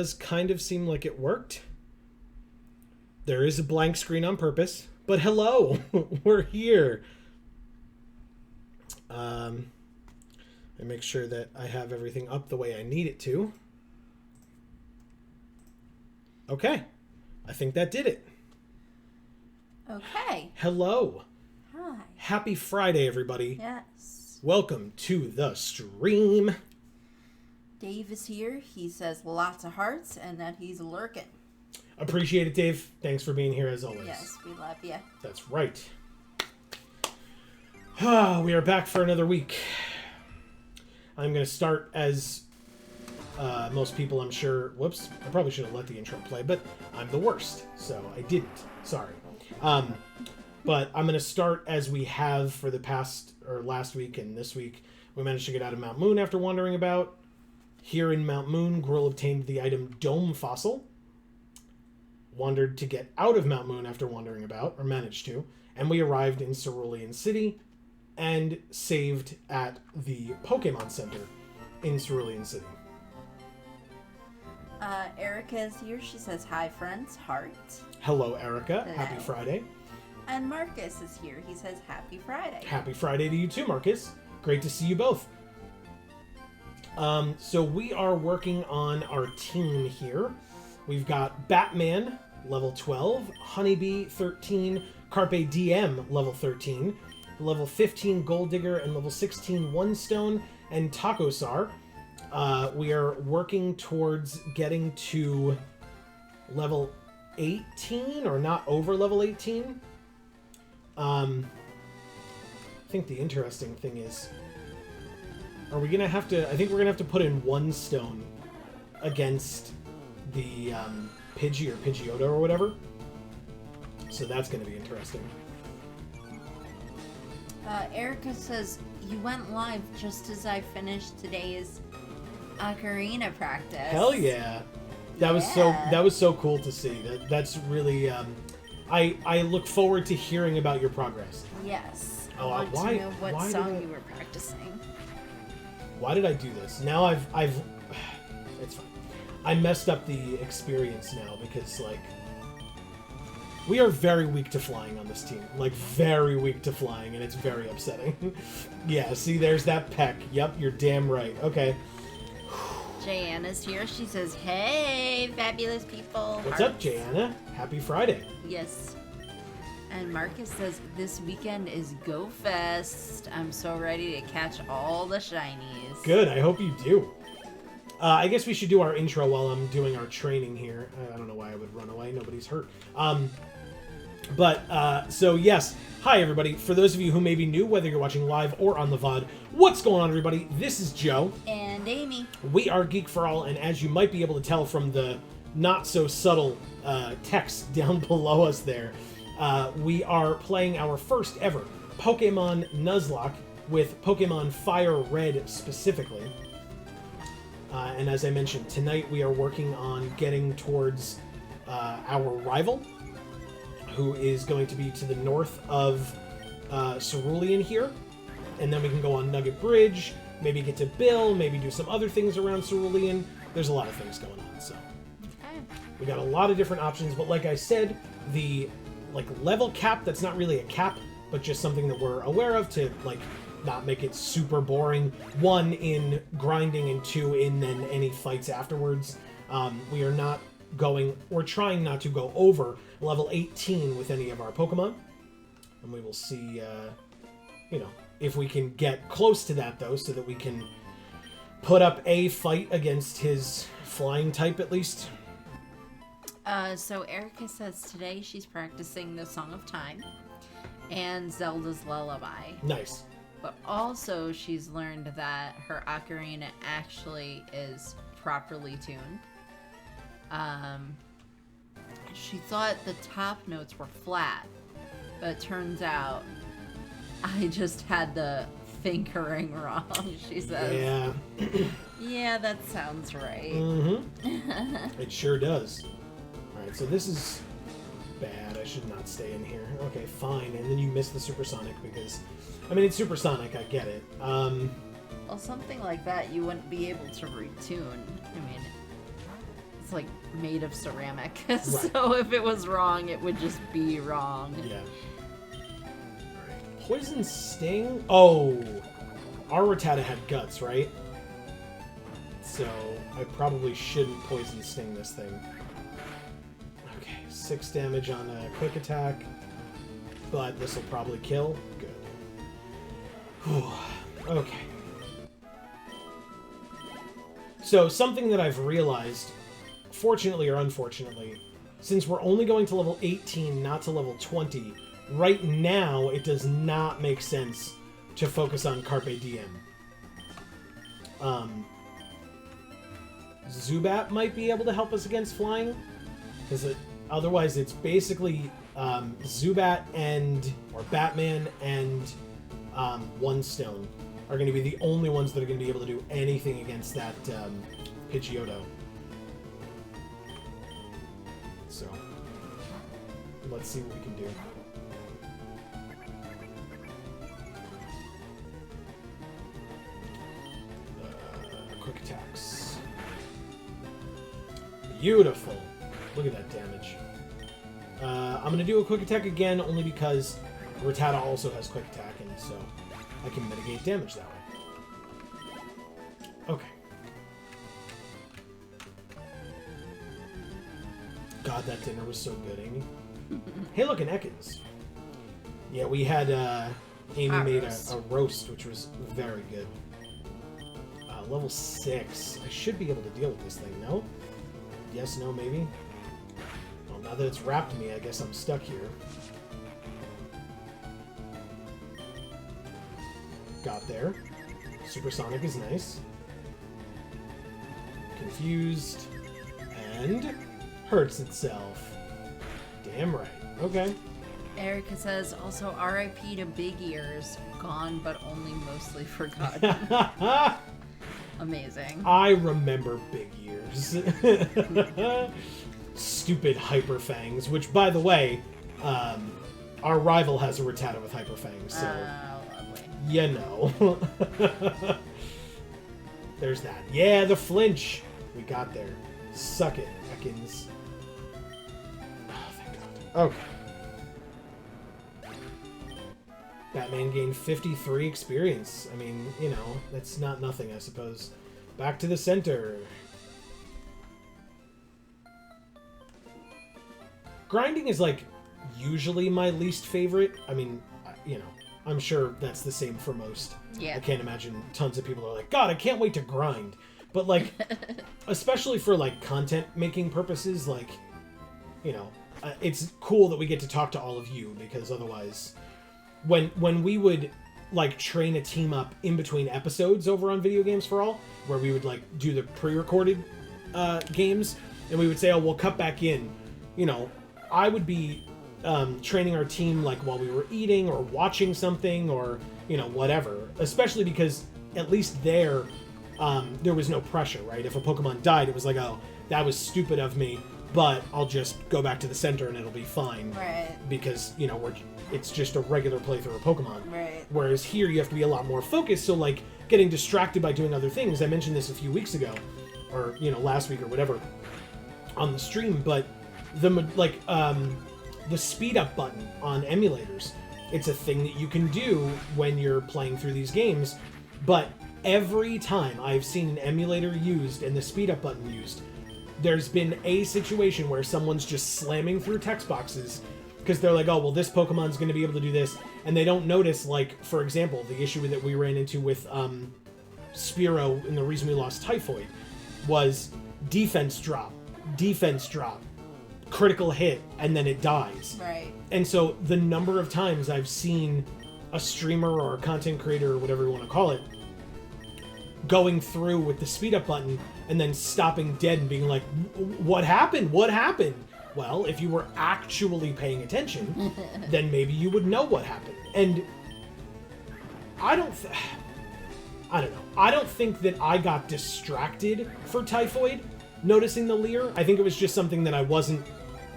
does kind of seem like it worked. There is a blank screen on purpose, but hello, we're here. And make sure that I have everything up the way I need it to. Okay, I think that did it. Okay. Hello. Hi. Happy Friday, everybody. Yes. Welcome to the stream. Dave is here. He says lots of hearts and that he's lurking. Appreciate it, Dave. Thanks for being here as always. Yes, we love you. That's right. We are back for another week. I'm going to start as most people, I'm sure... Whoops. I probably should have let the intro play, but I'm the worst, so I didn't. Sorry. But I'm going to start as we have for the past, or last week and this week. We managed to get out of Mount Moon after wandering about. Here in Mount Moon, Grill obtained the item Dome Fossil. Wandered to get out of Mount Moon after wandering about, or managed to. And we arrived in Cerulean City and saved at the Pokémon Center in Cerulean City. Erica is here. She says, hi, friends. Heart. Hello, Erica. Hello. Happy Friday. And Marcus is here. He says, happy Friday. Happy Friday to you too, Marcus. Great to see you both. So we are working on our team here. We've got Batman, level 12, Honeybee, 13, Carpe Diem, level 13, level 15, Gold Digger, and level 16, One Stone, and Takosar. We are working towards getting to level 18, or not over level 18. I think the interesting thing is, are we gonna have to, I think we're gonna have to put in One Stone against the Pidgey or Pidgeotto or whatever. So that's gonna be interesting. Erica says, you went live just as I finished today's ocarina practice. Hell yeah. That was so cool to see. That's really I look forward to hearing about your progress. Yes. Oh, I want why- to know what why did song I- you were practicing. Why did I do this? Now I've it's fine. I messed up the experience now because, like, we are very weak to flying on this team. Like, very weak to flying, and it's very upsetting. Yeah, see, there's that peck. Yep, you're damn right. Okay. Jayanna's here. She says, hey, fabulous people. What's up, Jayana? Happy Friday. Yes. And Marcus says, this weekend is Go Fest. I'm so ready to catch all the shinies. Good, I hope you do. I guess we should do our intro while I'm doing our training here. I don't know why I would run away. Nobody's hurt. So yes. Hi, everybody. For those of you who may be new, whether you're watching live or on the VoD, what's going on, everybody? This is Joe. And Amy. We are Geek for All, and as you might be able to tell from the not-so-subtle text down below us there, we are playing our first ever Pokemon Nuzlocke with Pokemon FireRed specifically. And as I mentioned, tonight we are working on getting towards our rival, who is going to be to the north of Cerulean here. And then we can go on Nugget Bridge, maybe get to Bill, maybe do some other things around Cerulean. There's a lot of things going on, so. Okay. We got a lot of different options, but like I said, the level cap, that's not really a cap, but just something that we're aware of to not make it super boring. 1 in grinding and 2 in then any fights afterwards. We're trying not to go over level 18 with any of our Pokemon. And we will see, if we can get close to that, though, so that we can put up a fight against his flying type, at least. So Erica says today she's practicing the Song of Time and Zelda's Lullaby. Nice. But also she's learned that her ocarina actually is properly tuned. She thought the top notes were flat, but it turns out I just had the fingering wrong, she says. Yeah. Yeah, that sounds right. Mm-hmm. It sure does. Alright, so this is bad. I should not stay in here. Okay, fine. And then you miss the supersonic because... I mean, it's supersonic. I get it. Well, something like that you wouldn't be able to retune. I mean, it's like made of ceramic. So if it was wrong, it would just be wrong. Yeah. Alright. Poison Sting? Oh! Our Rattata had guts, right? So I probably shouldn't Poison Sting this thing. Okay, 6 damage on a quick attack. But this will probably kill. Good. Whew. Okay. So, something that I've realized, fortunately or unfortunately, since we're only going to level 18, not to level 20, right now it does not make sense to focus on Carpe Diem. Zubat might be able to help us against flying, because otherwise it's basically Zubat or Batman and One Stone are going to be the only ones that are going to be able to do anything against that Pidgeotto. So, let's see what we can do. Quick attacks. Beautiful. Look at that damage. I'm going to do a quick attack again only because Rattata also has quick attack, and so I can mitigate damage that way. Okay. God, that dinner was so good, Amy. Hey, look, an Ekans. Yeah, we had, Amy made a roast, which was very good. Level 6. I should be able to deal with this thing, no? Yes, no, maybe? Well, now that it's wrapped me, I guess I'm stuck here. Got there. Supersonic is nice. Confused. And hurts itself. Damn right. Okay. Erica says, also RIP to Big Ears. Gone, but only mostly forgotten. Amazing. I remember Big Ears. Stupid Hyper Fangs, which, by the way, our rival has a Rattata with Hyper Fangs, so... lovely. You know. There's that. Yeah, the flinch. We got there. Suck it, Ekans. Oh, thank God. Okay. Batman gained 53 experience. I mean, you know, that's not nothing, I suppose. Back to the center. Grinding is, like, usually my least favorite. I mean, you know, I'm sure that's the same for most. Yeah. I can't imagine tons of people are like, God, I can't wait to grind. But, like, especially for, like, content-making purposes, like, you know, it's cool that we get to talk to all of you, because otherwise... When we would, like, train a team up in between episodes over on Video Games for All, where we would, like, do the pre-recorded games, and we would say, oh, we'll cut back in, you know, I would be training our team, like, while we were eating or watching something or, you know, whatever. Especially because, at least there was no pressure, right? If a Pokemon died, it was like, oh, that was stupid of me, but I'll just go back to the center and it'll be fine. Right. Because, you know, it's just a regular playthrough of Pokemon. Right. Whereas here you have to be a lot more focused, so, like, getting distracted by doing other things. I mentioned this a few weeks ago, or, you know, last week or whatever, on the stream, but the speed up button on emulators, it's a thing that you can do when you're playing through these games, but every time I've seen an emulator used and the speed up button used, there's been a situation where someone's just slamming through text boxes because they're like, oh, well, this Pokemon's going to be able to do this, and they don't notice, like, for example, the issue that we ran into with Spearow, and the reason we lost Typhoid, was defense drop, critical hit, and then it dies. Right. And so the number of times I've seen a streamer or a content creator or whatever you want to call it going through with the speed up button and then stopping dead and being like, what happened? What happened? Well, if you were actually paying attention, then maybe you would know what happened. And I don't know. I don't think that I got distracted for Typhoid noticing the Leer. I think it was just something that I wasn't,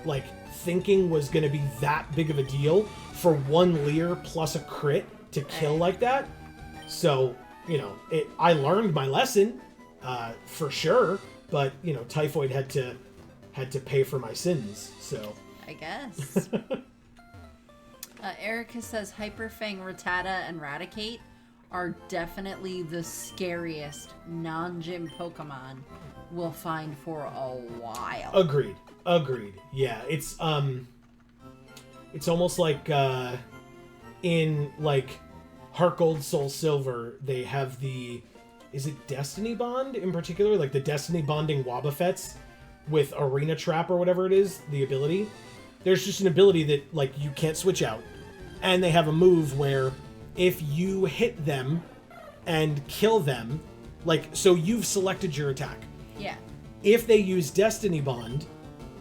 like, thinking was going to be that big of a deal for one Leer plus a crit to kill like that. So, you know, I learned my lesson, for sure, but, you know, Typhoid had to had to pay for my sins, so... I guess. Erica says Hyperfang, Rattata, and Raticate are definitely the scariest non-gym Pokemon we'll find for a while. Agreed. Yeah, it's almost like in like Heart Gold, Soul Silver, they have the, is it Destiny Bond in particular? Like the Destiny Bonding Wobbuffets with Arena Trap or whatever it is, the ability. There's just an ability that like you can't switch out. And they have a move where if you hit them and kill them, like, so you've selected your attack. Yeah. If they use Destiny Bond,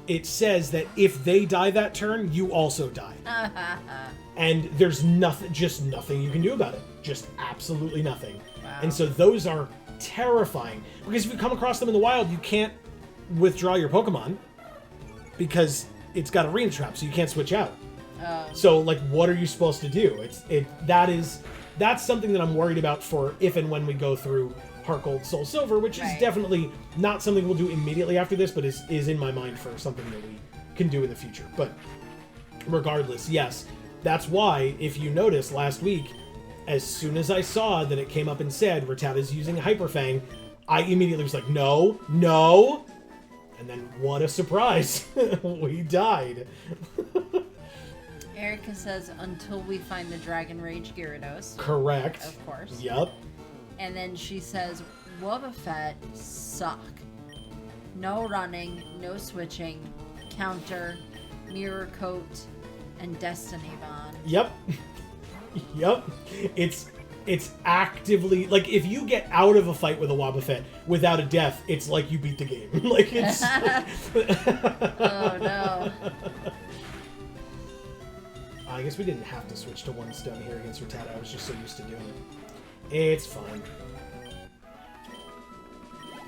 it says that if they die that turn, you also die. And there's just nothing you can do about it. Just absolutely nothing. Wow. And so those are terrifying. Because if you come across them in the wild, you can't withdraw your Pokemon because it's got Arena Trap, so you can't switch out. So, like, what are you supposed to do? That's something that I'm worried about for if and when we go through Heart Gold, Soul Silver, which is definitely not something we'll do immediately after this, but is in my mind for something that we can do in the future. But regardless, yes, that's why, if you notice last week, as soon as I saw that it came up and said Rattata's using Hyperfang, I immediately was like, no, no! And then what a surprise! We died. Erica says, until we find the Dragon Rage Gyarados. Correct. Of course. Yep. And then she says, Wobbuffet suck. No running, no switching, counter, mirror coat, and Destiny Bond. Yep. Yep. It's actively, like, if you get out of a fight with a Wobbuffet without a death, it's like you beat the game. Like, it's... Oh, no. I guess we didn't have to switch to one stone here against Rattata. I was just so used to doing it. It's fine.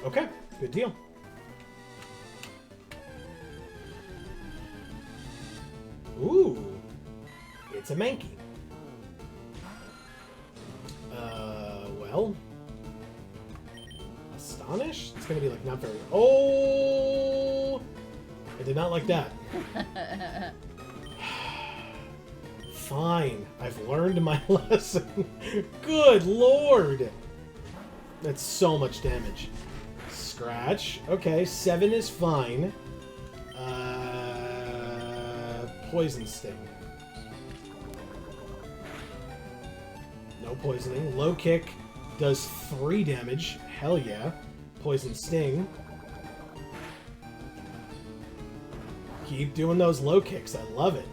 Okay, good deal. Ooh, it's a Mankey. Well, Astonish? It's gonna be like not very... Oh! I did not like that. Fine. I've learned my lesson. Good lord! That's so much damage. Scratch. Okay, 7 is fine. Poison Sting. No poisoning. Low Kick does 3 damage. Hell yeah. Poison Sting. Keep doing those low kicks. I love it.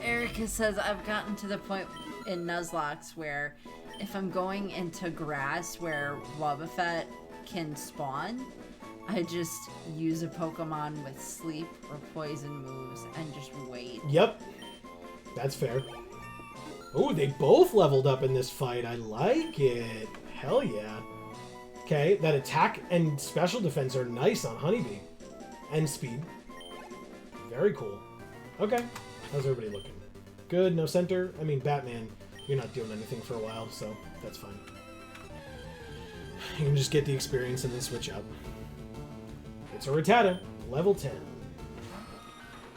Erica says, I've gotten to the point in Nuzlocke where if I'm going into grass where Wobbuffet can spawn, I just use a Pokemon with sleep or poison moves and just wait. Yep. That's fair. Oh, they both leveled up in this fight. I like it. Hell yeah. Okay, that attack and special defense are nice on Honeybee. And speed. Very cool. Okay. How's everybody looking? Good, no center. I mean, Batman, you're not doing anything for a while, so that's fine. You can just get the experience and then switch up. It's a Rattata, level 10.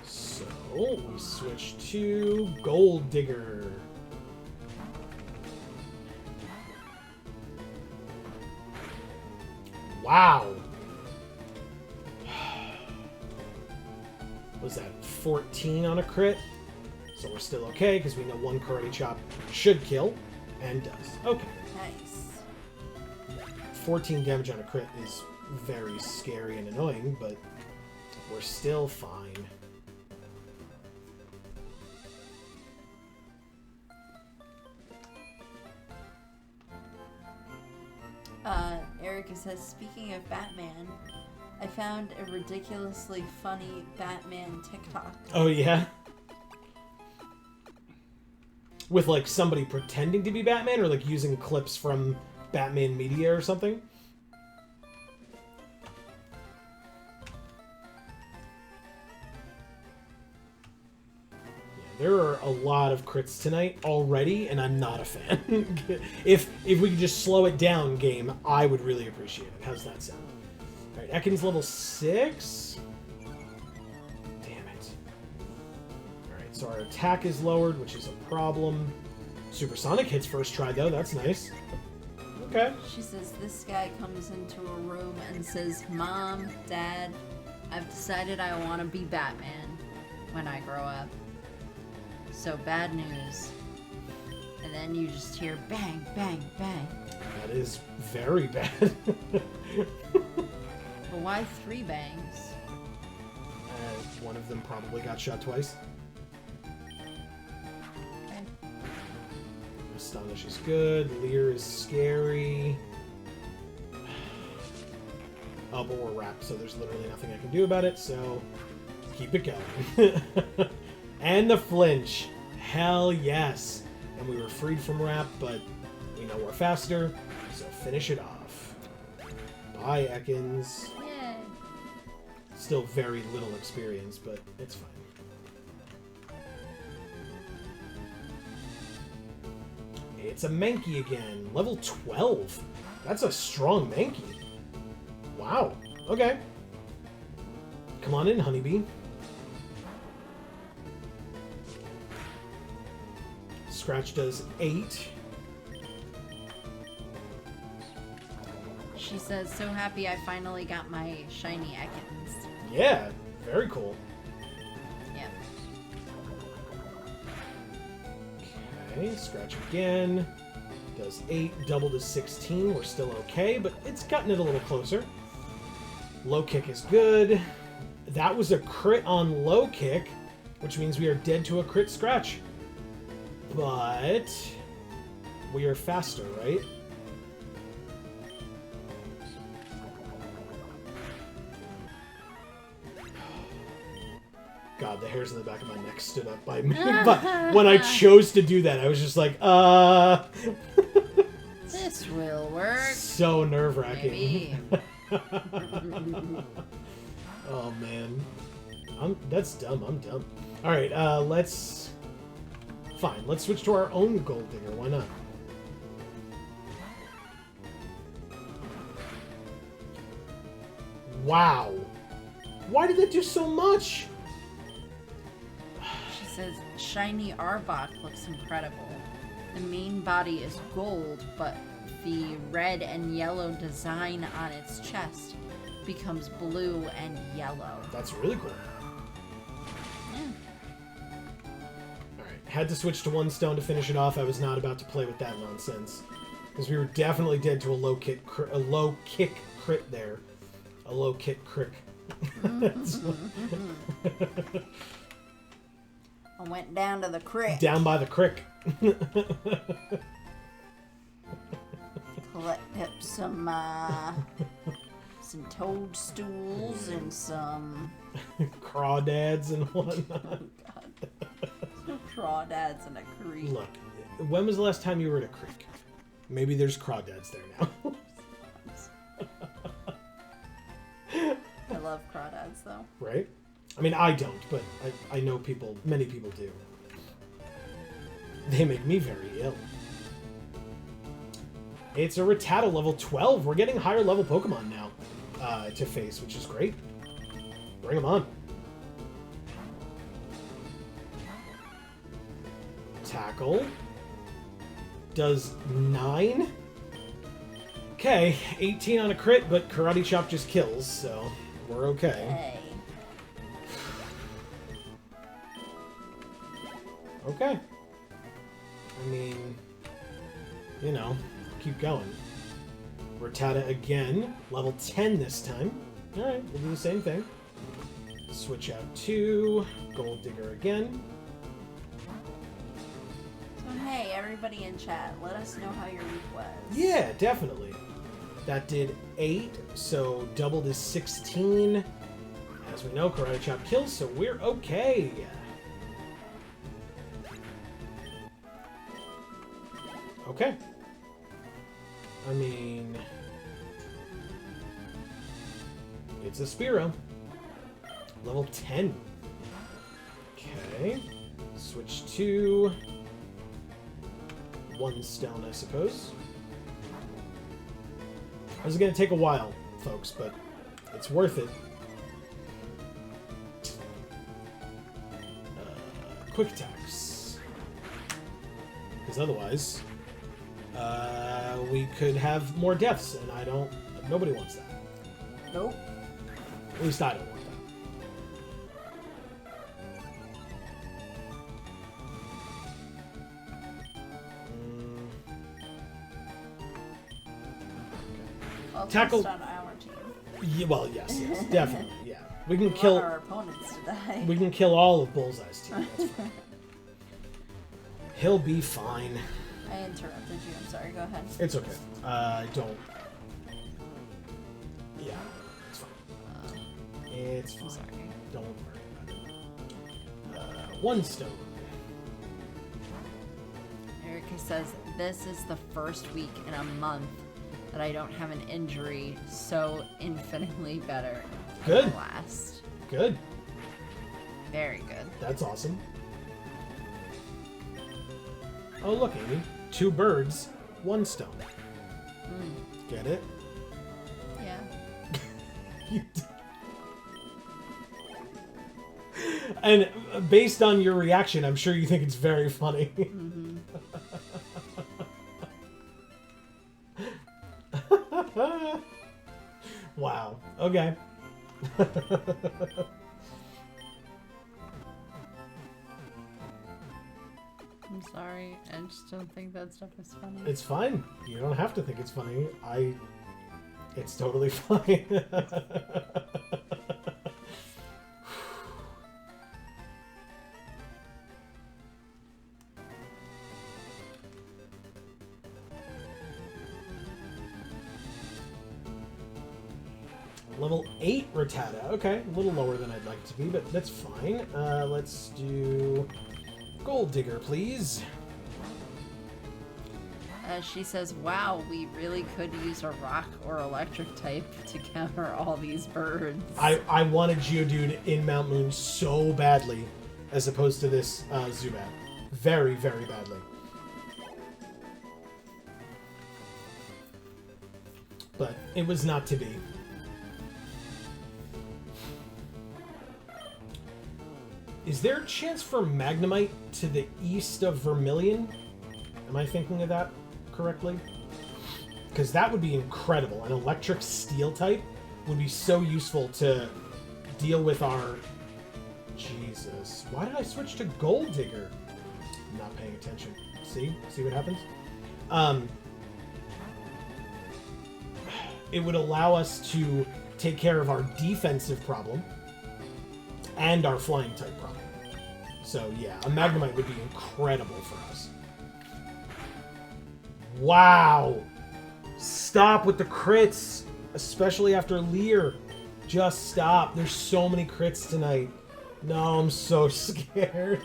So, we switch to Gold Digger. Wow! Was that 14 on a crit? So we're still okay, because we know one Karate Chop should kill, and does. Okay. Nice. 14 damage on a crit is very scary and annoying, but we're still fine. Erica says, speaking of Batman, I found a ridiculously funny Batman TikTok. Oh, yeah? With, like, somebody pretending to be Batman, or, like, using clips from Batman media or something? Yeah, There are a lot of crits tonight already, and I'm not a fan. if we could just slow it down, game, I would really appreciate it. How's that sound? All right, Ekans level 6. Damn it. All right, so our attack is lowered, which is a problem. Supersonic hits first try, though. That's nice. Okay. She says this guy comes into a room and says, Mom, Dad, I've decided I want to be Batman when I grow up. So bad news. And then you just hear bang, bang, bang. That is very bad. But why 3 bangs? One of them probably got shot twice. Okay. Astonish is good. Leer is scary. Oh, but we're wrapped, so there's literally nothing I can do about it, so keep it going. And the flinch. Hell yes. And we were freed from wrap, but we know we're faster, so finish it off. Bye, Ekans. Yay. Still very little experience, but it's fine. It's a Mankey again. Level 12. That's a strong Mankey. Wow. Okay. Come on in, Honeybee. Scratch does 8. She says, so happy I finally got my shiny Ekans. Yeah, very cool. Yep. Okay, scratch again. Does 8, double to 16. We're still okay, but it's gotten it a little closer. Low kick is good. That was a crit on low kick, which means we are dead to a crit scratch. But we are faster, right? God, the hairs on the back of my neck stood up by me. But when I chose to do that, I was just like, This will work. So nerve-wracking. Maybe. Oh, man. That's dumb. I'm dumb. Alright, let's... Fine, let's switch to our own Gold Digger. Why not? Wow. Why did that do so much? She says, shiny Arbok looks incredible. The main body is gold, but the red and yellow design on its chest becomes blue and yellow. That's really cool. Yeah. Alright, had to switch to 1 stone to finish it off. I was not about to play with that nonsense. Because we were definitely dead to a low kick crit there. A low kick crick. I went down to the crick. Down by the crick. Collect up some toadstools and some Crawdads and whatnot. oh god, some crawdads and a creek. Look, when was the last time you were at a creek? Maybe there's crawdads there now. I love crawdads though. Right? I mean, I don't, but I know people, many people do. They make me very ill. It's a Rattata level 12. We're getting higher level Pokemon now to face, which is great. Bring them on. Tackle. Does 9. Okay, 18 on a crit, but Karate Chop just kills, so we're okay. Hey. Okay. I mean, you know, keep going. Rattata again. Level 10 this time. Alright, we'll do the same thing. Switch out to Gold Digger again. So hey, everybody in chat, let us know how your week was. Yeah, definitely. That did 8, so doubled is 16. As we know, Karate Chop kills, so we're okay. Okay. I mean... It's a Spearow. Level 10. Okay. Switch to 1 stone, I suppose. This is going to take a while, folks, but it's worth it. Quick attacks. Because otherwise, we could have more deaths, and I don't... Nobody wants that. Nope. At least I don't want that. Well, Tackle- on our team. Yeah, well, yes, definitely, yeah. We can We kill... want our opponents to die. We can kill all of Bullseye's team. That's fine. He'll be fine. I interrupted you. I'm sorry. Go ahead. It's okay. Don't. Yeah, it's fine. It's fine. I'm sorry. Don't worry about it. 1 stone. Erica says, this is the first week in a month that I don't have an injury, so infinitely better Good. than the last. Good. Very good. That's awesome. Oh, look, Amy. 2 birds, 1 stone. Get it? Yeah. You d- And based on your reaction, I'm sure you think it's very funny. Mm-hmm. Wow. Okay. I'm sorry. I just don't think that stuff is funny. It's fine. You don't have to think it's funny. It's totally fine. Level 8 Rattata. Okay, a little lower than I'd like to be, but that's fine. Let's do Gold Digger, please. She says, wow, we really could use a rock or electric type to counter all these birds. I wanted Geodude in Mount Moon so badly, as opposed to this Zubat. Very, very badly. But it was not to be. Is there a chance for Magnemite to the east of Vermilion? Am I thinking of that correctly? Because that would be incredible. An electric steel type would be so useful to deal with our... Jesus. Why did I switch to Gold Digger? I'm not paying attention. See? See what happens? It would allow us to take care of our defensive problem and our flying type problem. So yeah, a Magnemite would be incredible for us. Wow! Stop with the crits! Especially after Leer. Just stop. There's so many crits tonight. No, I'm so scared.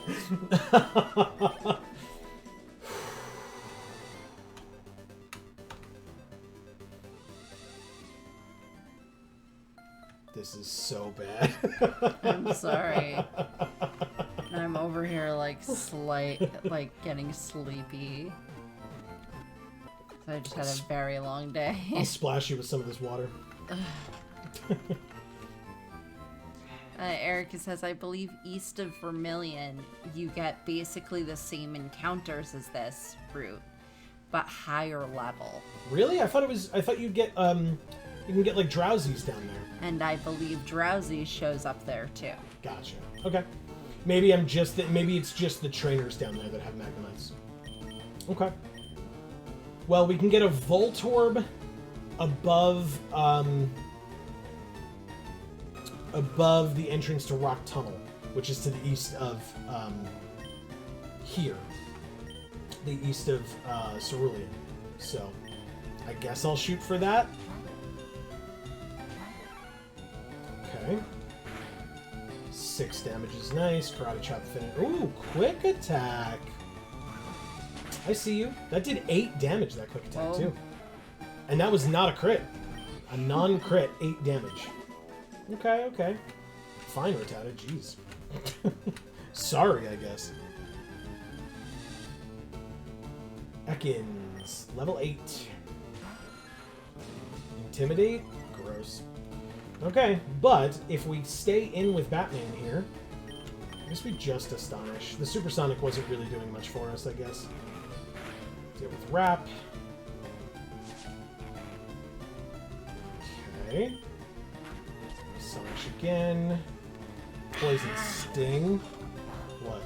This is so bad. I'm sorry. I'm over here like getting sleepy. I just had a very long day. I'll splash you with some of this water. Erica says, I believe east of Vermilion, you get basically the same encounters as this route, but higher level. Really? I thought you'd get you can get like Drowsies down there. And I believe Drowsy shows up there too. Gotcha. Okay. Maybe it's just the trainers down there that have Magnemites. Okay. Well, we can get a Voltorb above the entrance to Rock Tunnel, which is to the east of here. The east of Cerulean. So, I guess I'll shoot for that. Okay. 6 damage is nice. Karate Chop finish. Ooh, quick attack. I see you. That did 8 damage, that quick attack, Whoa. too. And that was not a crit. A non-crit, 8 damage. Okay, okay. Fine, Rattata. Jeez. Sorry, I guess. Ekans, level 8. Intimidate? Gross. Okay, but if we stay in with Batman here, I guess we just Astonish. The Supersonic wasn't really doing much for us, I guess. Deal with Wrap. Okay. Astonish again. Poison Sting. What?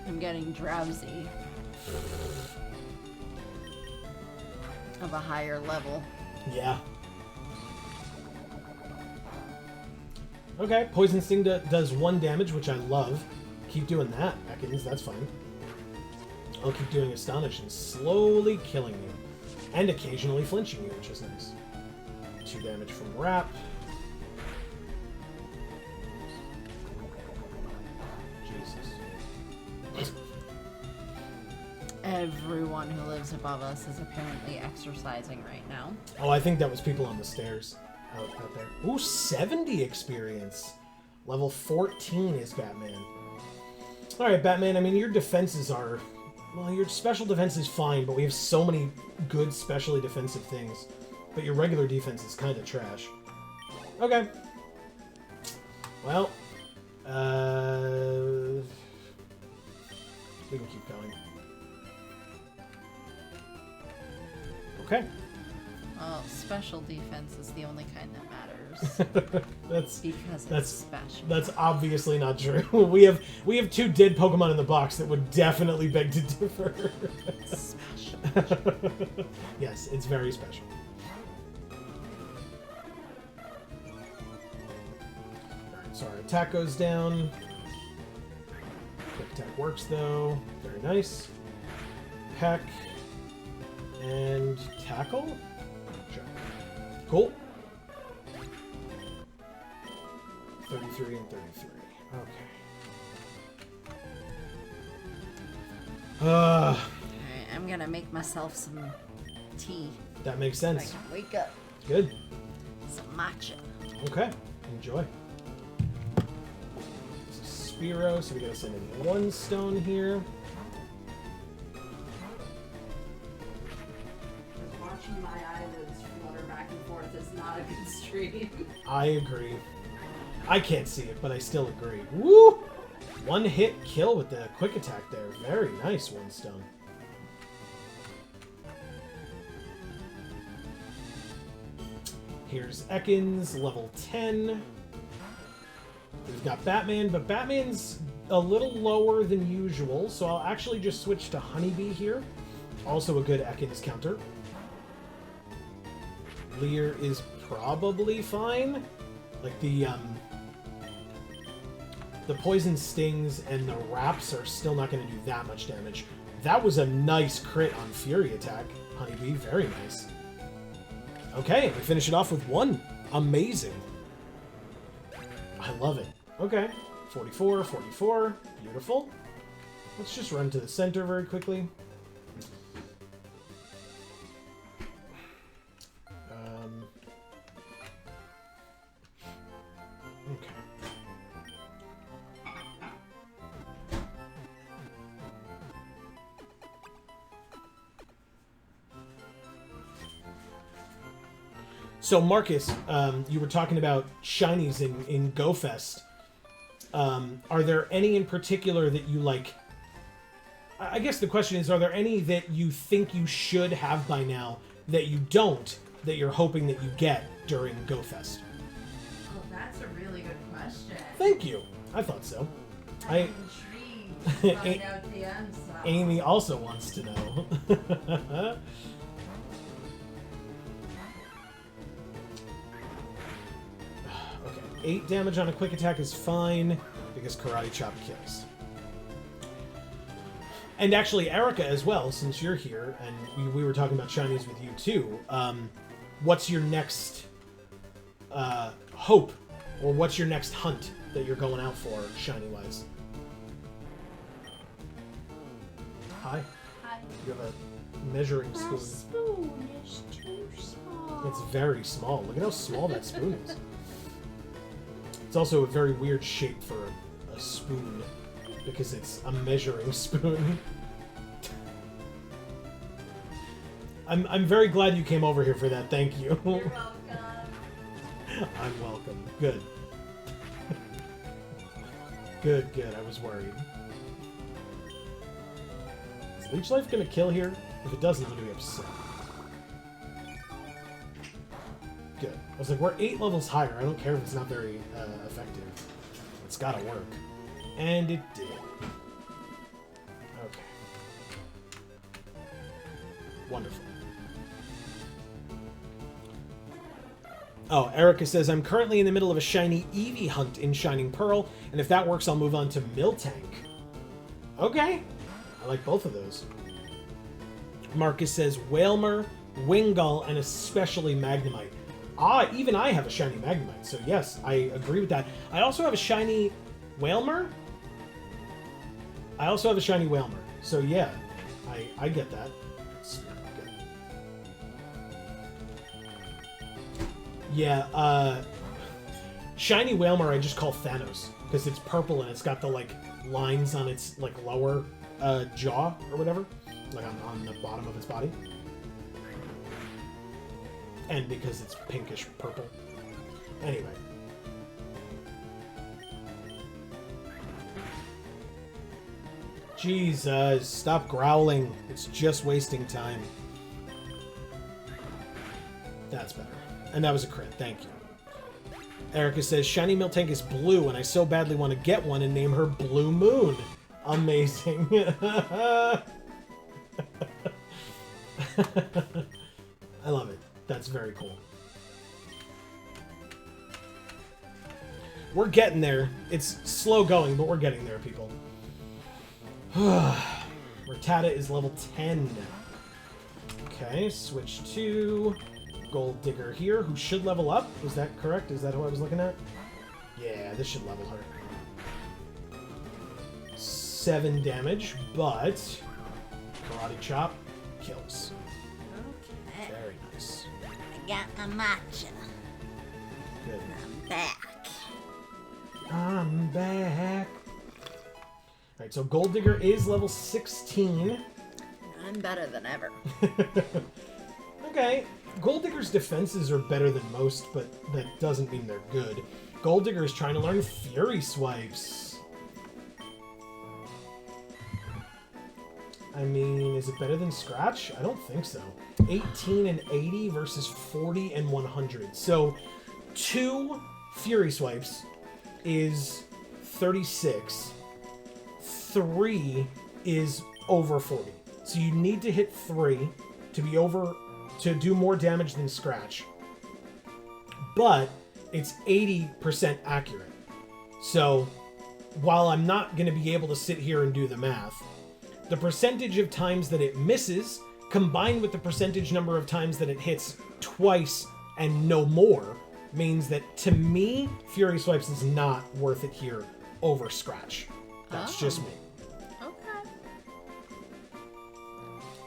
I'm getting drowsy. Of a higher level. Yeah. Okay, Poison Sting does 1 damage, which I love. Keep doing that, Ekans, that's fine. I'll keep doing Astonish and slowly killing you. And occasionally flinching you, which is nice. 2 damage from Wrap. Jesus. Everyone who lives above us is apparently exercising right now. Oh, I think that was people on the stairs out there. Ooh, 70 experience. Level 14 is Batman. Alright, Batman, I mean, your defenses are... Well, your special defense is fine, but we have so many good specially defensive things. But your regular defense is kind of trash. Okay. Well, we can keep going. Okay. Well, special defense is the only kind that matters. that's special. That's obviously not true. we have 2 dead Pokemon in the box that would definitely beg to differ. Special. Yes, it's very special. Alright, so our attack goes down. Quick attack works though. Very nice. Peck. And tackle? Sure. Cool. 33 and 33. Okay. Alright, I'm gonna make myself some tea. That makes sense. So I can wake up. Good. Some matcha. Okay. Enjoy. This is Spearow, so we gotta send in 1 stone here. Watching my eyelids flutter back and forth is not a good stream. I agree. I can't see it, but I still agree. Woo! 1 hit kill with the quick attack there. Very nice, 1 stone. Here's Ekans, level 10. We've got Batman, but Batman's a little lower than usual, so I'll actually just switch to Honeybee here. Also a good Ekans counter. Leer is probably fine. Like the poison stings and the wraps are still not going to do that much damage. That was a nice crit on Fury attack, Honeybee. Very nice. Okay, we finish it off with 1. Amazing. I love it. Okay, 44, 44. Beautiful. Let's just run to the center very quickly. Okay. So Marcus, you were talking about shinies in GoFest. Are there any in particular that you like? I guess the question is, are there any that you think you should have by now that you don't, that you're hoping that you get during GoFest? Oh, that's a really good question. Thank you. I thought so. I'm intrigued to find out the answer. Amy also wants to know. Okay, 8 damage on a quick attack is fine because Karate Chop kills. And actually, Erica as well, since you're here, and we were talking about shinies with you too. What's your next hope, or what's your next hunt that you're going out for, shiny-wise? Hi. Hi. You have a measuring spoon. My spoon is too small. It's very small. Look at how small that spoon is. It's also a very weird shape for a spoon, because it's a measuring spoon. I'm very glad you came over here for that. Thank you. You're welcome. I'm welcome. Good. Good, good. I was worried. Is Leech Life gonna kill here? If it doesn't, I'm gonna be upset. Good. I was like, we're 8 levels higher. I don't care if it's not very effective. It's gotta work. And it did. Okay. Wonderful. Oh, Erica says, I'm currently in the middle of a shiny Eevee hunt in Shining Pearl, and if that works, I'll move on to Miltank. Okay. I like both of those. Marcus says, Whalmer, Wingull, and especially Magnemite. Ah, even I have a shiny Magnemite, so yes, I agree with that. I also have a shiny Whalmer? I also have a shiny Whalmer, so yeah, I get that. Good. Yeah, shiny Whalmer I just call Thanos, because it's purple and it's got the, like, lines on its, like, lower jaw, or whatever, like on the bottom of its body. And because it's pinkish purple. Anyway. Jesus, stop growling. It's just wasting time. That's better. And that was a crit, thank you. Erica says, Shiny Miltank is blue, and I so badly want to get one and name her Blue Moon. Amazing. I love it. That's very cool. We're getting there. It's slow going, but we're getting there, people. Rattata is level 10. Okay, switch to Gold Digger here, who should level up. Was that correct? Is that who I was looking at? Yeah, this should level her. 7 damage, but Karate Chop kills. Okay. Very nice. I got my matcha. Good. I'm back. I'm back. Alright, so Gold Digger is level 16. I'm better than ever. Okay. Gold Digger's defenses are better than most, but that doesn't mean they're good. Gold Digger is trying to learn Fury Swipes. I mean, is it better than Scratch? I don't think so. 18 and 80 versus 40 and 100. So, 2 Fury Swipes is 36. 3 is over 40. So you need to hit 3 to be over, to do more damage than Scratch. But it's 80% accurate. So while I'm not going to be able to sit here and do the math, the percentage of times that it misses combined with the percentage number of times that it hits twice and no more means that, to me, Fury Swipes is not worth it here over Scratch. That's just me. Okay.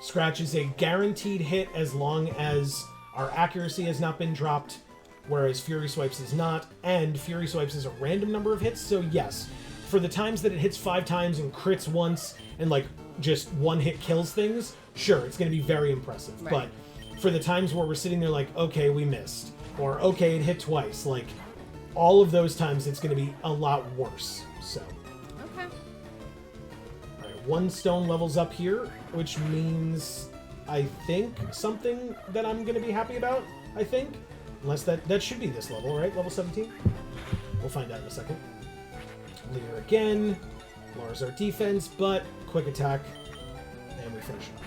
Scratch is a guaranteed hit as long as our accuracy has not been dropped, whereas Fury Swipes is not, and Fury Swipes is a random number of hits, so yes, for the times that it hits 5 times and crits once and, like, just one hit kills things, sure, it's going to be very impressive. Right. But for the times where we're sitting there like, okay, we missed, or okay, it hit twice, like, all of those times it's going to be a lot worse, so. Okay. Alright, 1 stone levels up here, which means, I think, something that I'm going to be happy about, I think. Unless that should be this level, right? Level 17? We'll find out in a second. Leader again. Lowers our defense, but quick attack. And we finish it off.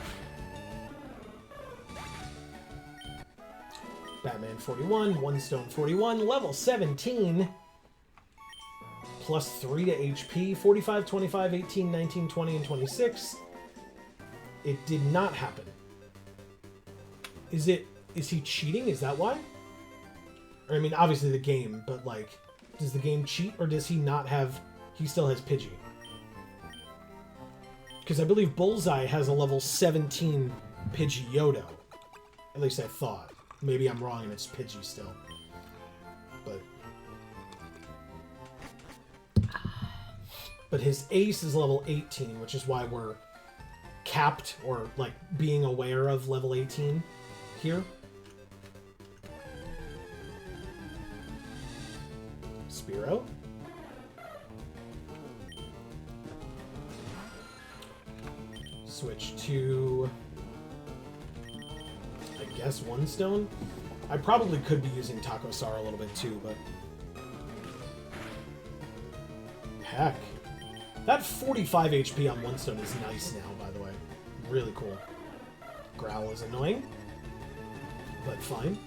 Batman 41, 1 stone 41, level 17. Plus 3 to HP, 45, 25, 18, 19, 20, and 26. It did not happen. Is he cheating? Is that why? Or, I mean, obviously the game, but, like, does the game cheat, or does he not have... He still has Pidgey. Because I believe Bullseye has a level 17 Pidgeotto. At least I thought. Maybe I'm wrong and it's Pidgey still. But his Ace is level 18, which is why we're capped or like being aware of level 18 here. Spearow. Switch to, I guess, one stone. I probably could be using Taco Sar a little bit too, but heck. That 45 HP on one stone is nice now, by the way. Really cool. Growl is annoying, but fine.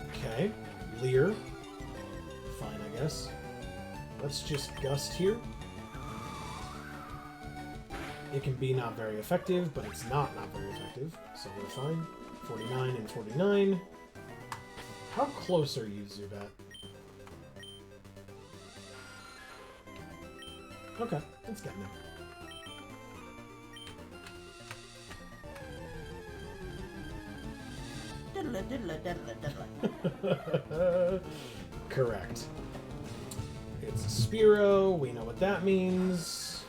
Okay. Leer. Fine, I guess. Let's just Gust here. It can be not very effective, but it's not very effective, so we're fine. 49 and 49. How close are you, Zubat? Okay, let's get him. Diddle, diddle, diddle, diddle. Correct. It's a Spearow. We know what that means.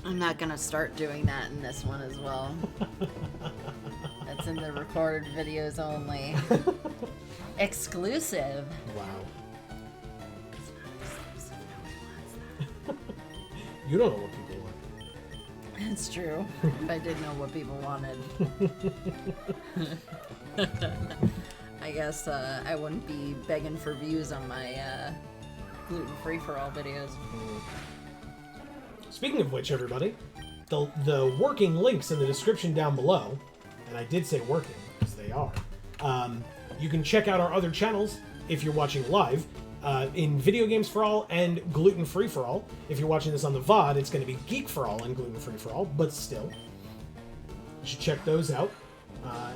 I'm not gonna start doing that in this one as well. That's in the recorded videos only. Exclusive. Wow. You don't know what people want. It's true. If I did know what people wanted. I guess I wouldn't be begging for views on my gluten free-for-all videos. Speaking of which, everybody, the working links in the description down below, and I did say working, because they are, you can check out our other channels if you're watching live, in Video Games for All and Gluten Free for All. If you're watching this on the VoD, it's going to be Geek for All and Gluten Free for All, but still, you should check those out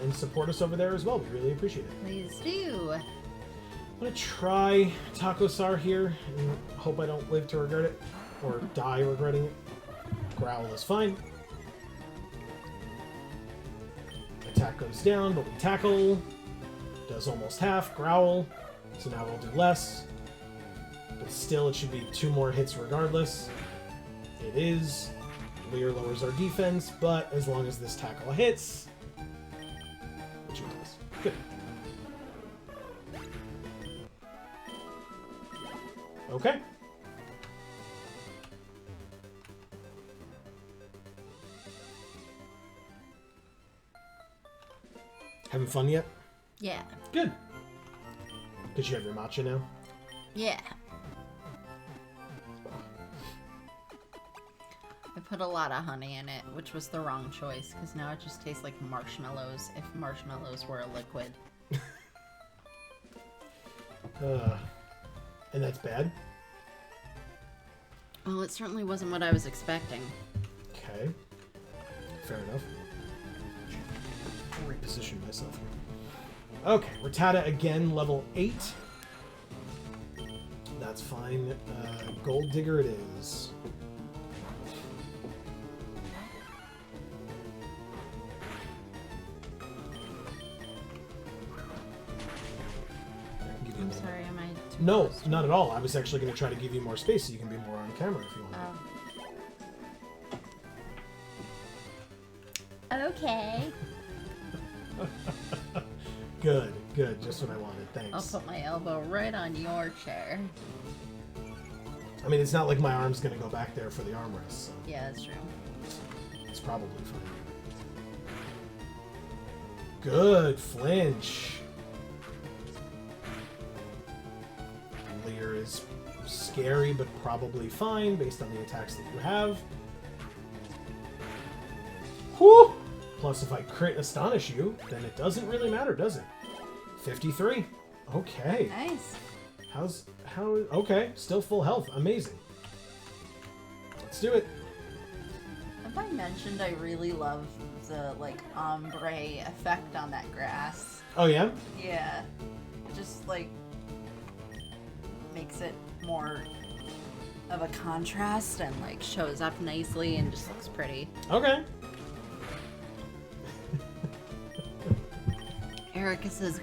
and support us over there as well. We really appreciate it. Please do. I'm going to try Taco Sar here and hope I don't live to regret it or die regretting it. Growl is fine. Attack goes down, but we tackle. Does almost half. Growl. So now we'll do less. But still, it should be 2 more hits regardless. It is. Leer lowers our defense, but as long as this tackle hits, which it does. Good. Okay. Having fun yet? Yeah. Good. Did you have your matcha now? Yeah. I put a lot of honey in it, which was the wrong choice, because now it just tastes like marshmallows if marshmallows were a liquid. And that's bad? Well, it certainly wasn't what I was expecting. Okay. Fair enough. I'll reposition myself here. Okay, Rattata again, level 8. That's fine. Gold Digger it is. I'm sorry, am I too No, close to not at all. I was actually going to try to give you more space so you can be more on camera if you want. Okay. Good, good. Just what I wanted. Thanks. I'll put my elbow right on your chair. I mean, it's not like my arm's going to go back there for the armrest, so Yeah, that's true. it's probably fine. Good flinch. Leer is scary, but probably fine based on the attacks that you have. Whew! Plus, if I crit Astonish you, then it doesn't really matter, does it? 53. Okay. Nice. Okay, still full health. Amazing. Let's do it. Have I mentioned I really love the, like, ombre effect on that grass? Oh, yeah? Yeah. It just, like, makes it more of a contrast and, like, shows up nicely and just looks pretty. Okay. Erica says,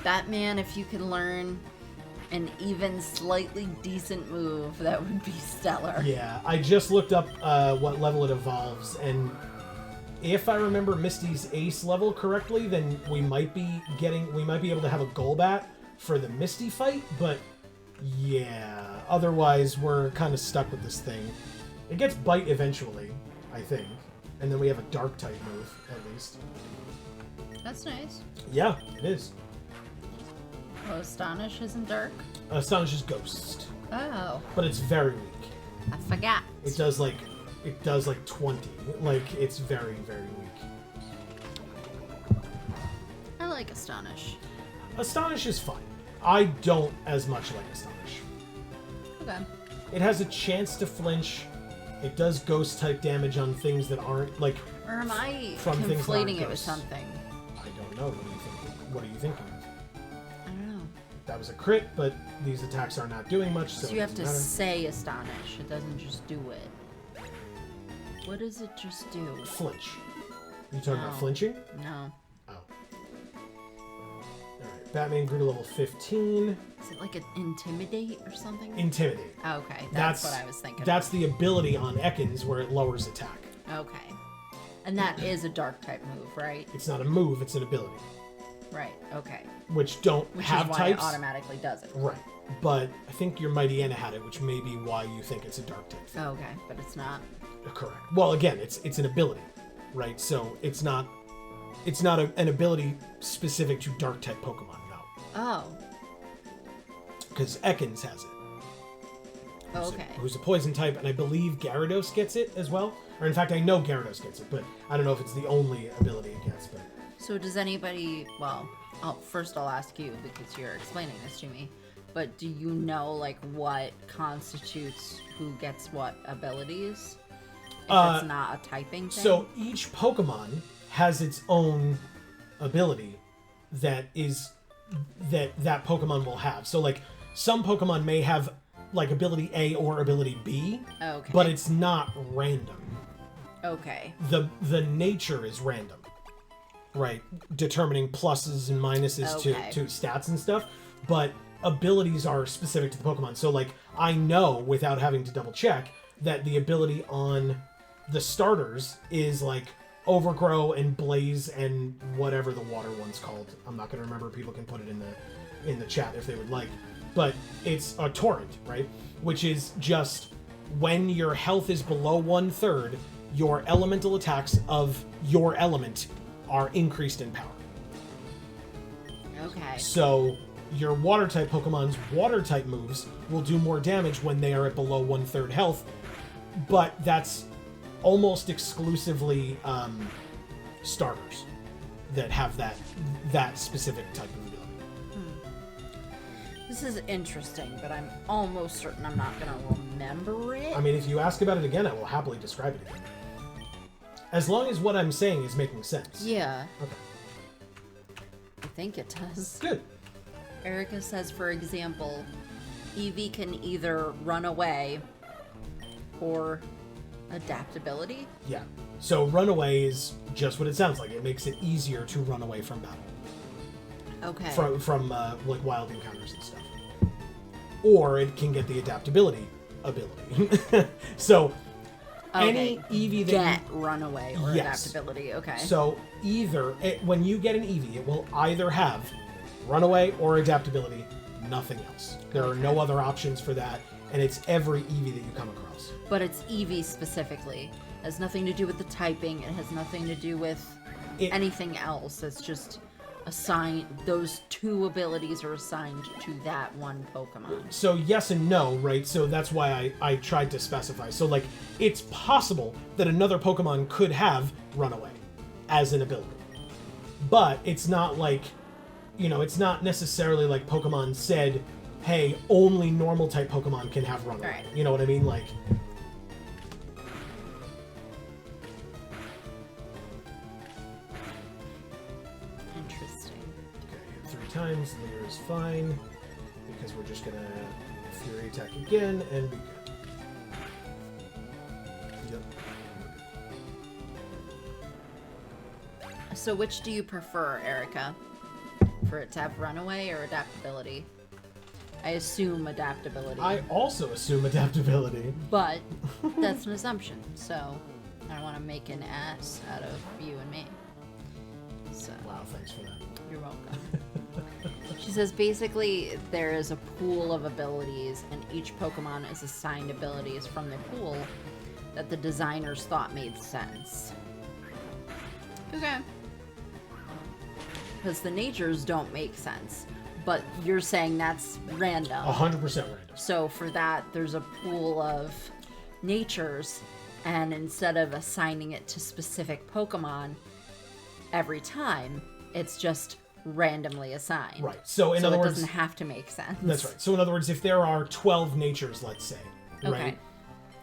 Batman, if you could learn an even slightly decent move, that would be stellar. Yeah, I just looked up what level it evolves, and if I remember Misty's ace level correctly, then we might be able to have a Golbat for the Misty fight, but yeah, otherwise we're kind of stuck with this thing. It gets Bite eventually, I think, and then we have a Dark type move, at least. That's nice. Yeah, it is. Oh, Astonish isn't dark? Astonish is Ghost, Oh, but it's very weak. I forgot. It does like 20. Like, it's very, very weak. I like Astonish. Astonish is fine. I don't as much like Astonish. Okay. It has a chance to flinch. It does ghost type damage on things that aren't like. Or am I From things that aren't conflating it with ghosts. something? I don't know. What are you thinking of? I don't know. That was a crit, but these attacks are not doing much. So So you it have to doesn't matter. say Astonish. It doesn't just do it. What does it just do? Flinch. You talking about No. flinching? No. Oh. Alright. Batman grew to level 15. Is it like an Intimidate or something? Intimidate. Okay, that's what I was thinking. That's the ability on Ekans where it lowers attack. Okay. And that is a dark type move, right? It's not a move, it's an ability. Right, okay. Which don't Which have is why types. it automatically does it. Right. But I think your Mightyena had it, which may be why you think it's a dark type thing. Okay, but it's not. Correct. Well, again, it's an ability, right? So it's not an ability specific to dark type Pokemon, no. Oh. Because Ekans has it. Okay. Who's a poison type, and I believe Gyarados gets it as well. Or in fact, I know Gyarados gets it, but I don't know if it's the only ability it gets. But So does anybody, well, first I'll ask you because you're explaining this to me, but do you know like what constitutes who gets what abilities? If it's not a typing thing? so each Pokemon has its own ability that Pokemon will have. So like some Pokemon may have like ability A or ability B, Okay. but it's not random. Okay. The nature is random, right? Determining pluses and minuses Okay. to stats and stuff, but abilities are specific to the Pokemon. So like I know without having to double check that the ability on the starters is like Overgrow and Blaze and whatever the water one's called. I'm not going to remember. People can put it in the chat if they would like. But it's a torrent, right? Which is just when your health is below 1/3, your elemental attacks of your element are increased in power. Okay. So your water type Pokemon's water type moves will do more damage when they are at below 1/3 health, but that's almost exclusively starters that have that specific type of ability. This is interesting, but I'm almost certain I'm not going to remember it. I mean, if you ask about it again, I will happily describe it again. As long as what I'm saying is making sense. Yeah, Okay. I think it does. Good. Erica says, for example, Eevee can either run away or adaptability. Yeah. So runaway is just what it sounds like. It makes it easier to run away from battle. Okay. From like wild encounters and stuff. Or it can get the adaptability ability. So any Eevee that get runaway or Yes. adaptability. Okay. So when you get an Eevee, it will either have runaway or adaptability, nothing else. There are no other options for that, and it's every Eevee that you come across. But it's Eevee specifically. It has nothing to do with the typing. It has nothing to do with anything else. It's just assigned. Those two abilities are assigned to that one Pokemon. So yes and no, right? So that's why I tried to specify. So like, it's possible that another Pokemon could have runaway as an ability. But it's not like, it's not necessarily like Pokemon said, hey, only normal type Pokemon can have runaway. Right. You know what I mean? Like, Interesting. okay, 3 times, Leer is fine, because we're just gonna Fury attack again and be good. Yep. So which do you prefer, Erica? For it to have runaway or adaptability? I assume adaptability. I also assume adaptability. But that's an assumption, so I don't want to make an ass out of you and me. So Wow, thanks for that. you're welcome. She says basically there is a pool of abilities, and each Pokemon is assigned abilities from the pool that the designers thought made sense. Okay. Because the natures don't make sense, but you're saying that's random. 100% random. So for that, there's a pool of natures, and instead of assigning it to specific Pokemon every time, it's just randomly assigned. Right. So in other it words, doesn't have to make sense. that's right. So in other words, if there are 12 natures, let's say, Okay. right?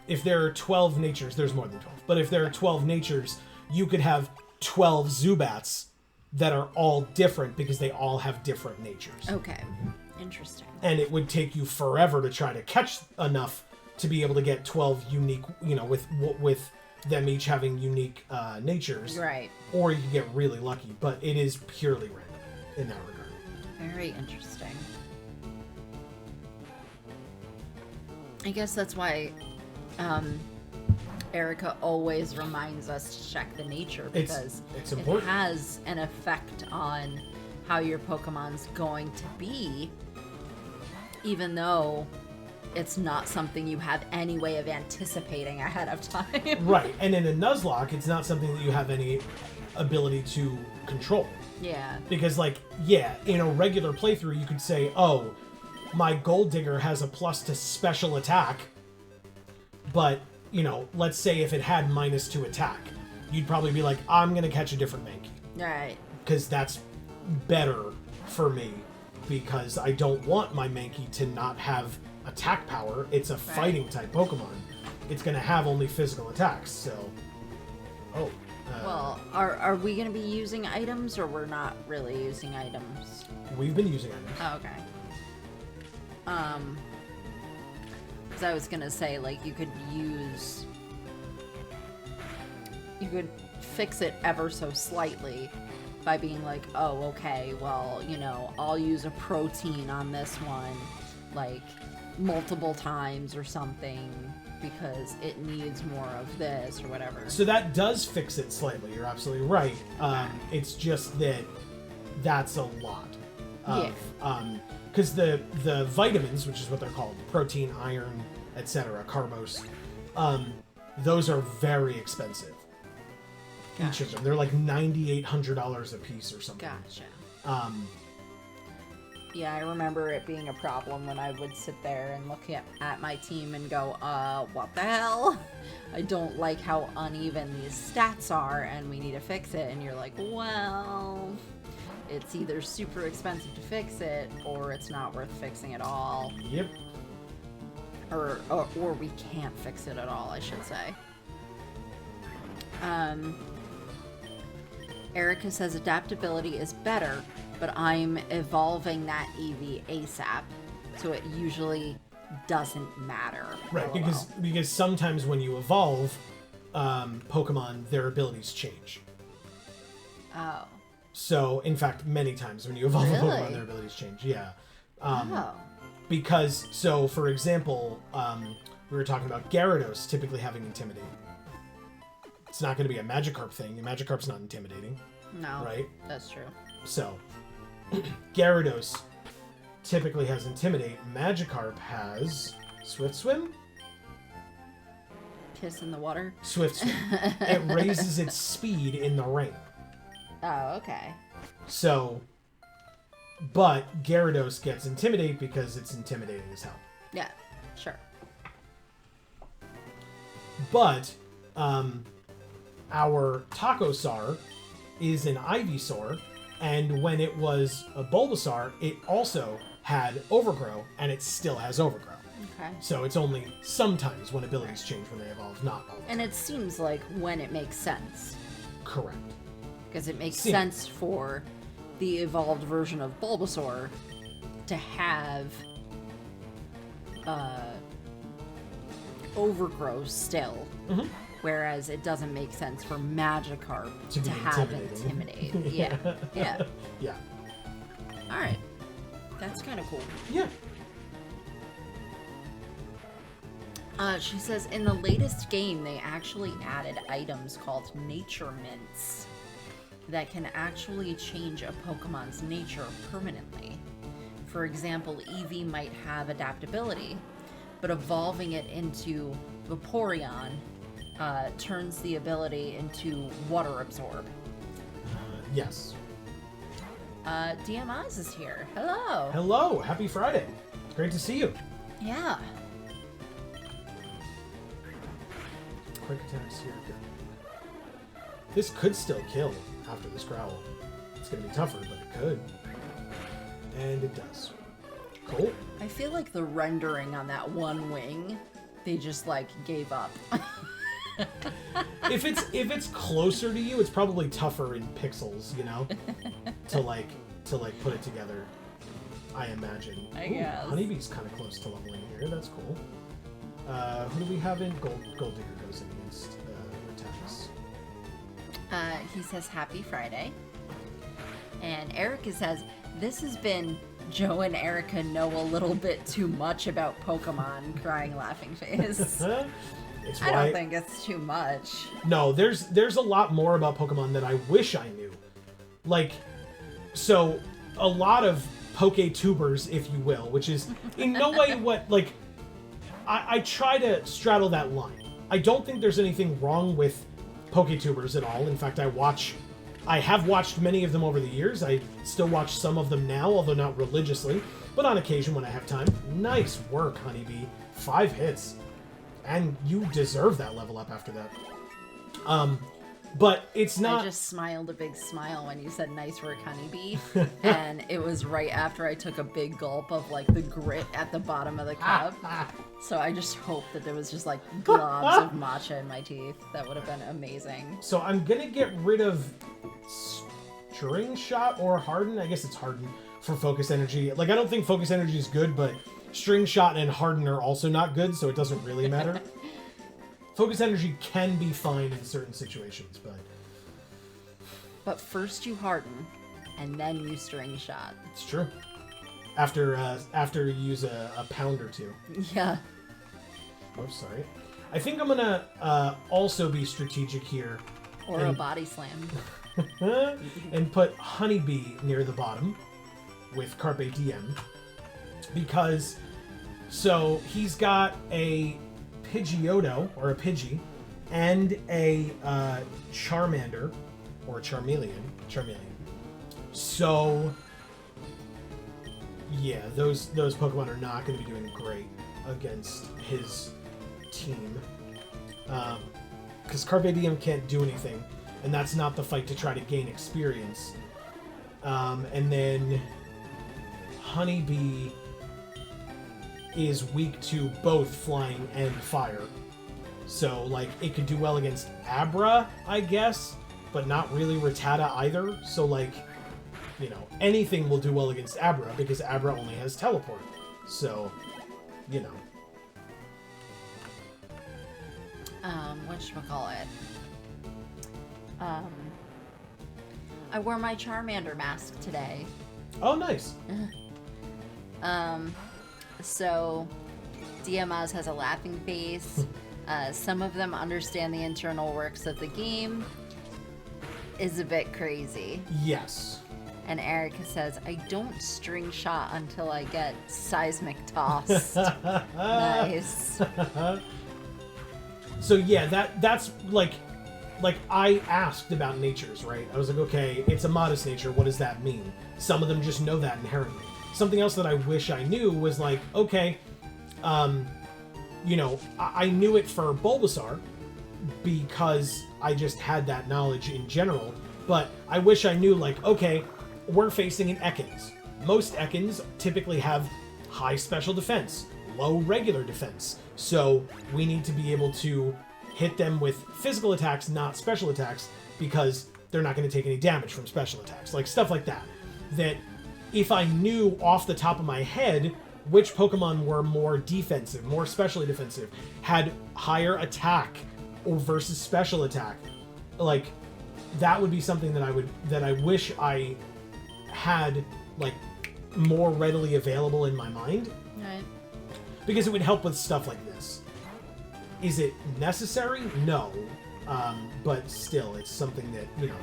If there are 12 natures, there's more than 12. But if there are 12 natures, you could have 12 Zubats that are all different because they all have different natures. Okay. Interesting. And it would take you forever to try to catch enough to be able to get 12 unique, with them each having unique natures. Right. Or you can get really lucky, but it is purely random in that regard. Very interesting. I guess that's why Erica always reminds us to check the nature, because it's it important. has an effect on how your Pokemon's going to be, even though it's not something you have any way of anticipating ahead of time. Right, and in a Nuzlocke, it's not something that you have any ability to control. Yeah. Because, in a regular playthrough, you could say, oh, my Gold Digger has a plus to special attack, but, let's say if it had -2 attack, you'd probably be like, I'm going to catch a different Mankey. Right. Because that's better for me, because I don't want my Mankey to not have attack power. It's a fighting type Pokemon. It's going to have only physical attacks, so... Oh. Well, are we going to be using items, or we're not really using items? We've been using items. Oh, okay. Because I was going to say, you could fix it ever so slightly by being like, oh, okay, well, I'll use a protein on this one, multiple times or something, because it needs more of this or whatever. So that does fix it slightly. You're absolutely right. It's just that that's a lot. Because the vitamins, which is what they're called, protein, iron, etc., carbos, those are very expensive. Gotcha. Each of them. They're like $9,800 a piece or something. Gotcha. Yeah, I remember it being a problem when I would sit there and look at my team and go, what the hell? I don't like how uneven these stats are and we need to fix it. And you're like, well, it's either super expensive to fix it or it's not worth fixing at all. Yep. Or we can't fix it at all, I should say. Erica says adaptability is better, but I'm evolving that EV ASAP, so it usually doesn't matter. Right, LOL. because sometimes when you evolve Pokemon, their abilities change. Oh. So, in fact, many times when you evolve a Really? Pokemon, their abilities change. Yeah. Oh. Because, so, for example, we were talking about Gyarados typically having Intimidate. It's not going to be a Magikarp thing. A Magikarp's not intimidating. No. Right? That's true. So, Gyarados typically has Intimidate. Magikarp has Swift Swim? Kiss in the water? Swift Swim. It raises its speed in the rain. Oh, okay. So, but Gyarados gets Intimidate because it's intimidating as hell. Yeah, sure. But, our Takosar is an Ivysaur, and when it was a Bulbasaur, it also had Overgrow, and it still has Overgrow. Okay. So it's only sometimes when abilities change when they evolve, not all the time. And it seems like when it makes sense. Correct. Because it makes Seems. sense for the evolved version of Bulbasaur to have Overgrowth still. Mm-hmm. Whereas it doesn't make sense for Magikarp To be to have intimidating. Intimidate. Yeah. Yeah. Yeah. Alright. That's kind of cool. Yeah. She says in the latest game, they actually added items called nature mints that can actually change a Pokemon's nature permanently. For example, Eevee might have adaptability, but evolving it into Vaporeon turns the ability into water absorb. Yes. DM Oz is here. Hello. Hello. Happy Friday. Great to see you. Yeah. Quick attacks here. This could still kill after this growl. It's going to be tougher, but it could. And it does. Cool. I feel like the rendering on that one wing, they just like gave up. If it's closer to you, it's probably tougher in pixels, you know, to put it together. I imagine. I guess. Honeybee's kind of close to leveling here. That's cool. Who do we have in? Gold Digger goes in against attacks. He says happy Friday. And Erica says, this has been Joe and Erica know a little bit too much about Pokemon, crying laughing face. I don't think it's too much. No, there's a lot more about Pokemon that I wish I knew. Like, so a lot of Poke-tubers, if you will, which is in no way what, like, I try to straddle that line. I don't think there's anything wrong with Poke-tubers at all. In fact, I have watched many of them over the years. I still watch some of them now, although not religiously, but on occasion when I have time. Nice work, Honeybee. 5 hits. And you deserve that level up after that. But it's not... I just smiled a big smile when you said nice work, Honeybee. And it was right after I took a big gulp of, like, the grit at the bottom of the cup. So I just hope that there was just, like, globs of matcha in my teeth. That would have been amazing. So I'm going to get rid of String Shot or Harden. I guess it's Harden for Focus Energy. Like, I don't think Focus Energy is good, but String Shot and Harden are also not good, so it doesn't really matter. Focus Energy can be fine in certain situations, but... But first you harden, and then you string shot. It's true. After you use a pound or two. Yeah. Oh, sorry. I think I'm gonna also be strategic here. Or a body slam. And put Honeybee near the bottom with Carpe Diem. Because, so he's got a Pidgeotto, or a Pidgey, and a Charmander, or Charmeleon. So, yeah, those Pokemon are not going to be doing great against his team. Because Carpe Diem can't do anything, and that's not the fight to try to gain experience. And then Honeybee is weak to both flying and fire. So, like, it could do well against Abra, I guess, but not really Rattata either. So, like, you know, anything will do well against Abra because Abra only has Teleport. So, you know. Whatchamacallit? I wore my Charmander mask today. Oh, nice. So, DMOz has a laughing face. Some of them understand the internal works of the game. Is a bit crazy. Yes. And Erica says, I don't string shot until I get seismic tossed. Nice. So yeah, that's like I asked about natures, right? I was like, okay, it's a modest nature. What does that mean? Some of them just know that inherently. Something else that I wish I knew was like, okay, you know, I knew it for Bulbasaur because I just had that knowledge in general, but I wish I knew, like, okay, we're facing an Ekans. Most Ekans typically have high special defense, low regular defense, so we need to be able to hit them with physical attacks, not special attacks, because they're not going to take any damage from special attacks, like stuff like that. That if I knew off the top of my head which Pokemon were more defensive, more specially defensive, had higher attack or versus special attack, like that would be something that I wish I had like more readily available in my mind. Right. Because it would help with stuff like this. Is it necessary? No. But still, it's something that, you know,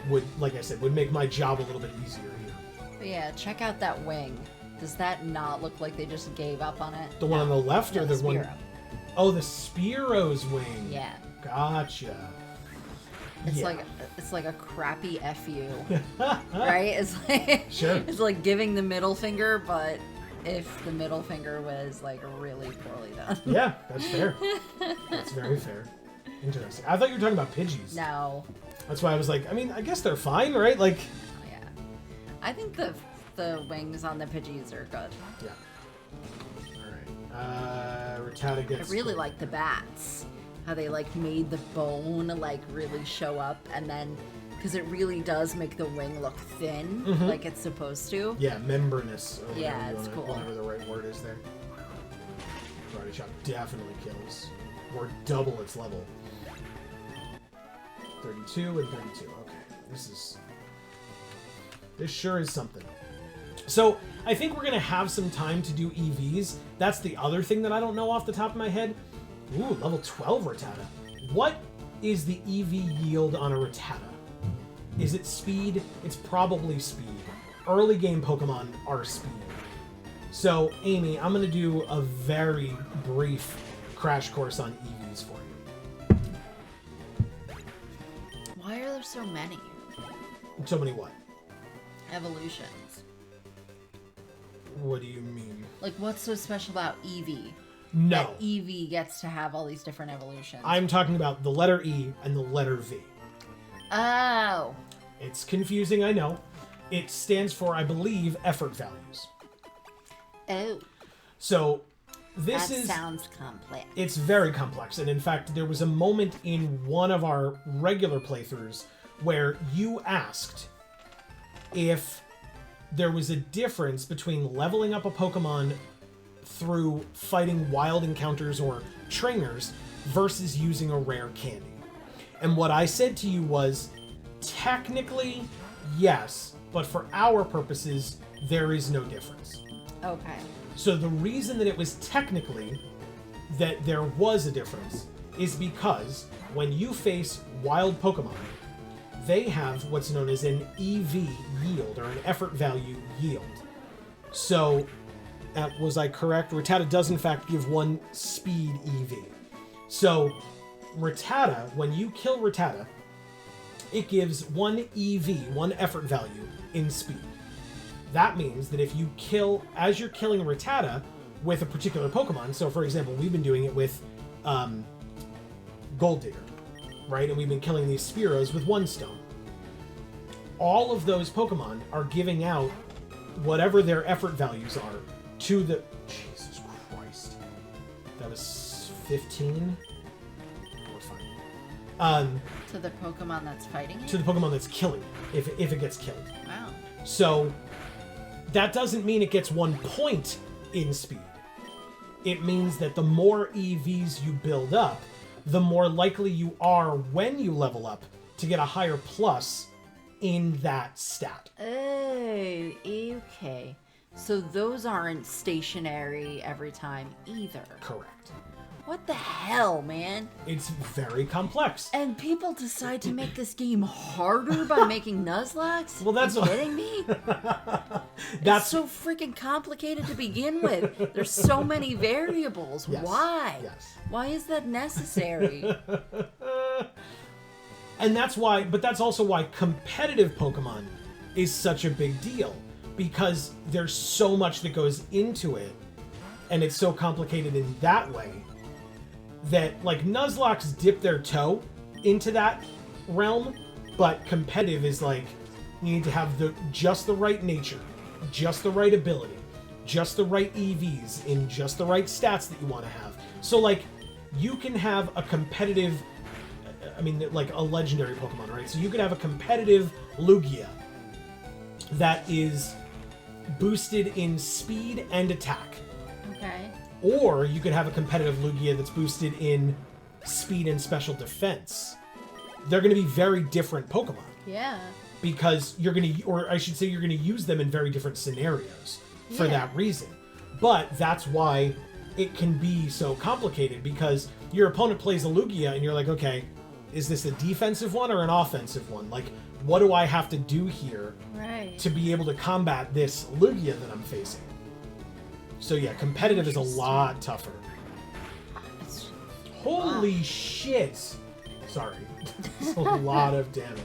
would, like I said, would make my job a little bit easier here. But yeah, check out that wing. Does that not look like they just gave up on it? The one on the left or the one? Spearow. Oh, the Spearow's wing. Yeah. Gotcha. It's Yeah. like a crappy FU, right? It's like Sure. It's like giving the middle finger, but if the middle finger was like really poorly done. Yeah, that's fair. That's very fair. Interesting. I thought you were talking about Pidgeys. No. That's why I was like, I mean, I guess they're fine, right? Like, Oh, yeah. I think the wings on the Pidgeys are good. yeah. All right. Rattata gets. I really like the bats. How they like made the bone like really show up, and then because it really does make the wing look thin, like it's supposed to. Yeah, membranous. Or Yeah, whatever you it's wanna- cool. Whatever the right word is there. Karate Chop definitely kills. Or double its level. 32 and 32. Okay. This sure is something. So, I think we're going to have some time to do EVs. That's the other thing that I don't know off the top of my head. Ooh, level 12 Rattata. What is the EV yield on a Rattata? Is it speed? It's probably speed. Early game Pokemon are speed. So, Amy, I'm going to do a very brief crash course on EVs for you. Why are there so many So many what? evolutions? What do you mean? Like, what's so special about Eevee? No. That Eevee gets to have all these different evolutions. I'm talking about the letter E and the letter V. Oh. It's confusing, I know. It stands for, I believe, effort values. Oh. So, this That is... sounds complex. It's very complex, and in fact, there was a moment in one of our regular playthroughs where you asked if there was a difference between leveling up a Pokemon through fighting wild encounters or trainers versus using a rare candy. And what I said to you was, technically, yes, but for our purposes, there is no difference. Okay. So the reason that it was technically that there was a difference is because when you face wild Pokemon, they have what's known as an EV yield, or an effort value yield. So, was I correct? Rattata does in fact give one speed EV. So, Rattata, when you kill Rattata, it gives one EV, one effort value, in speed. That means that if you kill, as you're killing Rattata with a particular Pokemon, so for example, we've been doing it with Gold Digger, right? And we've been killing these Spearows with one stone. All of those Pokemon are giving out whatever their effort values are to the... Jesus Christ. That was 15? We're fine. To the Pokemon that's fighting it? To the Pokemon that's killing it, if it gets killed. Wow. So, that doesn't mean it gets 1 point in speed. It means that the more EVs you build up, the more likely you are when you level up to get a higher plus in that stat. Oh, okay. So those aren't stationary every time either. Correct. What the hell, man? It's very complex. And people decide to make this game harder by making Nuzlocke? Well, that's you kidding me? That's It's so freaking complicated to begin with. There's so many variables. Yes. Why? Yes. Why is that necessary? And that's why, but that's also why competitive Pokemon is such a big deal, because there's so much that goes into it, and it's so complicated in that way, that, like, Nuzlocke's dip their toe into that realm, but competitive is like, you need to have just the right nature, just the right ability, just the right EVs in just the right stats that you want to have. So, like, you can have a competitive, I mean, like a legendary Pokemon, right? So you could have a competitive Lugia that is boosted in speed and attack. Okay. Or you could have a competitive Lugia that's boosted in speed and special defense. They're going to be very different Pokemon. Yeah. Because you're going to, or I should say, you're going to use them in very different scenarios for Yeah. that reason. But that's why it can be so complicated because your opponent plays a Lugia and you're like, okay, is this a defensive one or an offensive one? Like, what do I have to do here to be able to combat this Lugia that I'm facing? So yeah, competitive is a lot tougher. Holy shit! Sorry. It's a lot of damage.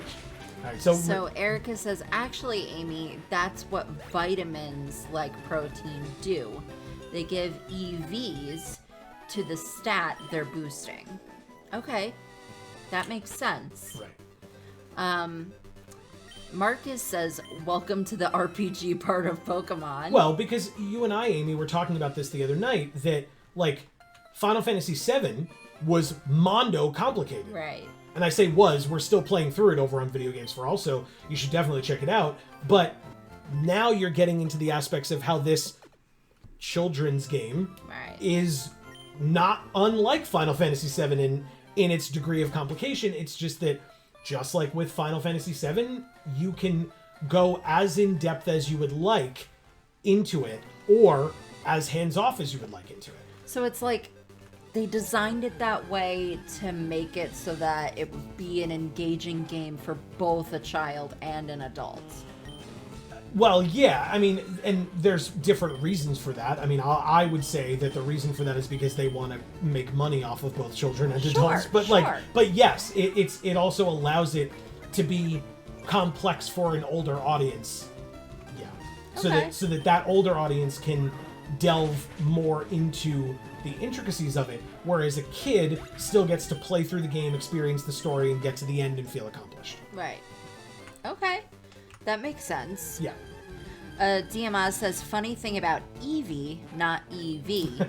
All right, so Erica says, actually, Amy, that's what vitamins like protein do. They give EVs to the stat they're boosting. Okay, that makes sense. Right. Marcus says, welcome to the RPG part of Pokemon. Well, because you and I, Amy, were talking about this the other night, that, like, Final Fantasy VII was mondo complicated. Right. And I say was, we're still playing through it over on Video Games for All, so you should definitely check it out. But now you're getting into the aspects of how this children's game is not unlike Final Fantasy VII in its degree of complication. It's just that, just like with Final Fantasy VII, you can go as in-depth as you would like into it, or as hands-off as you would like into it. So it's like they designed it that way to make it so that it would be an engaging game for both a child and an adult. Well, yeah, I mean, and there's different reasons for that. I mean, I would say that the reason for that is because they want to make money off of both children and adults. But but yes, it also allows it to be complex for an older audience. Yeah, so that older audience can delve more into the intricacies of it, whereas a kid still gets to play through the game, experience the story, and get to the end and feel accomplished. Right. Okay. That makes sense. Yeah. DMA says, funny thing about Eevee, not EV,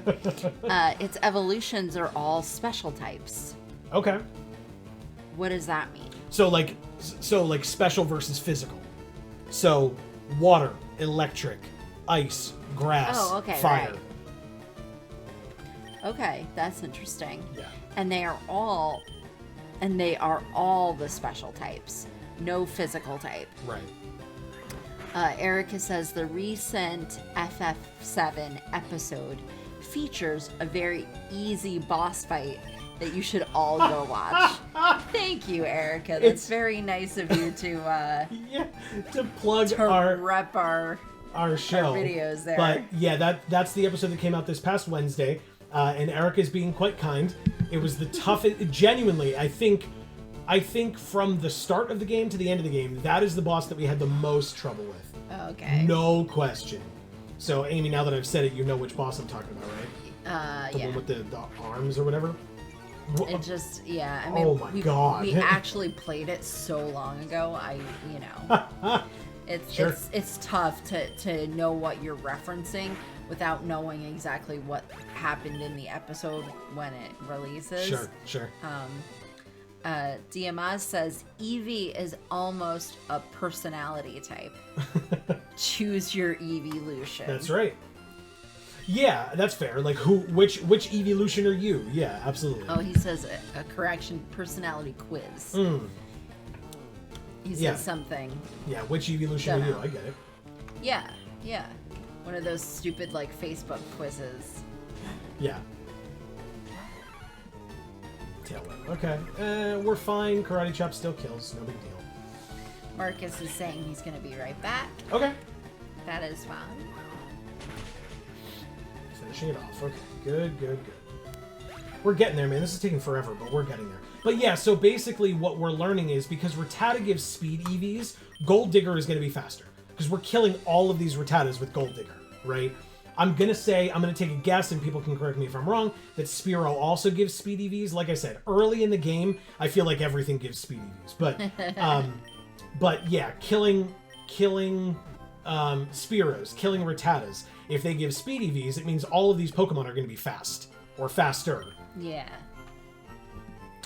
its evolutions are all special types. Okay. What does that mean? So like special versus physical. So water, electric, ice, grass, fire. Right. Okay, that's interesting. Yeah. And they are all the special types. No physical type. Right. Erica says the recent FF7 episode features a very easy boss fight that you should all go watch. Thank you, Erica. That's very nice of you to to plug rep our show, our videos there. But yeah, that's the episode that came out this past Wednesday, and Erica's being quite kind. It was the toughest. Genuinely, I think from the start of the game to the end of the game, that is the boss that we had the most trouble with. Okay. No question. So, Amy, now that I've said it, you know which boss I'm talking about, right? The one with the arms or whatever? It just, yeah. I mean, oh my God. We actually played it so long ago. It's tough to know what you're referencing without knowing exactly what happened in the episode when it releases. Sure. DMA says Eevee is almost a personality type. Choose your evolution. That's right. Yeah, that's fair. Like, which evolution are you? Yeah, absolutely. Oh, he says a correction, personality quiz. He says something. Yeah, which evolution are you? I get it. Yeah. One of those stupid, like, Facebook quizzes. Yeah. Tail whip. Okay. We're fine. Karate chop still kills. No big deal. Marcus is saying he's going to be right back. Okay. That is fine. Finishing it off. Okay. Good. We're getting there, man. This is taking forever, but we're getting there. But yeah, so basically what we're learning is because Rattata gives speed EVs, Gold Digger is going to be faster. Because we're killing all of these Rattatas with Gold Digger, right? I'm going to take a guess, and people can correct me if I'm wrong, that Spearow also gives speed EVs. Like I said, early in the game, I feel like everything gives speed EVs. But yeah, killing Spearows, killing Rattatas, if they give speed EVs, it means all of these Pokemon are going to be fast, or faster. Yeah.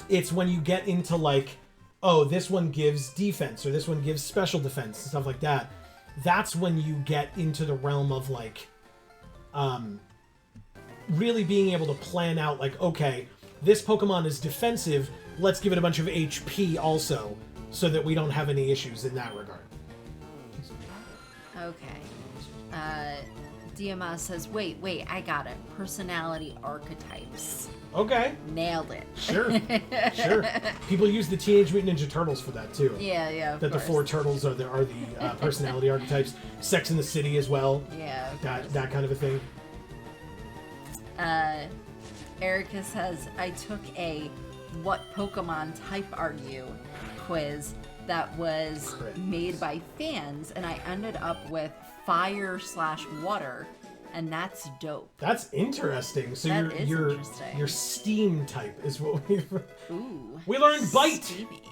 It's when you get into like, oh, this one gives defense, or this one gives special defense, and stuff like that. That's when you get into the realm of like, really being able to plan out like, okay, this Pokemon is defensive, let's give it a bunch of HP also, so that we don't have any issues in that regard. Okay. DMS says, wait, I got it. Personality archetypes. Okay. Nailed it. Sure. Sure. People use the Teenage Mutant Ninja Turtles for that too. Yeah, of that course. The 4 turtles are the personality archetypes. Sex in the City as well. Yeah, of that kind of a thing. Erica says, I took a what Pokemon type are you quiz that was made by fans, and I ended up with fire/water, and that's dope. That's interesting. So your steam type is what we Ooh. We learned bite. Stevie.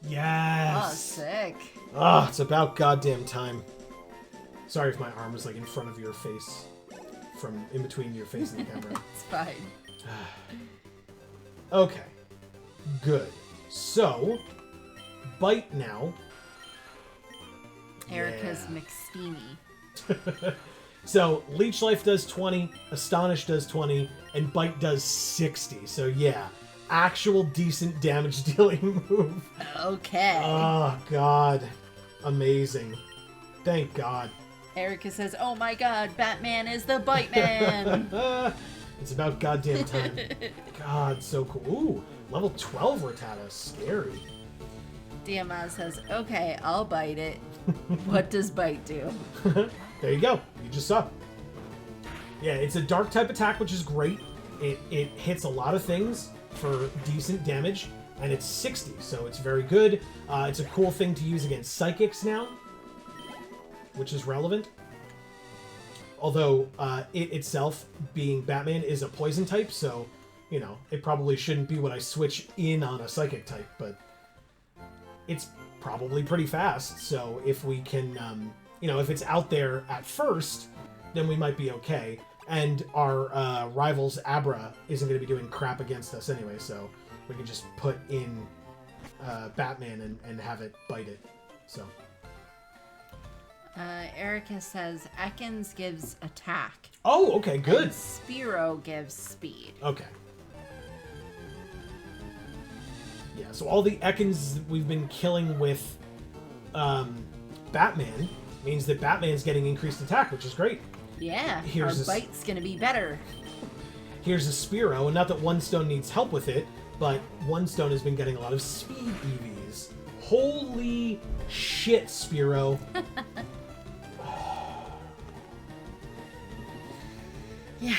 Yes. Oh, sick. Ah, it's about goddamn time. Sorry if my arm was like in front of your face, from in between your face and the camera. It's fine. Okay. Good. So, bite now. Erica's McSteamy. So, Leech Life does 20, Astonish does 20, and Bite does 60. So, yeah. Actual decent damage dealing move. Okay. Oh, God. Amazing. Thank God. Erica says, oh my god, Batman is the Bite Man. It's about goddamn time. God, so cool. Ooh, level 12 Rattata. Scary. DMS says, okay, I'll bite it. What does Bite do? There you go. You just saw. Yeah, it's a dark type attack, which is great. It hits a lot of things for decent damage, and it's 60, so it's very good. It's a cool thing to use against Psychics now, which is relevant. Although it itself, being Batman, is a poison type, so, you know, it probably shouldn't be what I switch in on a Psychic type, but it's probably pretty fast, so if we can, you know, if it's out there at first, then we might be okay. And our rivals, Abra, isn't going to be doing crap against us anyway, so we can just put in Batman and have it bite it, so... Erica says, Ekans gives attack. Oh, okay, good. And Spearow gives speed. Okay. Yeah, so all the Ekans we've been killing with Batman means that Batman's getting increased attack, which is great. Yeah, Here's our bite's gonna be better. Here's a Spearow, and not that One Stone needs help with it, but One Stone has been getting a lot of speed EVs. Holy shit, Spearow. Yeah.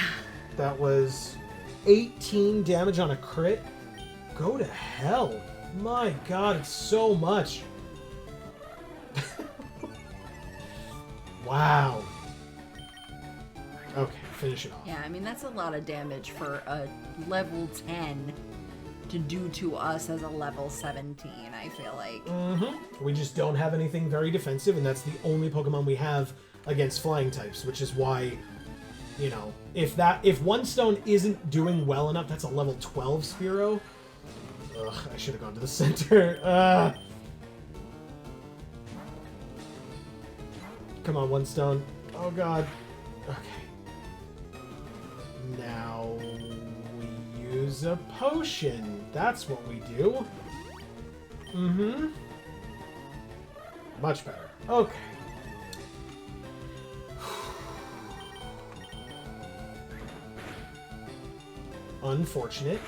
That was 18 damage on a crit. Go to hell. My god, it's so much. Wow. Okay, finish it off. Yeah, I mean, that's a lot of damage for a level 10 to do to us as a level 17, I feel like. We just don't have anything very defensive, and that's the only Pokemon we have against flying types, which is why, you know, if One Stone isn't doing well enough, that's a level 12 Spearow. Ugh, I should have gone to the center. Come on, One Stone. Oh god. Okay. Now we use a potion. That's what we do. Much better. Okay. Unfortunate.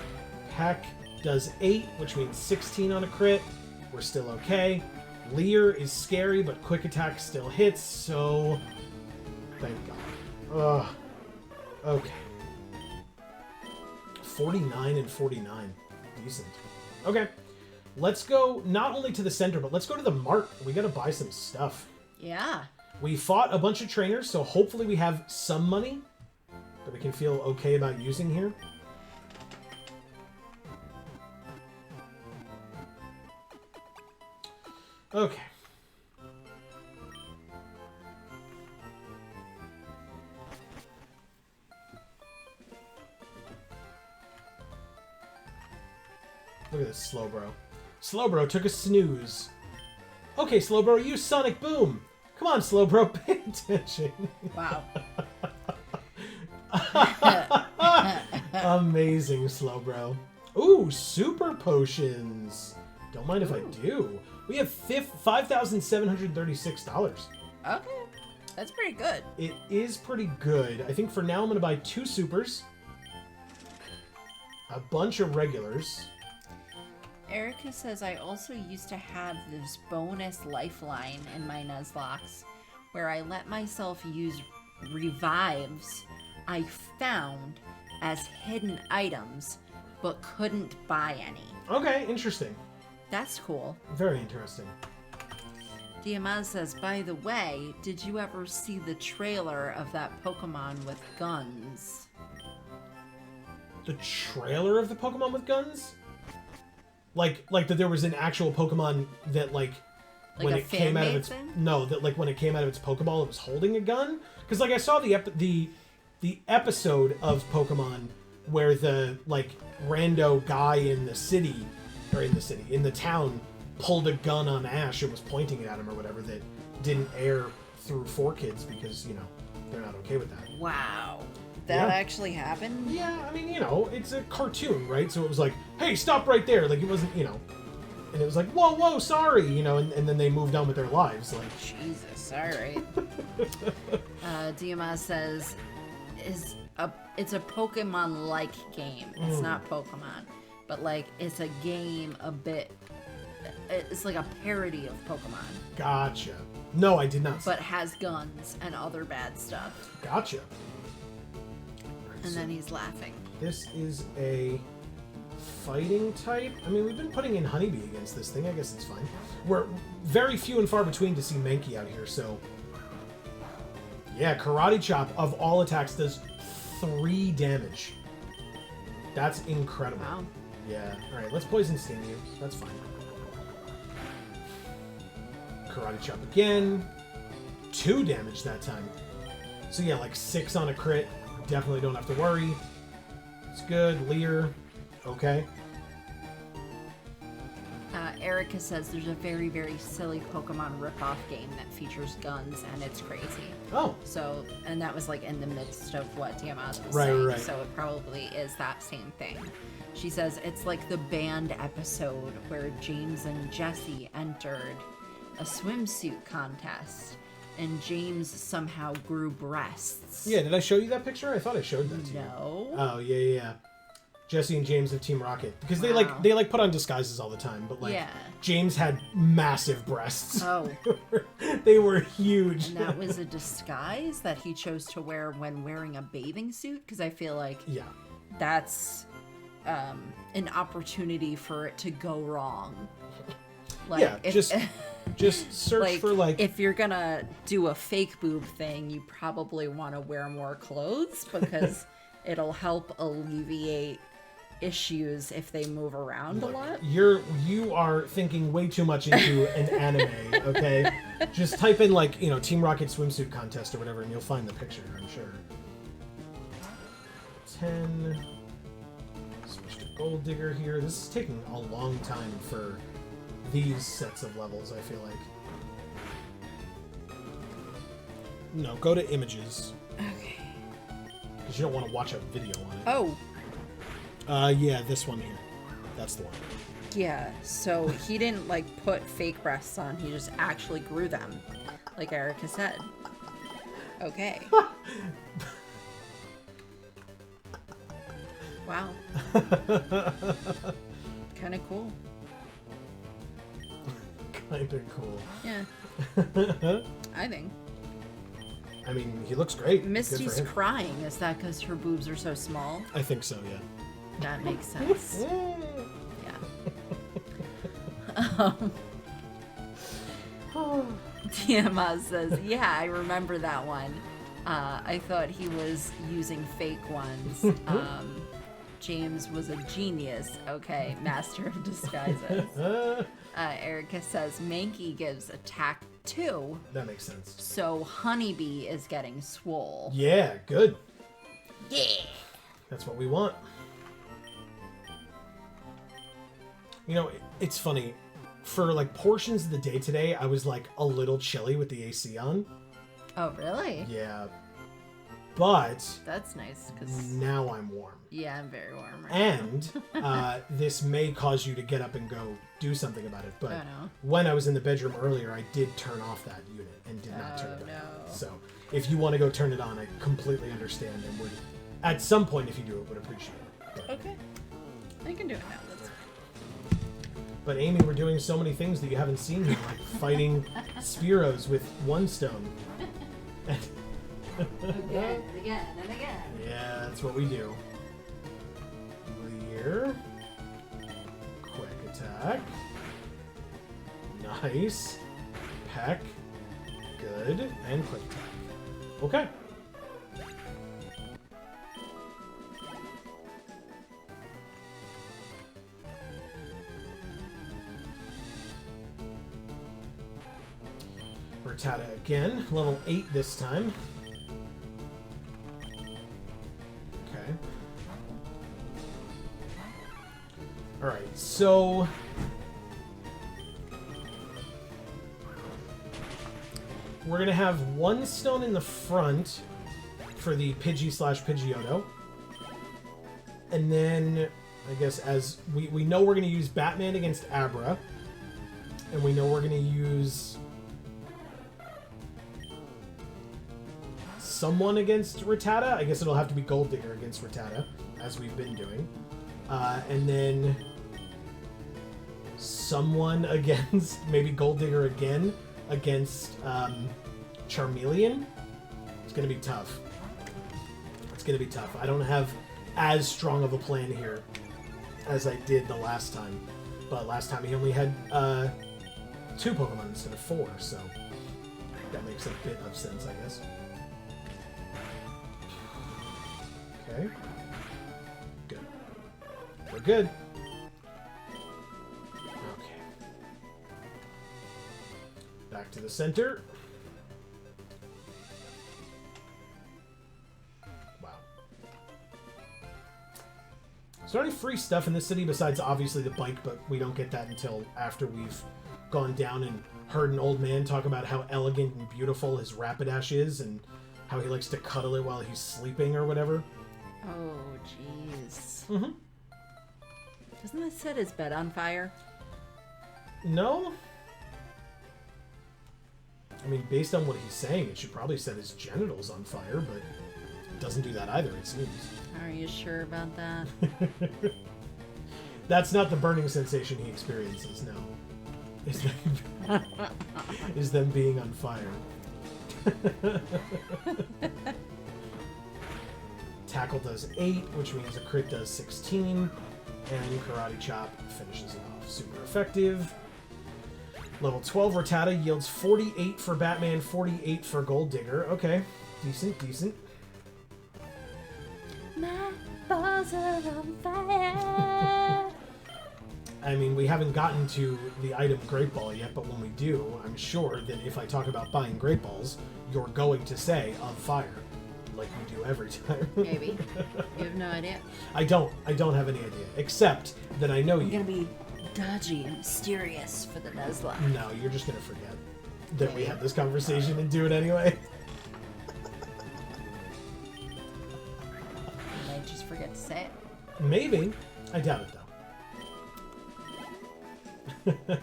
Heck does 8, which means 16 on a crit. We're still okay. Leer is scary, but quick attack still hits, so thank God. Ugh. Okay. 49 and 49. Decent. Okay. Let's go not only to the center, but let's go to the mart. We gotta buy some stuff. Yeah. We fought a bunch of trainers, so hopefully we have some money that we can feel okay about using here. Okay. Look at this Slowbro. Slowbro took a snooze. Okay, Slowbro, use Sonic Boom. Come on, Slowbro, pay attention. Wow. Amazing, Slowbro. Ooh, super potions. Don't mind if I do. We have $5,736. Okay. That's pretty good. It is pretty good. I think for now I'm going to buy 2 supers, a bunch of regulars. Erica says, I also used to have this bonus lifeline in my Nuzlocke where I let myself use revives I found as hidden items but couldn't buy any. Okay, interesting. That's cool. Very interesting. Diamaz says, by the way, did you ever see the trailer of that Pokemon with guns? The trailer of the Pokemon with guns? Like that there was an actual Pokemon that Like when a it came out of its fan-made that when it came out of its Pokeball it was holding a gun? Because I saw the episode of Pokemon where the rando guy in the town pulled a gun on Ash and was pointing it at him or whatever that didn't air through 4Kids because they're not okay with that. Wow. That actually happened? Yeah, I mean, it's a cartoon, right? So it was like, hey, stop right there. Like, it wasn't, and it was like, whoa, sorry, and then they moved on with their lives. Like, Jesus, all right. Diamaz says, it's a Pokemon-like game. It's not Pokemon, but, it's a game it's like a parody of Pokemon. Gotcha. No, I did not. But has guns and other bad stuff. Gotcha. And then he's laughing. This is a fighting type. I mean, we've been putting in Honeybee against this thing. I guess it's fine. We're very few and far between to see Mankey out here, so... Yeah, Karate Chop, of all attacks, does 3 damage. That's incredible. Wow. Yeah. Alright, let's Poison Sting you. That's fine. Karate Chop again. 2 damage that time. So yeah, 6 on a crit. Definitely don't have to worry. It's good. Leer. Okay. Erica says there's a very, very silly Pokemon ripoff game that features guns, and it's crazy. Oh. So, and that was in the midst of what Diamaz was Right, saying. right. So it probably is that same thing. She says it's like the band episode where James and Jesse entered a swimsuit contest. And James somehow grew breasts. Yeah, did I show you that picture? I thought I showed that to you. No. Oh, yeah. Jesse and James of Team Rocket. Because they put on disguises all the time, but James had massive breasts. Oh. They were huge. And that was a disguise that he chose to wear when wearing a bathing suit? Because I feel like that's an opportunity for it to go wrong. Just search for if you're gonna do a fake boob thing, you probably want to wear more clothes because it'll help alleviate issues if they move around a lot. You are thinking way too much into an anime, okay? Just type in Team Rocket swimsuit contest or whatever and you'll find the picture, I'm sure. 10. Switch to Gold Digger here. This is taking a long time for these sets of levels, I feel like. No, go to images. Okay. Because you don't want to watch a video on it. Oh. Yeah, this one here. That's the one. Yeah, so he didn't put fake breasts on, he just actually grew them, like Erica said. Okay. Wow. Kind of cool. Kind of cool. Yeah. I think. I mean, he looks great. Misty's crying. Is that because her boobs are so small? I think so, yeah. That makes sense. Diamaz says, yeah, I remember that one. I thought he was using fake ones. James was a genius. Okay, master of disguises. Erica says Mankey gives attack 2. That makes sense. So Honeybee is getting swole. Yeah, good. Yeah. That's what we want. It's funny. For portions of the day today, I was a little chilly with the AC on. Oh, really? Yeah. But that's nice because now I'm warm. Yeah, I'm very warm. And this may cause you to get up and go do something about it. But no. when I was in the bedroom earlier, I did turn off that unit and did not turn it back on. So if you want to go turn it on, I completely understand and would, at some point, if you do it, would appreciate it. But, Okay. I can do it now. That's but Amy, we're doing so many things that you haven't seen here, like fighting Spearows with one stone. Again, and again, and again. Yeah, that's what we do. Clear. Quick attack. Nice. Peck. Good. And quick attack. Okay. Rattata again. Level 8 this time. Okay. Alright, so... we're going to have one stone in the front for the Pidgey/Pidgeotto. And then, I guess, as we know we're going to use Batman against Abra. And we know we're going to use... someone against Rattata. I guess it'll have to be Gold Digger against Rattata, as we've been doing. And then someone against, maybe Gold Digger again, against Charmeleon. It's going to be tough. It's going to be tough. I don't have as strong of a plan here as I did the last time. But last time he only had 2 Pokemon instead of 4, so that makes a bit of sense, I guess. Okay. Good. We're good. Okay. Back to the center. Wow. Is there any free stuff in this city besides obviously the bike, but we don't get that until after we've gone down and heard an old man talk about how elegant and beautiful his Rapidash is and how he likes to cuddle it while he's sleeping or whatever? Oh, jeez. Mm-hmm. Doesn't that set his bed on fire? No. I mean, based on what he's saying, it should probably set his genitals on fire, but it doesn't do that either, it seems. Are you sure about that? That's not the burning sensation he experiences, no. Is them being on fire. Tackle does 8, which means a crit does 16, and Karate Chop finishes it off. Super effective. Level 12 Rattata yields 48 for Batman, 48 for Gold Digger. Okay, decent, decent. My balls are on fire. I mean, we haven't gotten to the item Great Ball yet, but when we do, I'm sure that if I talk about buying Great Balls, you're going to say on fire. Like we do every time. Maybe. You have no idea. I don't have any idea. Except that I know I'm you. gonna be dodgy and mysterious for the Nuzlocke. No, you're just gonna forget that we had this conversation and do it anyway. I might just forget to say it. Maybe. I doubt it though.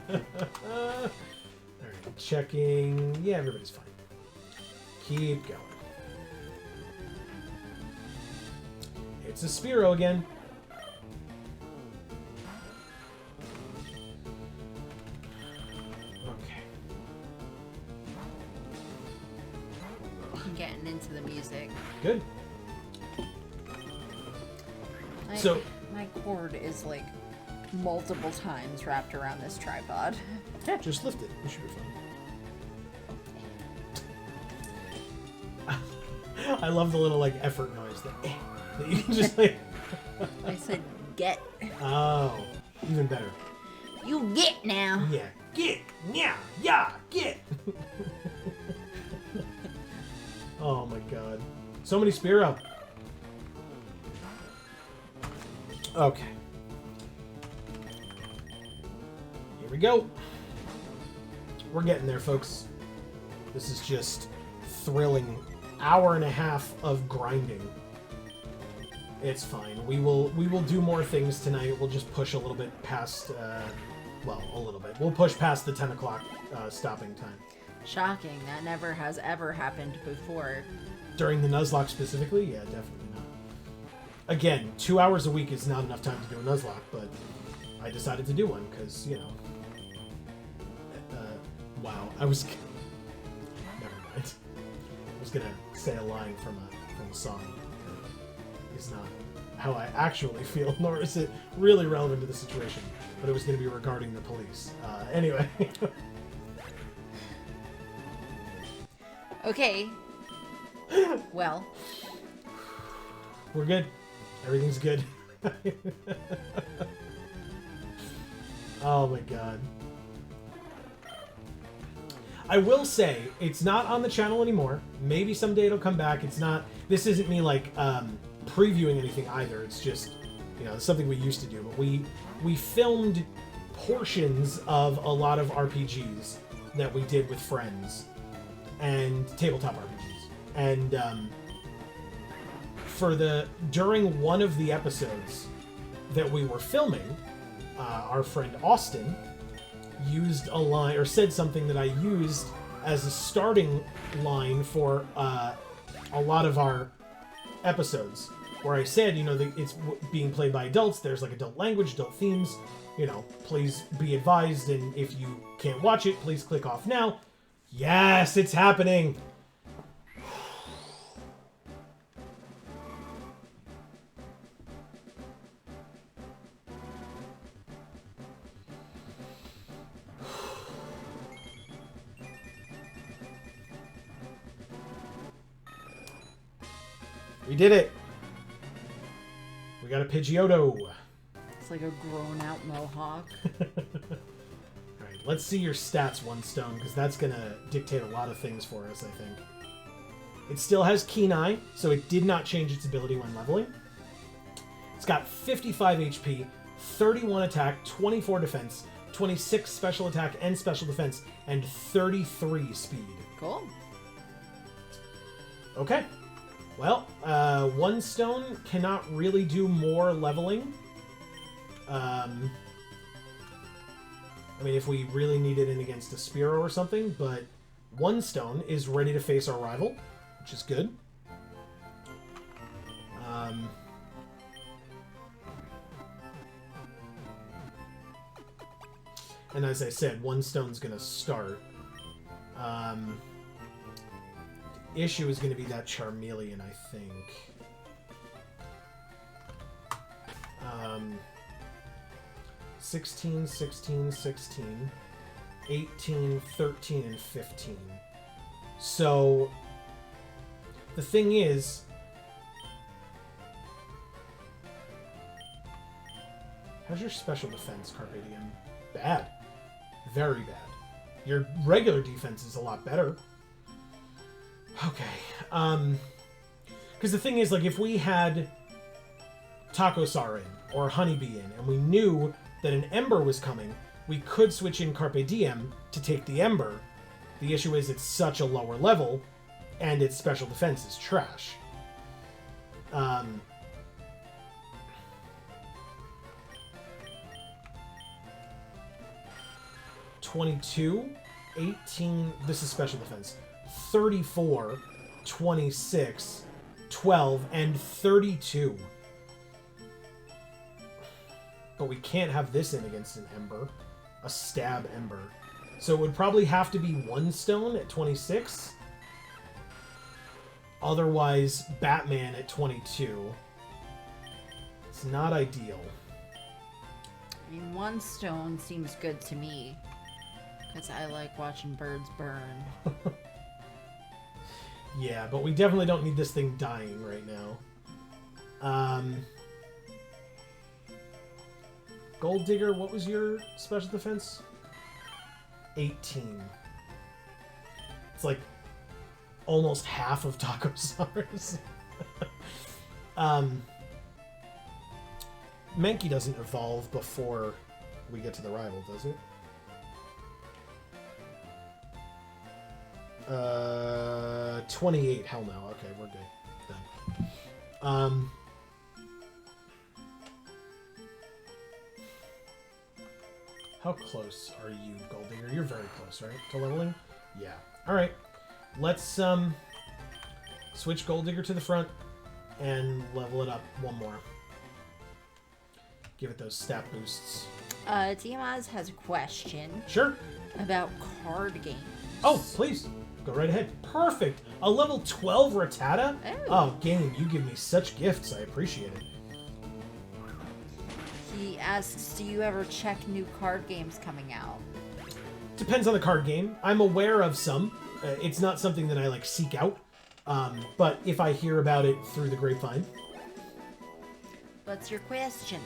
Alright, checking. Yeah, everybody's fine. Keep going. It's a Spearow again. Okay. I'm getting into the music. Good. So my cord is like multiple times wrapped around this tripod. just lift it. It should be fine. I love the little like effort noise that you can just like. I said get. Oh, even better. You get now. Yeah, get. Yeah, get. Oh my god, so many Spearow. Okay. Here we go. We're getting there, folks. This is just thrilling. Hour and a half of grinding. It's fine. We will do more things tonight. We'll just push a little bit past, well, a little bit. We'll push past the 10 o'clock stopping time. Shocking. That never has ever happened before. During the Nuzlocke specifically? Yeah, definitely not. Again, 2 hours a week is not enough time to do a Nuzlocke, but I decided to do one because, you know. Wow, I was... Never mind. I was gonna say a line from a song. It's not how I actually feel, nor is it really relevant to the situation. But it was gonna be regarding the police. Anyway. Okay. Well. We're good. Everything's good. Oh my god. I will say, it's not on the channel anymore. Maybe someday it'll come back. It's not... This isn't me, like, previewing anything either. It's just, you know, it's something we used to do. But we filmed portions of a lot of RPGs that we did with friends. And tabletop RPGs. And, during one of the episodes that we were filming, our friend Austin used a line, or said something that I used as a starting line for a lot of our episodes, where I said, you know, that it's being played by adults, there's like adult language, adult themes, you know, please be advised, and if you can't watch it, please click off now. Yes, it's happening! We did it! We got a Pidgeotto! It's like a grown-out mohawk. Alright, let's see your stats, One Stone, because that's gonna dictate a lot of things for us, I think. It still has Keen Eye, so it did not change its ability when leveling. It's got 55 HP, 31 attack, 24 defense, 26 special attack and special defense, and 33 speed. Cool. Okay. Well, One Stone cannot really do more leveling. I mean, if we really needed it against a Spearow or something, but One Stone is ready to face our rival, which is good. And as I said, One Stone's gonna start. Issue is going to be that Charmeleon, I think. 16, 16, 16, 18, 13, and 15. So, the thing is, how's your special defense, Carpe Diem? Bad. Very bad. Your regular defense is a lot better. Okay, because the thing is, like, if we had Taco-Sar in, or Honeybee in, and we knew that an Ember was coming, we could switch in Carpe Diem to take the Ember. The issue is it's such a lower level, and its special defense is trash. 22, 18, this is special defense. 34, 26, 12, and 32. But we can't have this in against an Ember. A Stab Ember. So it would probably have to be One Stone at 26. Otherwise, Batman at 22. It's not ideal. I mean, One Stone seems good to me. Because I like watching birds burn. Yeah, but we definitely don't need this thing dying right now. Gold Digger, what was your special defense? 18. It's like almost half of Taco-Sar's. Mankey doesn't evolve before we get to the rival, does it? 28. Hell no. Okay, we're good then. How close are you, Gold Digger? You're very close, right? To leveling? Yeah. All right. Let's switch Gold Digger to the front and level it up one more. Give it those stat boosts. Diamaz has a question Sure. about card games. Oh, please. Go right ahead. Perfect. A level 12 Rattata? Oh, game, you give me such gifts. I appreciate it. He asks, do you ever check new card games coming out? Depends on the card game. I'm aware of some. It's not something that I, like, seek out. But if I hear about it through the grapevine. What's your question?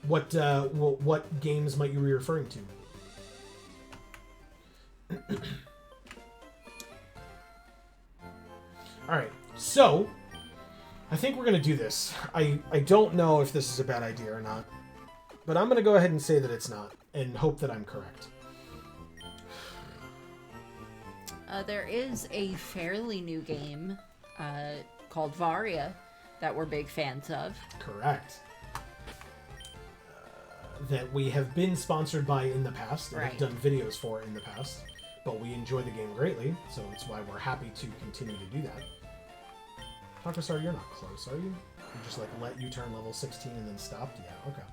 What games might you be referring to? Alright, so I think we're going to do this. I don't know if this is a bad idea or not, but I'm going to go ahead and say that it's not, and hope that I'm correct. There is a fairly new game called Varia that we're big fans of. Correct. That we have been sponsored by in the past, and have done videos for in the past, but we enjoy the game greatly, so it's why we're happy to continue to do that. Hakasar, you're not close, are you? You just like let you turn level 16 and then stopped? Yeah, okay.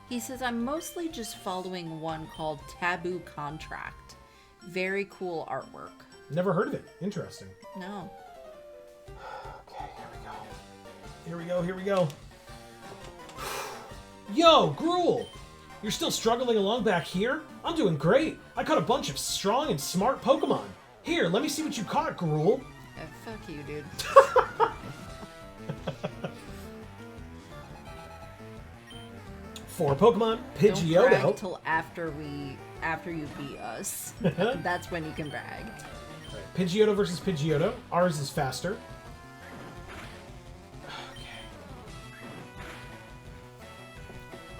He says, I'm mostly just following one called Taboo Contract. Very cool artwork. Never heard of it. Interesting. No. Okay, here we go. Yo, Gruel! You're still struggling along back here? I'm doing great. I caught a bunch of strong and smart Pokemon. Here, let me see what you caught, Gruel. Fuck you, dude. For Pokemon, Pidgeotto. Don't brag till after you beat us. That's when you can brag. Right, Pidgeotto versus Pidgeotto. Ours is faster. Okay.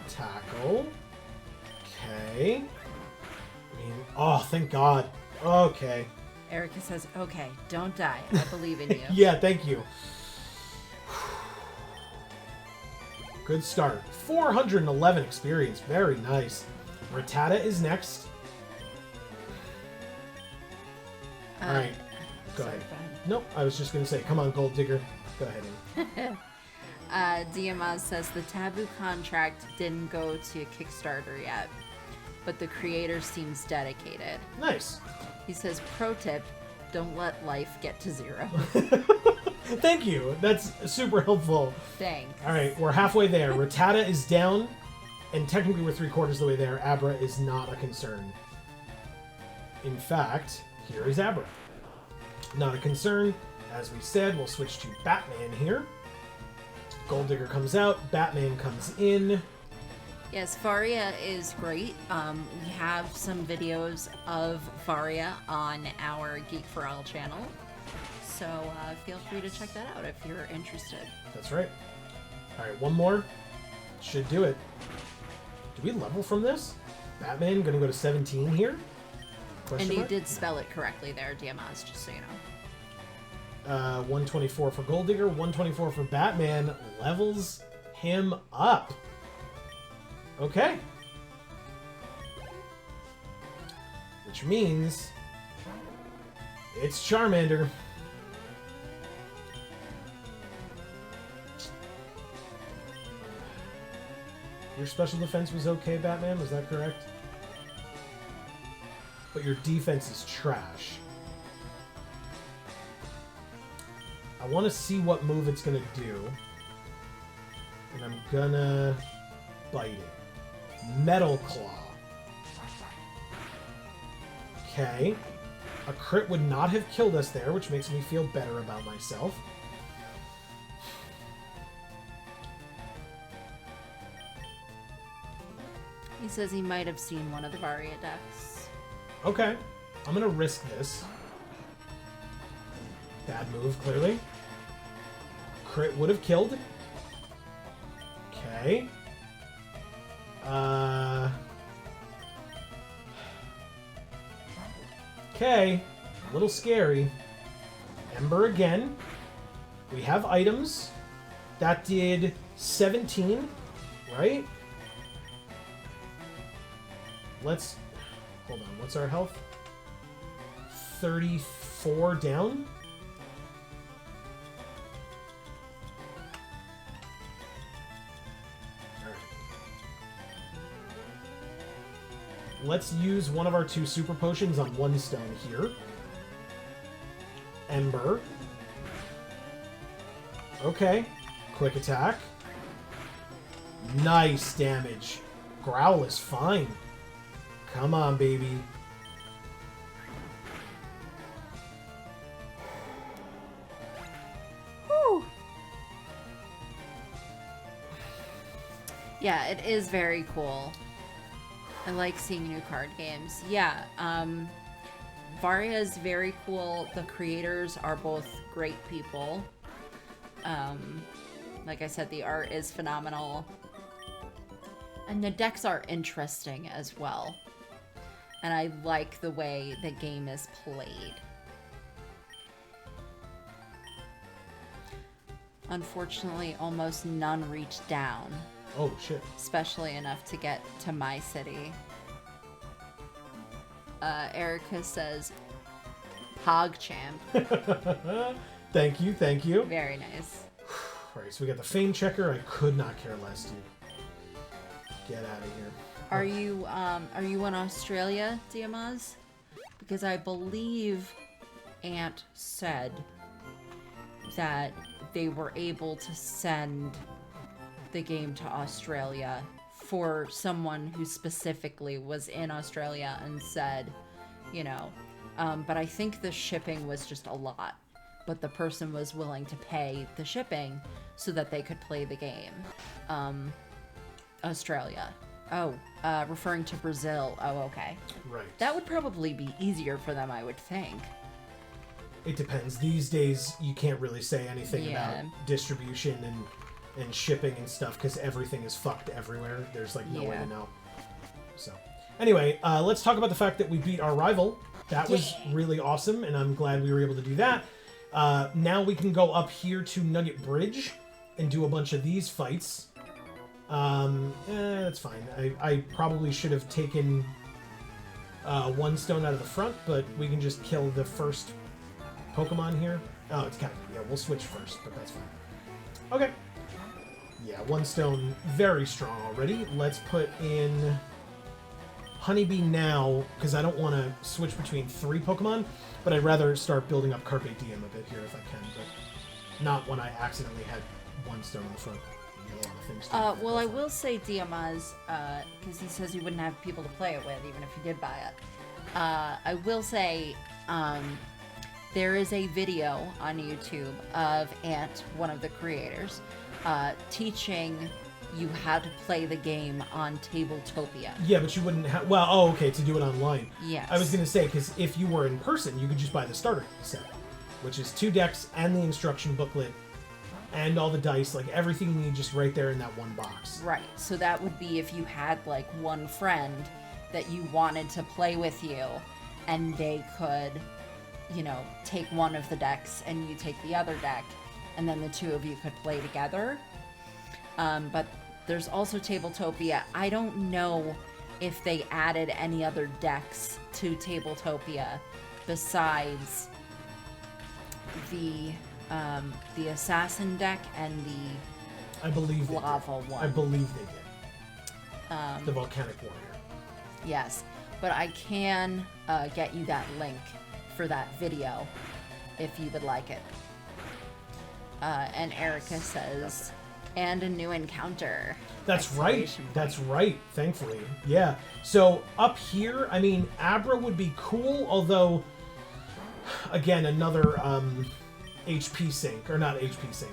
Tackle. Okay. I mean, oh, thank God. Okay. Erica says, okay, don't die. I believe in you. Yeah, thank you. Good start. 411 experience. Very nice. Rattata is next. All right. Go ahead. Nope, I was just going to say, come on, Gold Digger. Go ahead. Diamaz says the Taboo Contract didn't go to Kickstarter yet, but the creator seems dedicated. Nice. He says, pro tip, don't let life get to 0. Thank you. That's super helpful. Thanks. All right, we're halfway there. Rattata is down, and technically we're 3/4 of the way there. Abra is not a concern. In fact, here is Abra. Not a concern. As we said, we'll switch to Batman here. Gold Digger comes out. Batman comes in. Yes, Varia is great. We have some videos of Varia on our Geek for All channel. So feel free to check that out if you're interested. That's right. All right, one more. Should do it. Do we level from this? Batman gonna go to 17 here? Question And you mark? did spell it correctly there, Diamaz, just so you know. 124 for Gold Digger, 124 for Batman. Levels him up. Okay. Which means it's Charmander. Your special defense was okay, Batman? Was that correct? But your defense is trash. I want to see what move it's going to do. And I'm gonna bite it. Metal Claw. Okay. A crit would not have killed us there, which makes me feel better about myself. He says he might have seen one of the Varia decks. Okay. I'm gonna risk this. Bad move, clearly. Crit would have killed. Okay. Okay. A little scary. Ember again. We have items. That did 17, right? Let's... Hold on, what's our health? 34 down. Let's use one of our 2 super potions on one stone here. Ember. Okay. Quick attack. Nice damage. Growl is fine. Come on, baby. Whew. Yeah, it is very cool. I like seeing new card games. Yeah, Varia is very cool. The creators are both great people. Like I said, the art is phenomenal. And the decks are interesting as well. And I like the way the game is played. Unfortunately, almost none reached down. Oh, shit. Especially enough to get to my city. Erica says, PogChamp. Thank you, thank you. Very nice. Alright, so we got the Fame Checker. I could not care less, dude. Get out of here. Are you in Australia, Diamaz? Because I believe Ant said that they were able to send the game to Australia for someone who specifically was in Australia and said, you know, but I think the shipping was just a lot, but the person was willing to pay the shipping so that they could play the game. Australia. Oh, referring to Brazil. Oh, okay. Right. That would probably be easier for them, I would think. It depends. These days, you can't really say anything about distribution and shipping and stuff because everything is fucked everywhere. There's like no way to know. So, anyway, let's talk about the fact that we beat our rival. That was really awesome, and I'm glad we were able to do that. Now we can go up here to Nugget Bridge and do a bunch of these fights. That's fine. I probably should have taken one stone out of the front, but we can just kill the first Pokemon here. Oh, it's kind of... Yeah, we'll switch first, but that's fine. Okay. Yeah, one stone, very strong already. Let's put in Honeybee now, because I don't want to switch between 3 Pokemon, but I'd rather start building up Carpe Diem a bit here if I can, but not when I accidentally had one stone in the front. A lot of things to well, I will say Diamaz, because he says he wouldn't have people to play it with, even if he did buy it. I will say, there is a video on YouTube of Ant, one of the creators, teaching you how to play the game on Tabletopia. Yeah, but you wouldn't have... Well, oh, okay, to do it online. Yes. I was going to say, because if you were in person, you could just buy the starter set, which is 2 decks and the instruction booklet and all the dice, like everything you need just right there in that one box. Right, so that would be if you had like one friend that you wanted to play with you and they could, you know, take one of the decks and you take the other deck and then the 2 of you could play together. But there's also Tabletopia. I don't know if they added any other decks to Tabletopia besides the assassin deck and the I believe lava one. I believe they did. The volcanic warrior. Yes, but I can get you that link for that video if you would like it. And Erica says, and a new encounter. That's right. That's right, thankfully. Yeah. So up here, I mean, Abra would be cool, although, again, another HP sync, or not HP sync,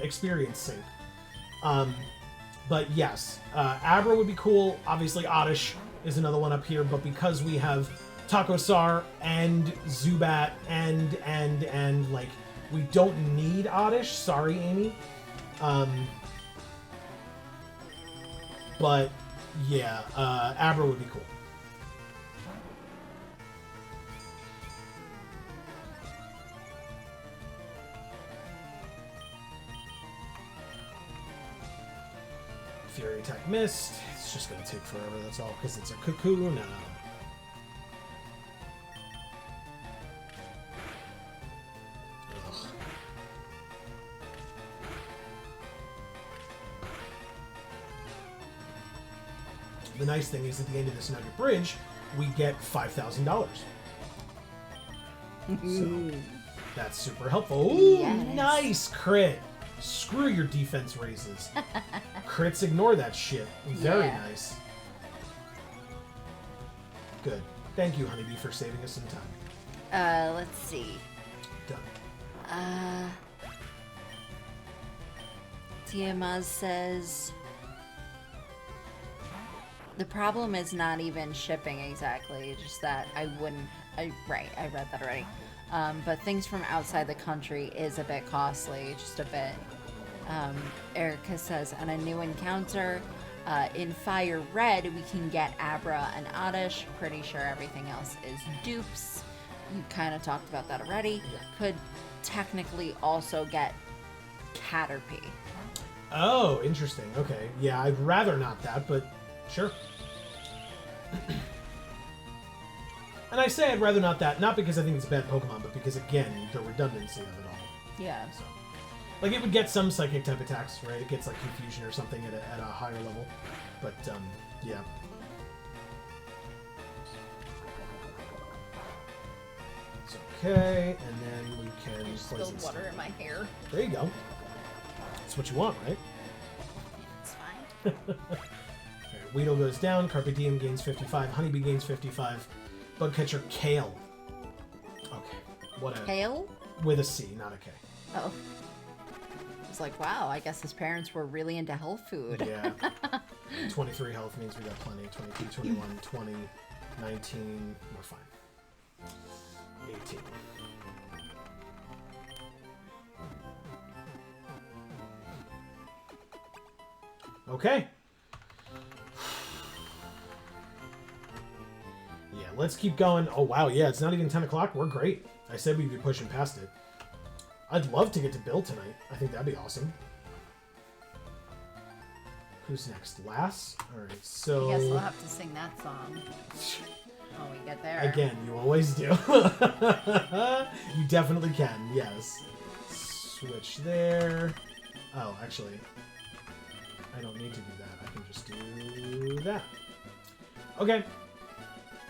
experience sync. But yes, Abra would be cool. Obviously, Oddish is another one up here, but because we have Takosar and Zubat and like, we don't need Oddish. Sorry, Amy. But yeah, Abra would be cool. Fury attack missed. It's just gonna take forever, that's all, because it's a cocoon. The nice thing is at the end of this Nugget Bridge, we get $5,000. So that's super helpful. Ooh, Yes. nice crit. Screw your defense raises. Crits ignore that shit. Very Yeah. nice. Good. Thank you, Honeybee, for saving us some time. Let's see. Done. Tiamaz says the problem is not even shipping exactly, just that I read that already. But things from outside the country is a bit costly, just a bit. Erica says, on a new encounter, in FireRed, we can get Abra and Oddish. Pretty sure everything else is dupes. You kind of talked about that already. Yeah. Could technically also get Caterpie. Oh, interesting. Okay. Yeah, I'd rather not that, but sure. And I say I'd rather not that, not because I think it's a bad Pokemon, but because, again, the redundancy of it all. Yeah. So, like, it would get some Psychic type attacks, right? It gets, like, Confusion or something at a higher level. But, yeah. It's okay, and then we can slice Spilled and water stuff. in my hair. There you go. That's what you want, right? It's fine. Alright, Weedle goes down, Carpe Diem gains 55, Honeybee gains 55, Bugcatcher Kale. Okay, what a... Kale? With a C, not a K. Oh. I was like, wow, I guess his parents were really into health food. Yeah. 23 health means we got plenty. 22, 21, 20, 19, we're fine. 18. Okay. Yeah, let's keep going. Oh, wow, yeah, it's not even 10 o'clock. We're great. I said we'd be pushing past it. I'd love to get to Bill tonight. I think that'd be awesome. Who's next? Lass? Alright, so... I guess we'll have to sing that song when we get there. Again, you always do. You definitely can, yes. Switch there. Oh, actually, I don't need to do that. I can just do that. Okay.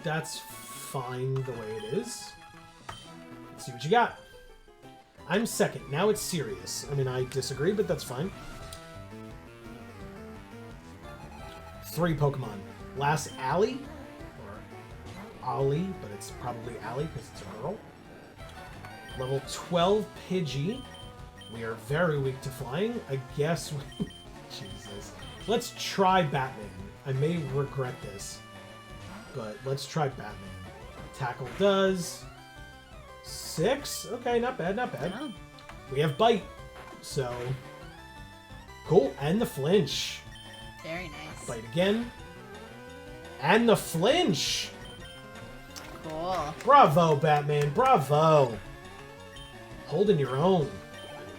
That's fine the way it is. Let's see what you got. I'm second. Now it's serious. I mean, I disagree, but that's fine. 3 Pokemon. Last Allie, or Ollie, but it's probably Allie because it's a girl. Level 12 Pidgey. We are very weak to flying. I guess we... Jesus. Let's try Batman. I may regret this, but let's try Batman. Tackle does 6. Okay, not bad, not bad. Oh. We have Bite, so cool. And the flinch. Very nice. Bite again. And the flinch. Cool. Bravo, Batman. Bravo. Holding your own.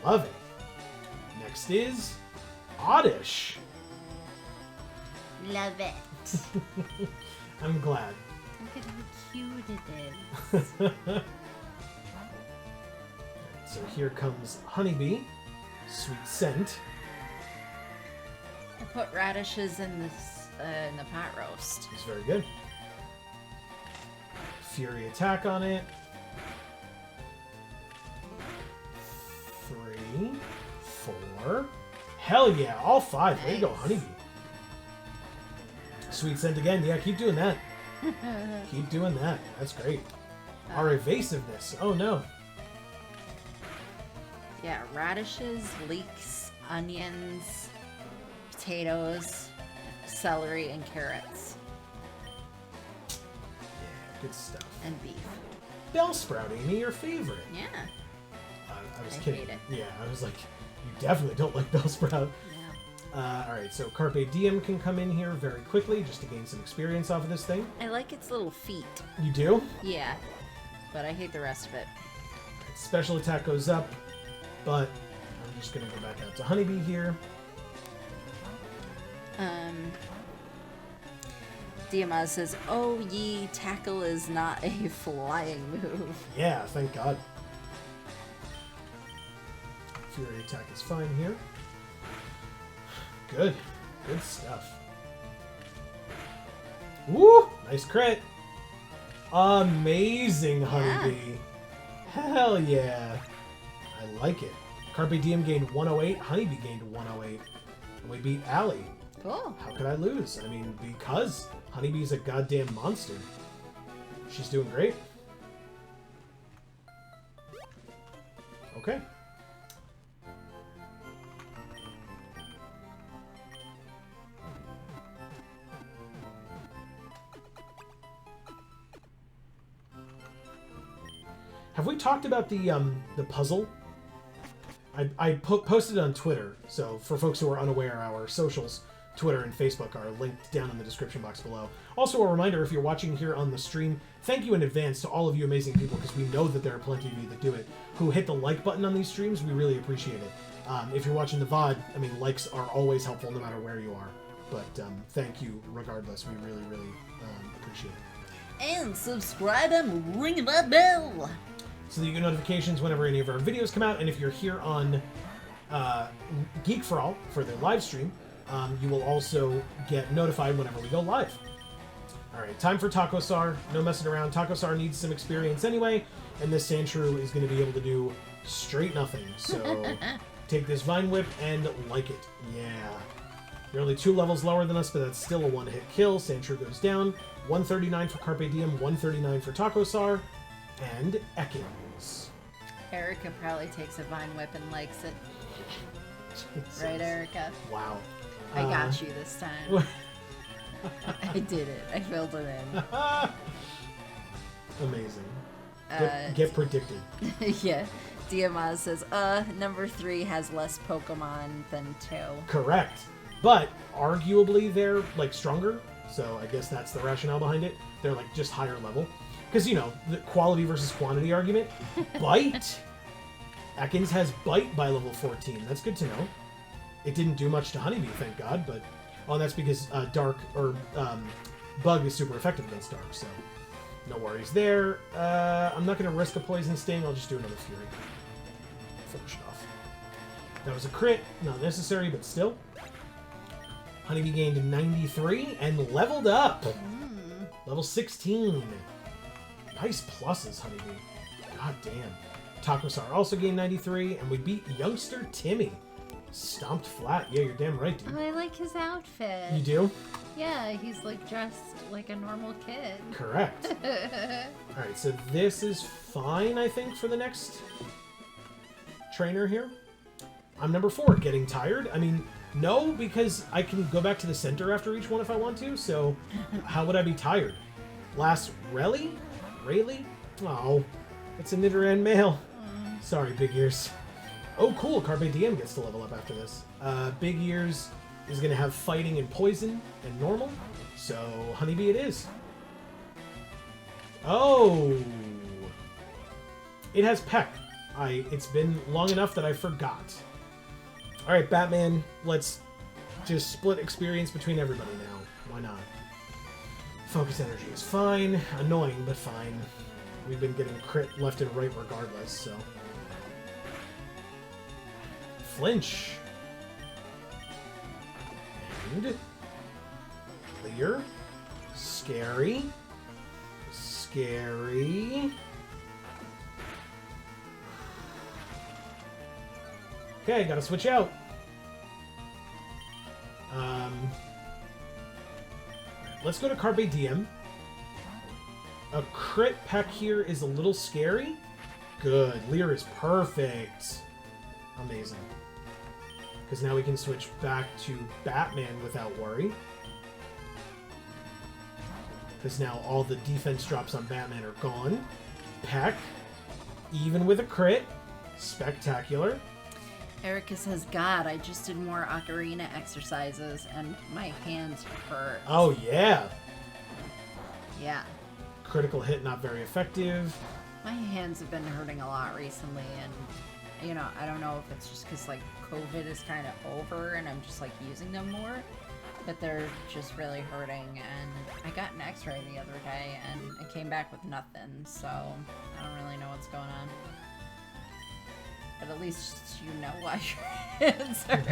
I love it. Next is Oddish. Love it. I'm glad. Look at how cute it is. So here comes Honeybee. Sweet scent. I put radishes in the pot roast. It's very good. Fury attack on it. 3, 4. Hell yeah, all 5. There you go, Nice. Honeybee. Sweet scent again. Yeah, keep doing that. Keep doing that. That's great. Our evasiveness. Oh no. Yeah, radishes, leeks, onions, potatoes, celery, and carrots, Yeah, good stuff. and beef. Bellsprout, Amy, your favorite. Yeah. I was I kidding. hate it. Yeah, I was like, you definitely don't like Bellsprout. Yeah. Alright, so Carpe Diem can come in here very quickly just to gain some experience off of this thing. I like its little feet. You do? Yeah. But I hate the rest of it. Special attack goes up, but I'm just going to go back out to Honeybee here. Diamaz says, "Oh ye, tackle is not a flying move." Yeah, thank God. Fury attack is fine here. Good. Good stuff. Woo! Nice crit. Amazing, Honeybee. Hell yeah. I like it. Carpe Diem gained 108. Honeybee gained 108. And we beat Allie. Cool. How could I lose? I mean, because Honeybee's a goddamn monster. She's doing great. Okay. Have we talked about the puzzle? I posted it on Twitter, so for folks who are unaware, our socials, Twitter and Facebook, are linked down in the description box below. Also, a reminder, if you're watching here on the stream, thank you in advance to all of you amazing people, because we know that there are plenty of you that do it, who hit the like button on these streams. We really appreciate it. If you're watching the VoD, I mean, likes are always helpful no matter where you are. But thank you regardless. We really, really appreciate it. And subscribe and ring that bell. So that you get notifications whenever any of our videos come out. And if you're here on Geek for All for the live stream, you will also get notified whenever we go live. Alright, time for Taco Sar. No messing around. Taco Sar needs some experience anyway, and this Sandshrew is going to be able to do straight nothing. So take this Vine Whip and like it. Yeah. You're only 2 levels lower than us, but that's still a one-hit kill. Sandshrew goes down. 139 for Carpe Diem, 139 for Taco Sar, and Ekans. Erica probably takes a Vine Whip and likes it. Jesus. Right, Erica? Wow. I got you this time. I did it. I filled it in. Amazing. Get predicted. Yeah. Diamaz says, number 3 has less Pokemon than 2. Correct. But arguably they're like stronger, so I guess that's the rationale behind it. They're like just higher level. Because, you know, the quality versus quantity argument. Bite! Ekans has Bite by level 14. That's good to know. It didn't do much to Honeybee, thank God, but... Oh, that's because Dark, or Bug is super effective against Dark, so... No worries there. I'm not going to risk a Poison Sting, I'll just do another Fury. Finish it off. That was a crit, not necessary, but still. Honeybee gained 93 and leveled up! Level 16. Nice pluses, Honeybee. God damn. Taco Sar also gained 93, and we beat Youngster Timmy. Stomped flat. Yeah, you're damn right, dude. Oh, I like his outfit. You do? Yeah, he's like dressed like a normal kid. Correct. Alright, so this is fine, I think, for the next trainer here. I'm number 4, getting tired. I mean, no, because I can go back to the center after each one if I want to, so how would I be tired? Last Rayleigh? Oh, it's a Nidoran male. Sorry, Big Ears. Oh, cool. Carpe Diem gets to level up after this. Big Ears is going to have fighting and poison and normal. So, Honeybee it is. Oh. It has Peck. It's been long enough that I forgot. Alright, Batman, let's just split experience between everybody now. Why not? Focus energy is fine. Annoying, but fine. We've been getting crit left and right regardless, so... Flinch. And... Clear. Scary. Scary. Okay, gotta switch out. Let's go to Carpe Diem. A crit peck here is a little scary. Good. Leer is perfect. Amazing. Because now we can switch back to Batman without worry. Because now all the defense drops on Batman are gone. Peck. Even with a crit. Spectacular. Erica says, God, I just did more ocarina exercises and my hands hurt. Oh, yeah. Yeah. Critical hit not very effective. My hands have been hurting a lot recently, and, you know, I don't know if it's just because, like, COVID is kind of over and I'm just, like, using them more, but they're just really hurting, and I got an x-ray the other day, and it came back with nothing, so I don't really know what's going on. But at least you know why your hands hurt.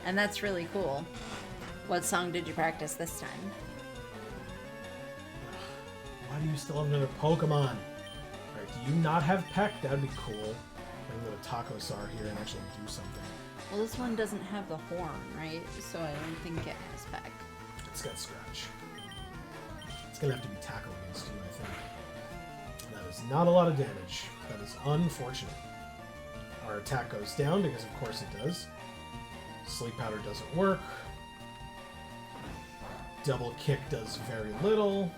And that's really cool. What song did you practice this time? Why do you still have another Pokemon? Alright, do you not have Peck? That'd be cool. I can go to Taco-Sar here and actually do something. Well, this one doesn't have the horn, right? So I don't think it has Peck. It's got Scratch. It's gonna have to be Tackle against you, I think. That is not a lot of damage. That is unfortunate. Our attack goes down because of course it does. Sleep Powder doesn't work. Double Kick does very little.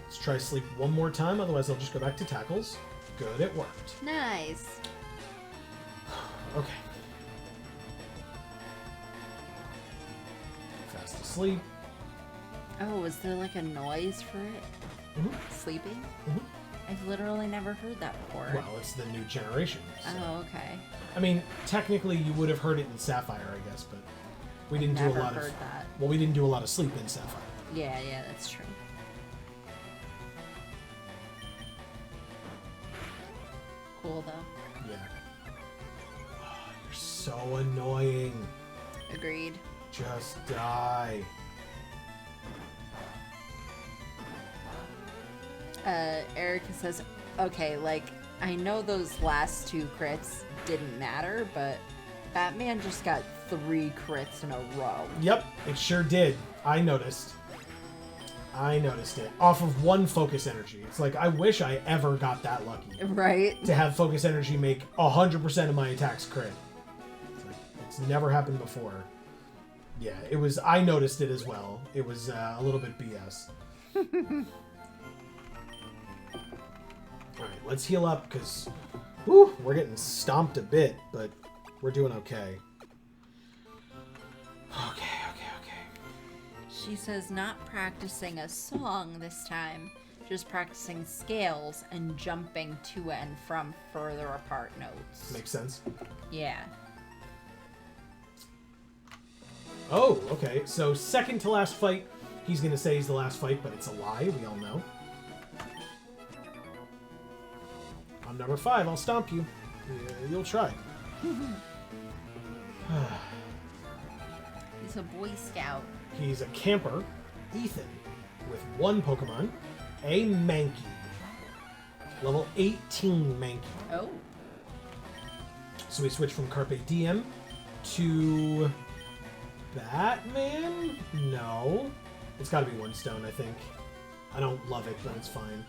Let's try Sleep one more time, otherwise I'll just go back to Tackles. Good, it worked. Nice. Okay. Fast asleep. Oh, is there like a noise for it? Mhm. Sleeping? Mhm. I've literally never heard that before. Well, it's the new generation. So. Oh, okay. I mean, technically you would have heard it in Sapphire, I guess, but we didn't do Never a lot heard of. that. Well, we didn't do a lot of sleep in Sapphire. Yeah, that's true. Cool though. Yeah. Oh, you're so annoying. Agreed. Just die. Erica says, okay, like, I know those last 2 crits didn't matter, but Batman just got 3 crits in a row. Yep, it sure did. I noticed. I noticed it. Off of 1 focus energy. It's like, I wish I ever got that lucky. Right? To have focus energy make 100% of my attacks crit. It's like, it's never happened before. Yeah, it was. I noticed it as well. It was a little bit BS. Alright, let's heal up, because we're getting stomped a bit, but we're doing okay. Okay. She says not practicing a song this time, just practicing scales and jumping to and from further apart notes. Makes sense. Yeah. Oh, okay. So second to last fight, he's going to say he's the last fight, but it's a lie, we all know. I'm number 5, I'll stomp you. Yeah, you'll try. He's a Boy Scout. He's a camper, Ethan, with 1 Pokemon, a Mankey. Level 18 Mankey. Oh. So we switch from Carpe Diem to Batman? No. It's got to be 1 stone, I think. I don't love it, but it's fine.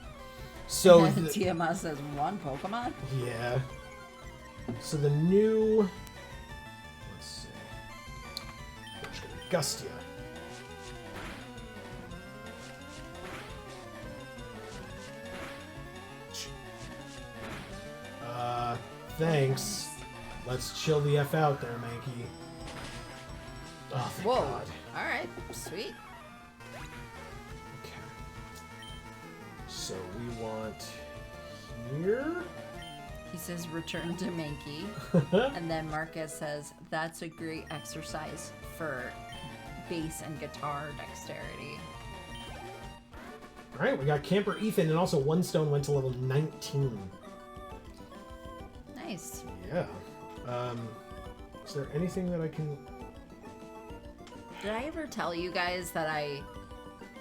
So TMS says 1 Pokemon? Yeah. So the new... Let's see. We're just gonna Gustia. Thanks. Let's chill the F out there, Mankey. Oh, thank Whoa. God. Alright, sweet. Okay. So we want here. He says return to Mankey. And then Marcus says that's a great exercise for bass and guitar dexterity. Alright, we got Camper Ethan, and also 1 stone went to level 19. Nice. Yeah. Is there anything that I can... Did I ever tell you guys that I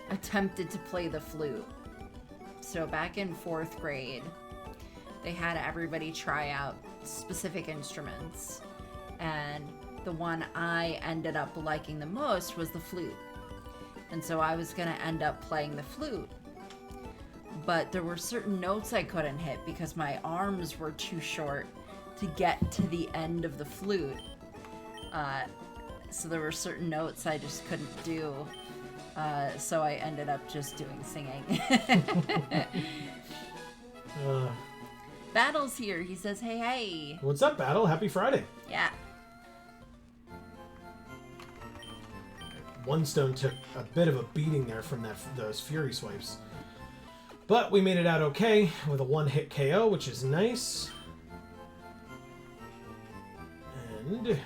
attempted to play the flute? So back in 4th grade, they had everybody try out specific instruments. And the one I ended up liking the most was the flute. And so I was going to end up playing the flute. But there were certain notes I couldn't hit because my arms were too short to get to the end of the flute. So there were certain notes I just couldn't do. So I ended up just doing singing. Battle's here. He says, hey, hey. What's up, Battle? Happy Friday. Yeah. 1 stone took a bit of a beating there from those Fury swipes. But we made it out okay with a 1-hit KO, which is nice. And...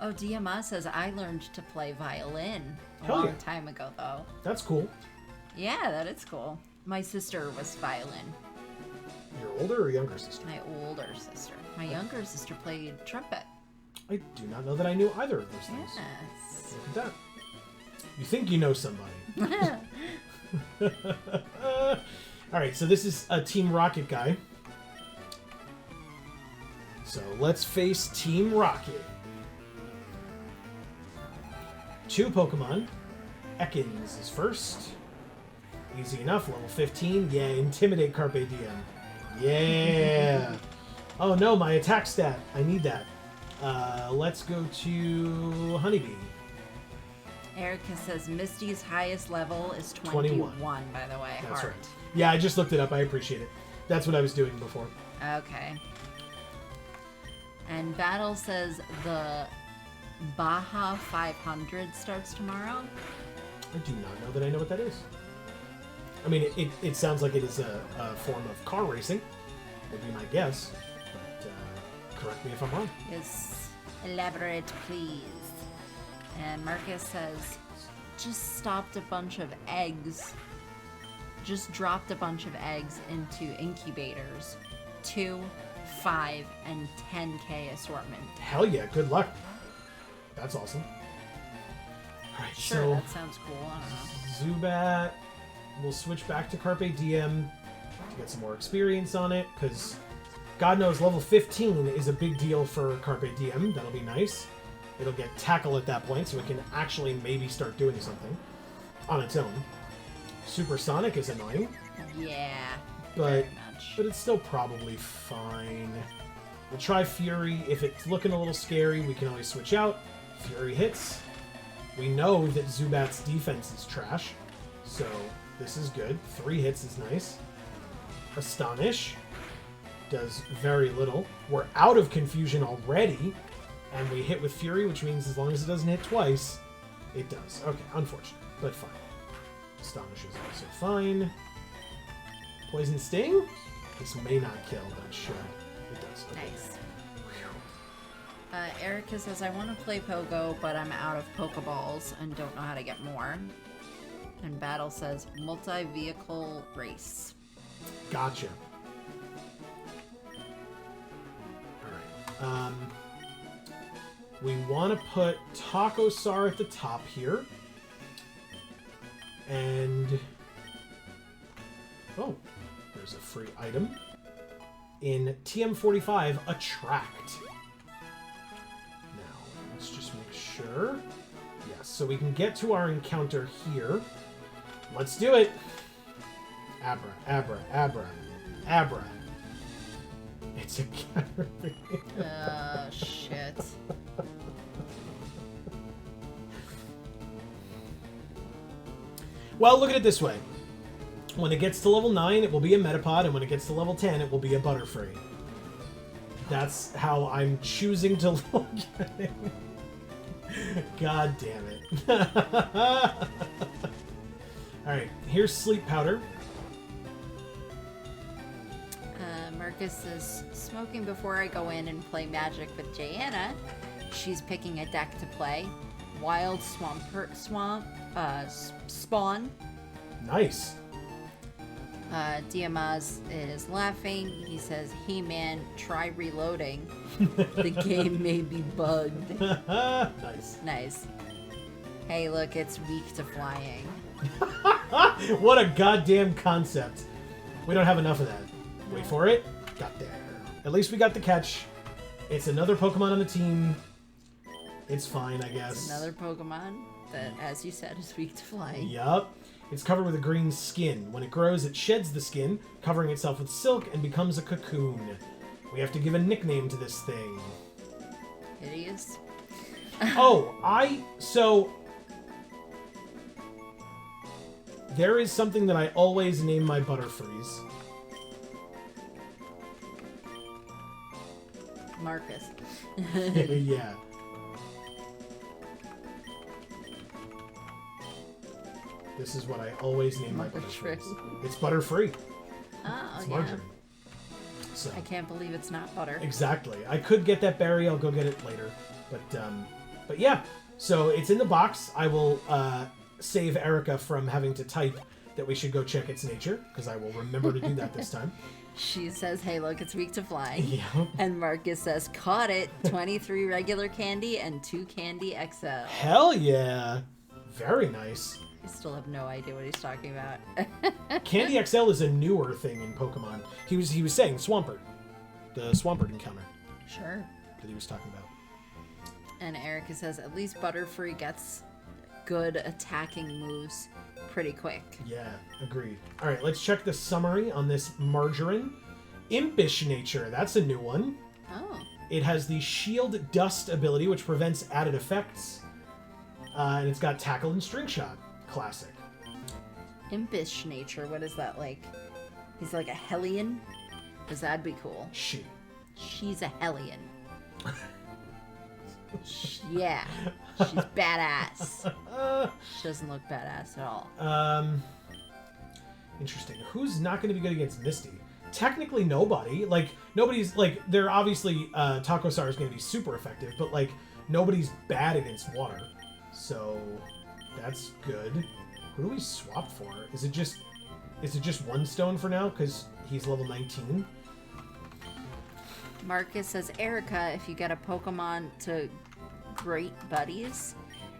Oh, DMA says I learned to play violin a Hell long yeah. time ago, though. That's cool. Yeah, that is cool. My sister was violin. Your older or younger sister? My older sister. My younger sister played trumpet. I do not know that I knew either of those things. Yes. Look at that. You think you know somebody. Alright, so this is a Team Rocket guy. So let's face Team Rocket. 2 Pokemon. Ekans is first. Easy enough, level 15. Yeah, Intimidate Carpe Diem. Yeah! Oh no, my attack stat. I need that. Let's go to Honeybee. Erica says Misty's highest level is 21, by the way. That's Heart. right. Yeah, I just looked it up. I appreciate it. That's what I was doing before. Okay. And Battle says the Baja 500 starts tomorrow. I do not know that I know what that is. I mean, it sounds like it is a form of car racing. Would be my guess. But correct me if I'm wrong. Yes. Elaborate, please. And Marcus says, just stopped a bunch of eggs. Just dropped a bunch of eggs into incubators. 2, 5, and 10K assortment. Hell yeah, good luck. That's awesome. Alright, Sure, so that sounds cool. I don't know. Zubat, we'll switch back to Carpe Diem to get some more experience on it, because God knows level 15 is a big deal for Carpe Diem. That'll be nice. It'll get Tackle at that point, so it can actually maybe start doing something on its own. Supersonic is annoying, Yeah. but very much. it's still probably fine. We'll try Fury. If it's looking a little scary, we can always switch out. Fury hits. We know that Zubat's defense is trash, so this is good. 3 hits is nice. Astonish does very little. We're out of Confusion already, and we hit with Fury, which means as long as it doesn't hit twice, it does. Okay, unfortunate, but fine. Astonish is also fine. Poison Sting? This may not kill, but it should. It does. Okay. Nice. Erica says, I want to play Pogo, but I'm out of Pokeballs and don't know how to get more. And Battle says, multi-vehicle race. Gotcha. Alright. We want to put Taco Sar at the top here. And... oh, there's a free item. In TM45, Attract. Now, let's just make sure. Yes, so we can get to our encounter here. Let's do it! Abra, Abra, Abra, Abra. It's a Caterpie. Shit. Well, look at it this way. When it gets to level 9, it will be a Metapod, and when it gets to level 10, it will be a Butterfree. That's how I'm choosing to look at it. God damn it. Alright, here's Sleep Powder. Marcus says, smoking before I go in and play Magic with Jayanna. She's picking a deck to play. Wild Spawn. Nice. Diamaz is laughing. He says, hey man, try reloading. The game may be bugged. Nice. Nice. Hey, look, it's weak to flying. What a goddamn concept. We don't have enough of that. Wait for it. Got there. At least we got the catch. It's another Pokemon on the team. It's fine, I guess. It's another Pokemon that, as you said, is weak to flying. Yup. It's covered with a green skin. When it grows, it sheds the skin, covering itself with silk, and becomes a cocoon. We have to give a nickname to this thing. Hideous. So... there is something that I always name my Butterfrees. Marcus. Yeah. This is what I always name my Butterfrees. It's Butterfree. Oh, It's yeah. margarine. So, I can't believe it's not butter. exactly. I could get that berry. I'll go get it later. But yeah. So it's in the box. I will save Erica from having to type that we should go check its nature, because I will remember to do that this time. She says, hey, look, it's weak to flying. Yeah. And Marcus says, caught it. 23 regular candy and 2 candy XL. Hell yeah. Very nice. I still have no idea what he's talking about. Candy XL is a newer thing in Pokemon. He was saying Swampert. The Swampert encounter Sure. that he was talking about. And Erica says, at least Butterfree gets good attacking moves pretty quick. Yeah, agreed. All right, let's check the summary on this Margarine. Impish Nature, that's a new one. Oh. It has the Shield Dust ability, which prevents added effects. And it's got Tackle and String Shot. Classic. Impish Nature, what is that like? He's like a Hellion? Because that'd be cool. She. She's a Hellion. Yeah. She's badass. She doesn't look badass at all. Interesting. Who's not going to be good against Misty? Technically nobody. Like, nobody's, like, they're obviously, Takosar is going to be super effective, but, like, nobody's bad against water. So, that's good. Who do we swap for? Is it just one stone for now? Because he's level 19? Marcus says, Erica, if you get a Pokemon to Great Buddies,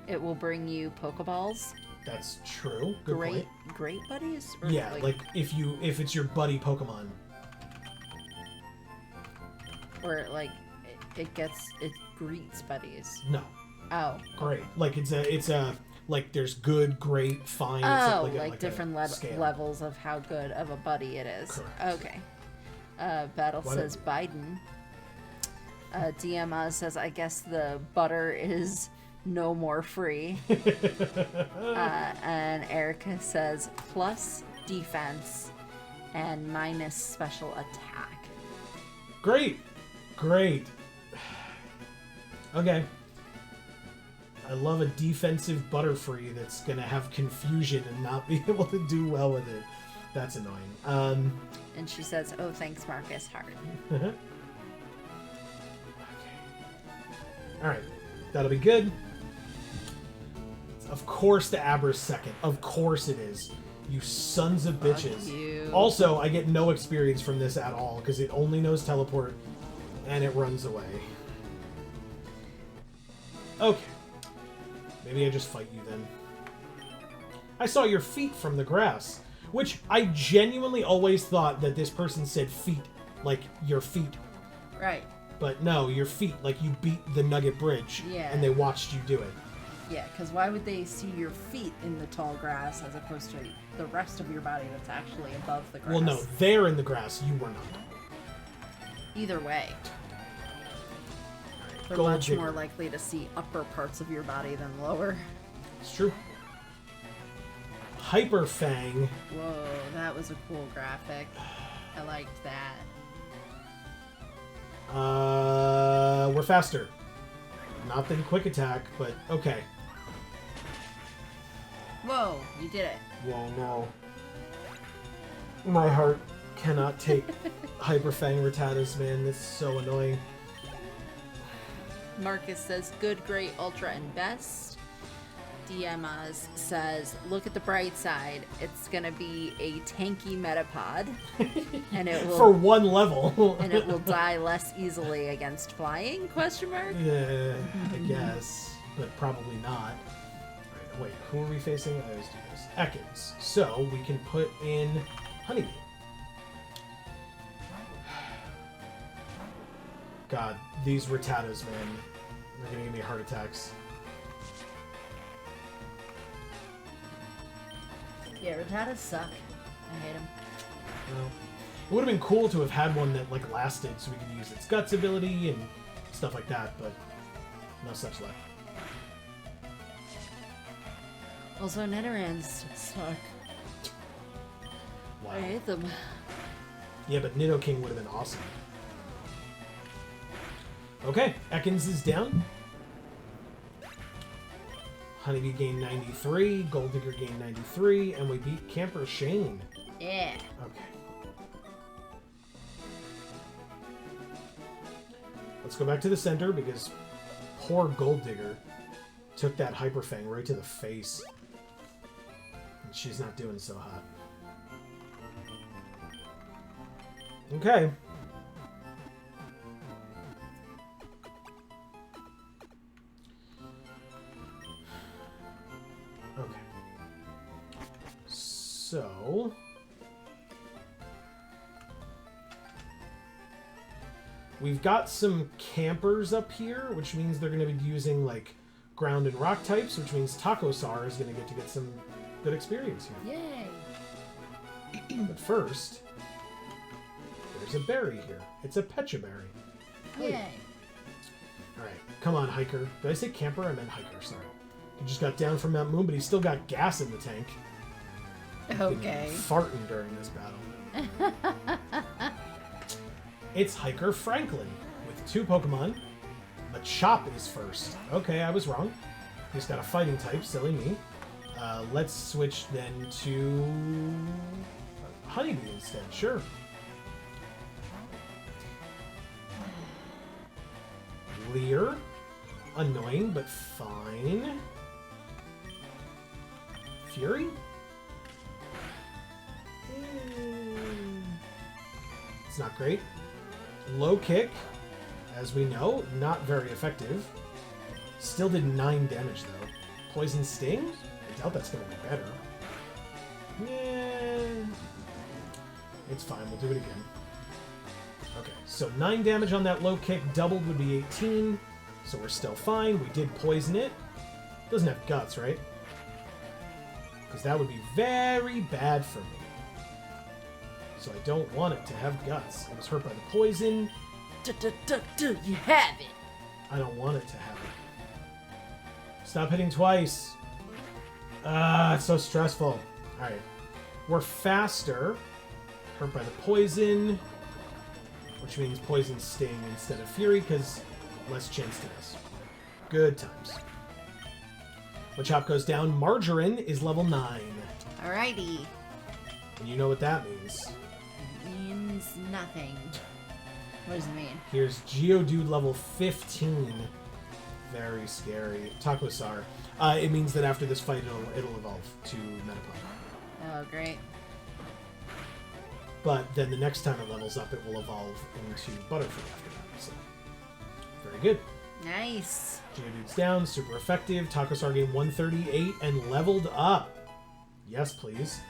it will bring you Pokeballs. That's true. Good point. Great Buddies? Or Yeah, like if it's your buddy Pokemon. Or like it greets buddies. No. Oh. Great. Like it's a like there's good, great, fine. Oh, it's like different levels of how good of a buddy it is. Correct. Okay. Battle says Biden. DM says, I guess the butter is no more free. And Erica says plus defense and minus special attack. Great. Okay. I love a defensive Butterfree that's going to have confusion and not be able to do well with it. That's annoying. And she says, oh, thanks, Marcus. Heart. Okay. All right. That'll be good. Of course the Abra's second. Of course it is. You sons of bitches. You. Also, I get no experience from this at all because it only knows teleport and it runs away. Okay. Maybe I just fight you then. I saw your feet from the grass, which I genuinely always thought that this person said feet, like your feet. Right. But no, your feet, like you beat the Nugget Bridge. Yeah. And they watched you do it. Yeah, because why would they see your feet in the tall grass as opposed to the rest of your body that's actually above the grass? Well, no, they're in the grass. You were not. Either way. They're Gold much digger. more likely to see upper parts of your body than lower. It's true. Hyper Fang. Whoa, that was a cool graphic. I liked that. We're faster. Not than Quick Attack, but okay. Whoa, you did it. Whoa, no. My heart cannot take Hyper Fang Rattatas, man. This is so annoying. Marcus says, good, great, ultra, and best. DMs says, look at the bright side. It's gonna be a tanky Metapod. And it will For one level. and it will die less easily against flying? Question mark? Yeah, I guess. But probably not. Right, wait, who are we facing? I always do this. Ekans. So we can put in Honeybee. God, these Rattatas, man. They're gonna give me heart attacks. Yeah, Rattatas suck. I hate them. Well, it would have been cool to have had one that like lasted so we could use its guts ability and stuff like that, but no such luck. Also, Netherans suck. Wow. I hate them. Yeah, but Nidoking would have been awesome. Okay, Ekans is down. Honeybee gained 93, Gold Digger gained 93, and we beat Camper Shane. Yeah. Okay. Let's go back to the center because poor Gold Digger took that Hyper Fang right to the face. And she's not doing so hot. Okay. We've got some campers up here, which means they're going to be using like ground and rock types, which means Taco-Sar is going to get some good experience here. Yay! But first, there's a berry here. It's a Pecha berry. Yay! All right, come on, hiker. Did I say camper? I meant hiker. Sorry. He just got down from Mount Moon, but he's still got gas in the tank. Okay. Been farting during this battle. It's Hiker Franklin with 2 Pokemon. Machop is first. Okay, I was wrong. He's got a fighting type, silly me. Let's switch then to Honeybee instead, sure. Leer. Annoying, but fine. Fury? It's not great. Low kick, as we know, not very effective. Still did 9 damage though. Poison Sting? I doubt that's going to be better. Yeah. It's fine, we'll do it again. Okay, so 9 damage on that low kick, doubled would be 18. So we're still fine. We did poison it. Doesn't have guts, right? Because that would be very bad for me. So I don't want it to have guts. It was hurt by the poison. You have it. I don't want it to have it. Stop hitting twice. It's so stressful. Alright. We're faster. Hurt by the poison. Which means poison sting instead of fury, because less chance to miss. Good times. Machop goes down. Margarine is level 9. Alrighty. And you know what that means. Means nothing. What does it mean? Here's Geodude level 15. Very scary. Taco-Sar. It means that after this fight, it'll evolve to Metapod. Oh, great. But then the next time it levels up, it will evolve into Butterfree after that. So, very good. Nice. Geodude's down, super effective. Taco-Sar gained 138 and leveled up. Yes, please.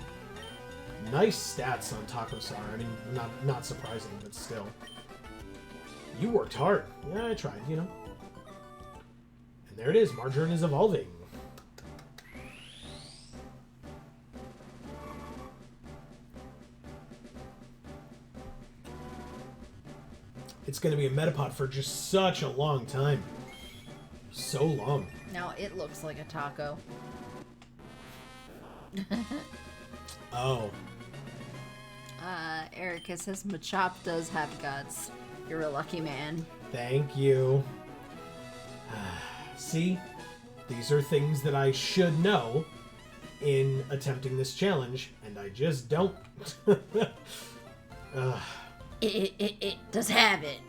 Nice stats on Taco-Sar. I mean, not surprising, but still. You worked hard. Yeah, I tried, you know. And there it is. Margarine is evolving. It's going to be a Metapod for just such a long time. So long. Now it looks like a taco. Oh. Erica says Machop does have guts. You're a lucky man. Thank you. See? These are things that I should know in attempting this challenge, and I just don't. It does have it.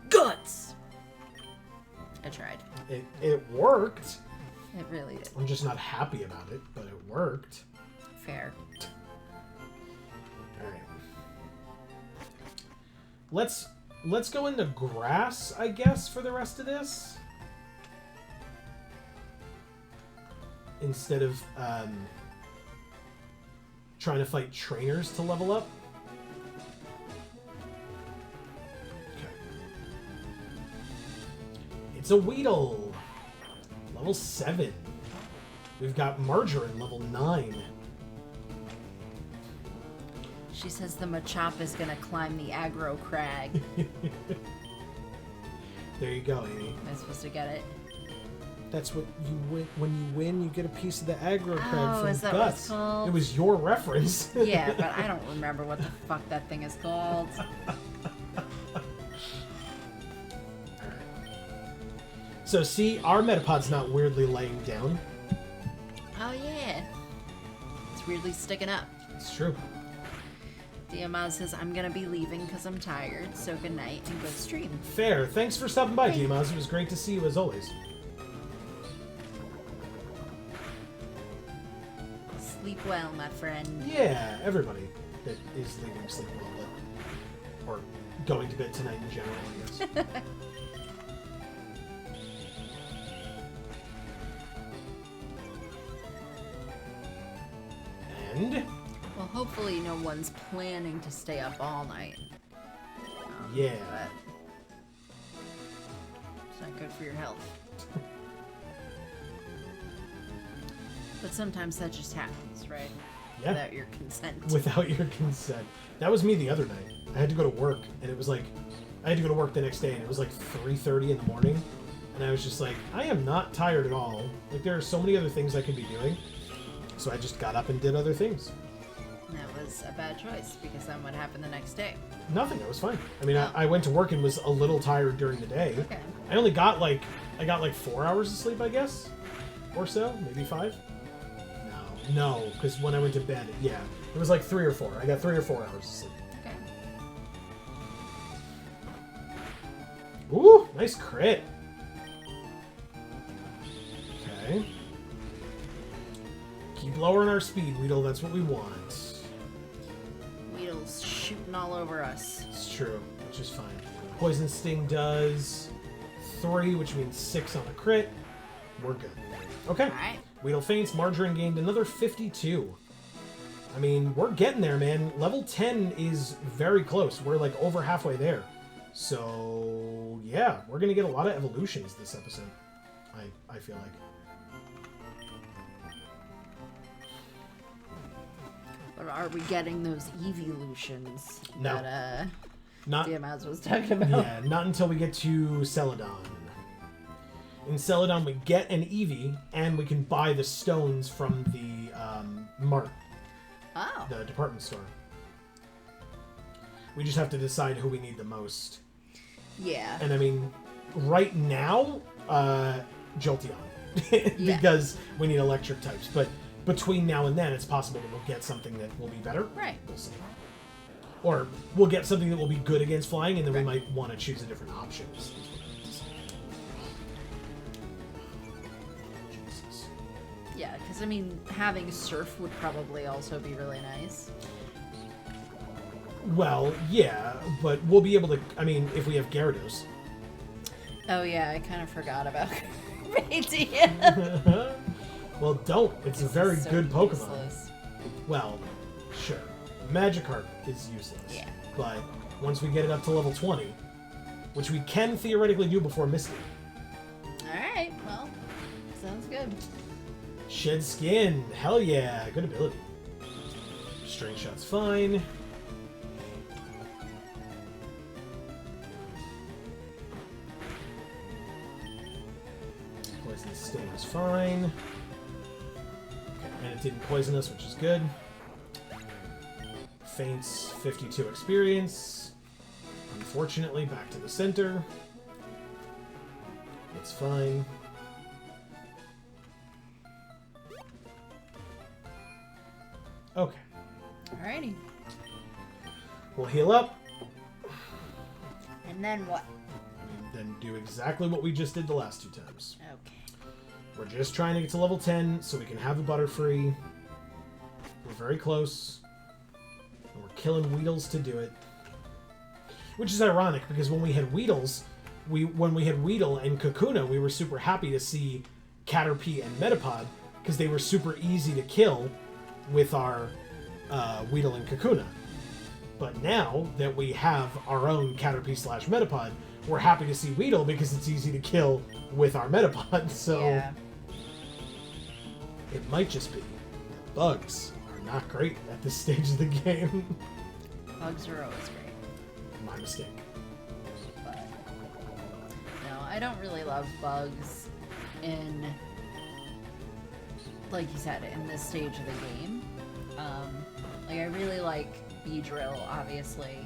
Guts! I tried. It worked. It really did. I'm just not happy about it, but it worked. Fair. Alright. Let's go into grass, I guess, for the rest of this. Instead of trying to fight trainers to level up. Okay. It's a Weedle. Level 7. We've got Margarine, level 9. She says the Machop is gonna climb the aggro crag. There you go, Amy. Am I supposed to get it? That's what you win. When you win, you get a piece of the aggro crag Oh, from is that what it's Guts. called? It was your reference. Yeah, but I don't remember what the fuck that thing is called. So see, our Metapod's not weirdly laying down. Oh yeah. It's weirdly sticking up. It's true. Diamaz says, I'm gonna be leaving because I'm tired, so good night and good stream. Fair. Thanks for stopping by, Diamaz. It was great to see you as always. Sleep well, my friend. Yeah, everybody that is leaving sleep well, but, or going to bed tonight in general, I guess. And Well, hopefully no one's planning to stay up all night. Yeah. But it's not good for your health. But sometimes that just happens, right? Yeah. Without your consent. Without your consent. That was me the other night. I had to go to work, and it was like, I had to go to work the next day, and it was like 3:30 in the morning, and I was just like, I am not tired at all. Like, there are so many other things I could be doing. So I just got up and did other things. That was a bad choice, because then what happened the next day? Nothing. I was fine. I mean, Oh. I went to work and was a little tired during the day. Okay. I only got like, 4 hours of sleep, I guess, or so, maybe 5. No, because when I went to bed, yeah, it was like 3 or 4. I got 3 or 4 hours of sleep. Okay. Ooh, nice crit. Okay. Keep lowering our speed, Weedle. That's what we want. Weedle's shooting all over us. It's true, which is fine. Poison Sting does 3, which means 6 on a crit. We're good. Okay. Alright. Weedle faints. Margarine gained another 52. I mean, we're getting there, man. Level 10 is very close. We're like over halfway there. So, yeah, we're going to get a lot of evolutions this episode. I feel like. But are we getting those evolutions No. that Not, Diamaz was talking about? yeah, not until we get to Celadon. In Celadon, we get an Eevee, and we can buy the stones from the mart, Oh. the department store. We just have to decide who we need the most. Yeah. And I mean, right now, Jolteon. Yeah. Because we need electric types. But between now and then, it's possible that we'll get something that will be better. Right. We'll see. Or we'll get something that will be good against flying, and then we Right. might want to choose a different option. Jesus. Yeah, because I mean, having Surf would probably also be really nice. Well, yeah, but we'll be able to... I mean, if we have Gyarados. Oh yeah, I kind of forgot about Radiant. Well, don't. It's a very So good Pokemon. useless. Well, sure. Magikarp is useless. Yeah. But once we get it up to level 20, which we can theoretically do before Misty. Alright, well, sounds good. Shed Skin. Hell yeah. Good ability. String Shot's fine. Poison Sting is fine. And it didn't poison us, which is good. Faints 52 experience. Unfortunately, back to the center. It's fine. Okay. Alrighty. We'll heal up, And then what? and then do exactly what we just did the last 2 times. Okay. We're just trying to get to level 10 so we can have a Butterfree. We're very close. And we're killing Weedles to do it. Which is ironic, because when we had Weedles, when we had Weedle and Kakuna, we were super happy to see Caterpie and Metapod, because they were super easy to kill with our Weedle and Kakuna. But now that we have our own Caterpie/Metapod, we're happy to see Weedle because it's easy to kill with our Metapod. So Yeah. it might just be that bugs are not great at this stage of the game. Bugs are always great. My mistake. But no, I don't really love bugs in, like you said, in this stage of the game. Like I really like Beedrill, obviously.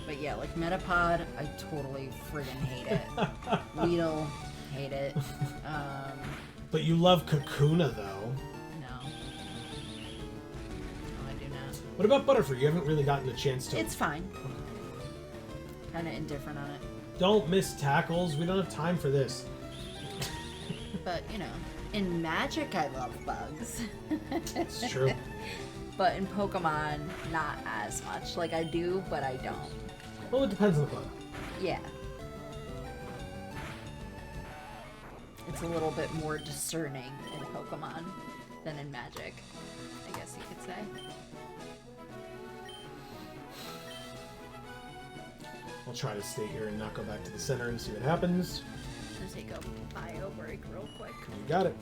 But yeah, like Metapod, I totally friggin' hate it. Weedle, hate it. But you love Kakuna, though. No. No, I do not. What about Butterfree? You haven't really gotten a chance to... It's fine. Kind of indifferent on it. Don't miss tackles. We don't have time for this. But, you know, in Magic, I love bugs. It's true. But in Pokemon, not as much. Like, I do, but I don't. Well, it depends on the Pokemon. Yeah. It's a little bit more discerning in Pokemon than in Magic, I guess you could say. I'll try to stay here and not go back to the center and see what happens. I'm gonna take a bio break real quick. You got it.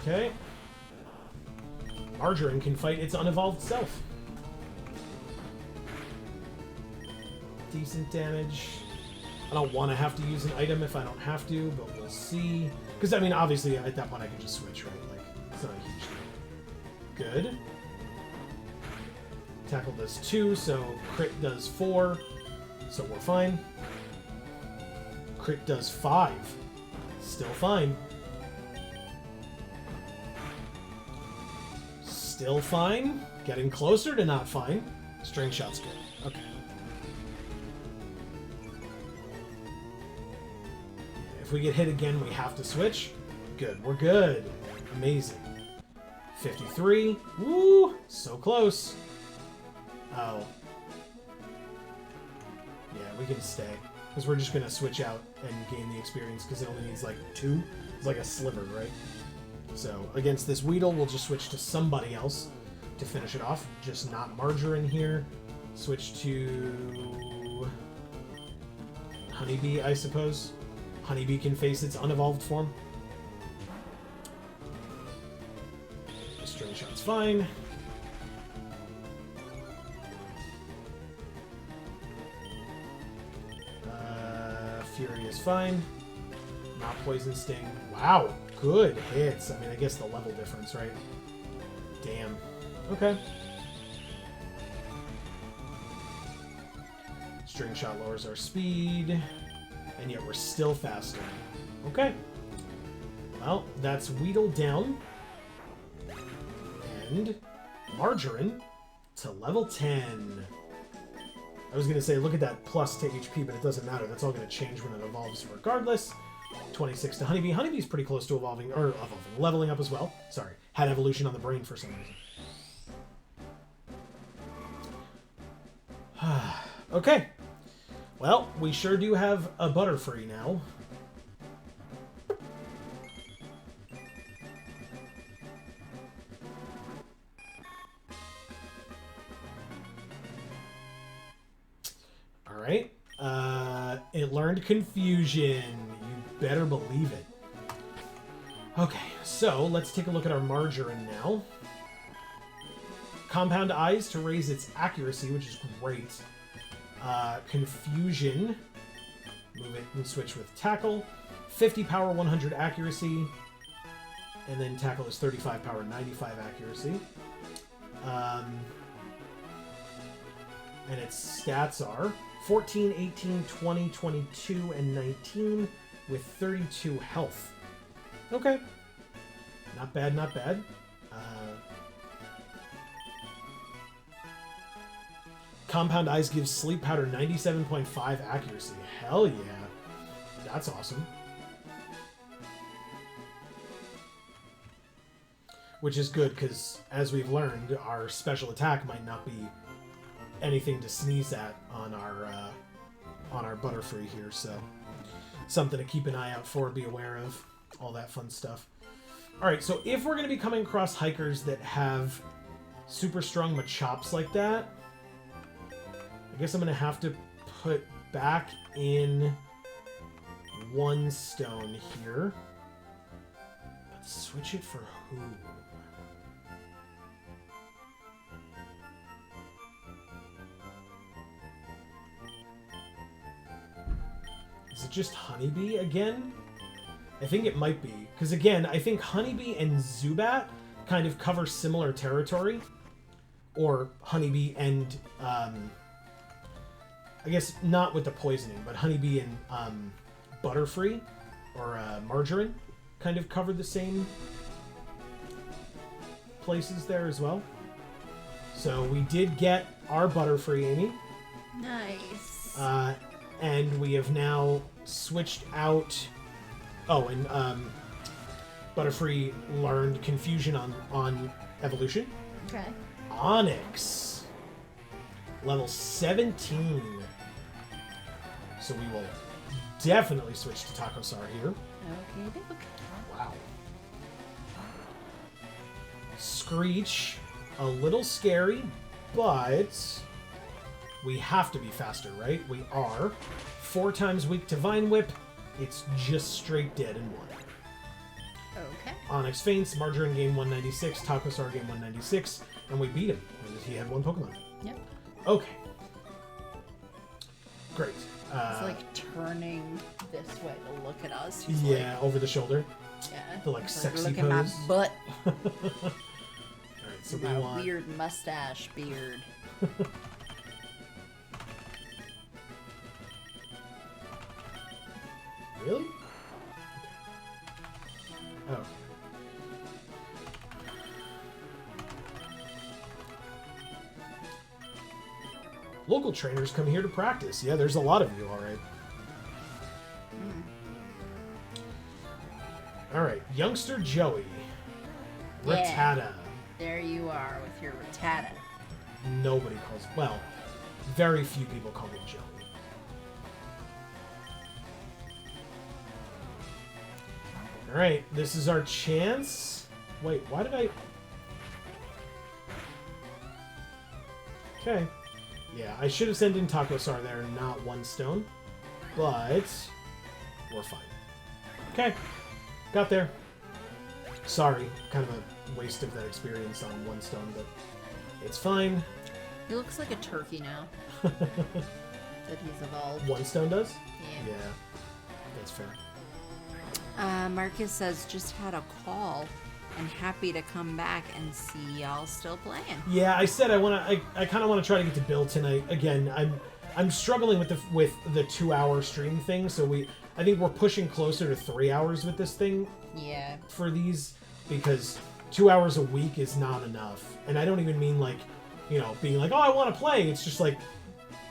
Okay. Margarine can fight its unevolved self. Decent damage. I don't want to have to use an item if I don't have to, but we'll see. Because, I mean, obviously, at that point, I can just switch, right? Like, it's not a huge deal. Good. Tackle does 2, so crit does 4. So we're fine. Crit does 5. Still fine. Still fine. Getting closer to not fine. String shot's good. Okay. If we get hit again, we have to switch. Good. We're good. Amazing. 53. Woo! So close. Oh. Yeah, we can stay. Because we're just going to switch out and gain the experience because it only needs like 2. It's like a sliver, right? So against this Weedle, we'll just switch to somebody else to finish it off. Just not Margarine here. Switch to Honeybee, I suppose. Honeybee can face its unevolved form. String shot's fine. Fury is fine. Not Poison Sting. Wow, good hits. I mean, I guess the level difference, right? Damn. Okay. String Shot lowers our speed, and yet we're still faster. Okay. Well, that's Weedle down. And Margarine to level 10. I was going to say, look at that plus to HP, but it doesn't matter. That's all going to change when it evolves regardless. 26 to Honeybee. Honeybee's pretty close to leveling up as well. Sorry. Had evolution on the brain for some reason. Okay. Well, we sure do have a Butterfree now. Alright. It learned Confusion. You better believe it. Okay, so let's take a look at our Margarine now. Compound Eyes to raise its accuracy, which is great. Confusion. Move it and switch with Tackle. 50 power, 100 accuracy. And then Tackle is 35 power, 95 accuracy. And its stats are 14, 18, 20, 22, and 19 with 32 health. Okay. Not bad, not bad. Compound Eyes gives Sleep Powder 97.5 accuracy. Hell yeah. That's awesome. Which is good, because as we've learned, our special attack might not be anything to sneeze at on our Butterfree here, so something to keep an eye out for, be aware of, all that fun stuff. Alright, so if we're going to be coming across hikers that have super strong Machops like that, I guess I'm going to have to put back in one stone here. But switch it for who? Is it just Honeybee again? I think it might be. Because again, I think Honeybee and Zubat kind of cover similar territory. Or Honeybee and... I guess not with the poisoning, but Honeybee and Butterfree, or Margarine, kind of covered the same places there as well. So we did get our Butterfree, Amy. Nice. And we have now switched out... Oh, and Butterfree learned Confusion on Evolution. Okay. Onyx. Level 17. So we will definitely switch to Takosar here. Okay. Wow. Screech. A little scary, but We have to be faster, right? We are. 4 times weak to Vine Whip. It's just straight dead in 1. Okay. Onyx Faints, Margarine gained 196, Takosar gained 196, and we beat him. He had 1 Pokemon. Yep. Okay. Great. It's like turning this way to look at us. He's Yeah, over the shoulder. Yeah. The like He's sexy look at my pose. butt. Alright, so we My want... weird mustache beard. Really? Oh. Local trainers come here to practice. Yeah, there's a lot of you, alright. Alright, youngster Joey. Yeah. Rattata. There you are with your Rattata. Nobody calls... Well, very few people call me Joey. Alright, this is our chance. Wait, why did I... Okay. Yeah, I should have sent in Takosar there and not 1 stone. But... we're fine. Okay. Got there. Sorry, kind of a waste of that experience on 1 stone, but it's fine. He looks like a turkey now that he's evolved. 1 stone does? Yeah. Yeah. That's fair. Marcus says, just had a call and happy to come back and see y'all still playing. Yeah, I said I kind of want to try to get to Bill tonight. Again, I'm struggling with the 2-hour stream thing, so I think we're pushing closer to 3 hours with this thing. Yeah. For these, because 2 hours a week is not enough. And I don't even mean like, you know, being like, oh, I want to play. It's just like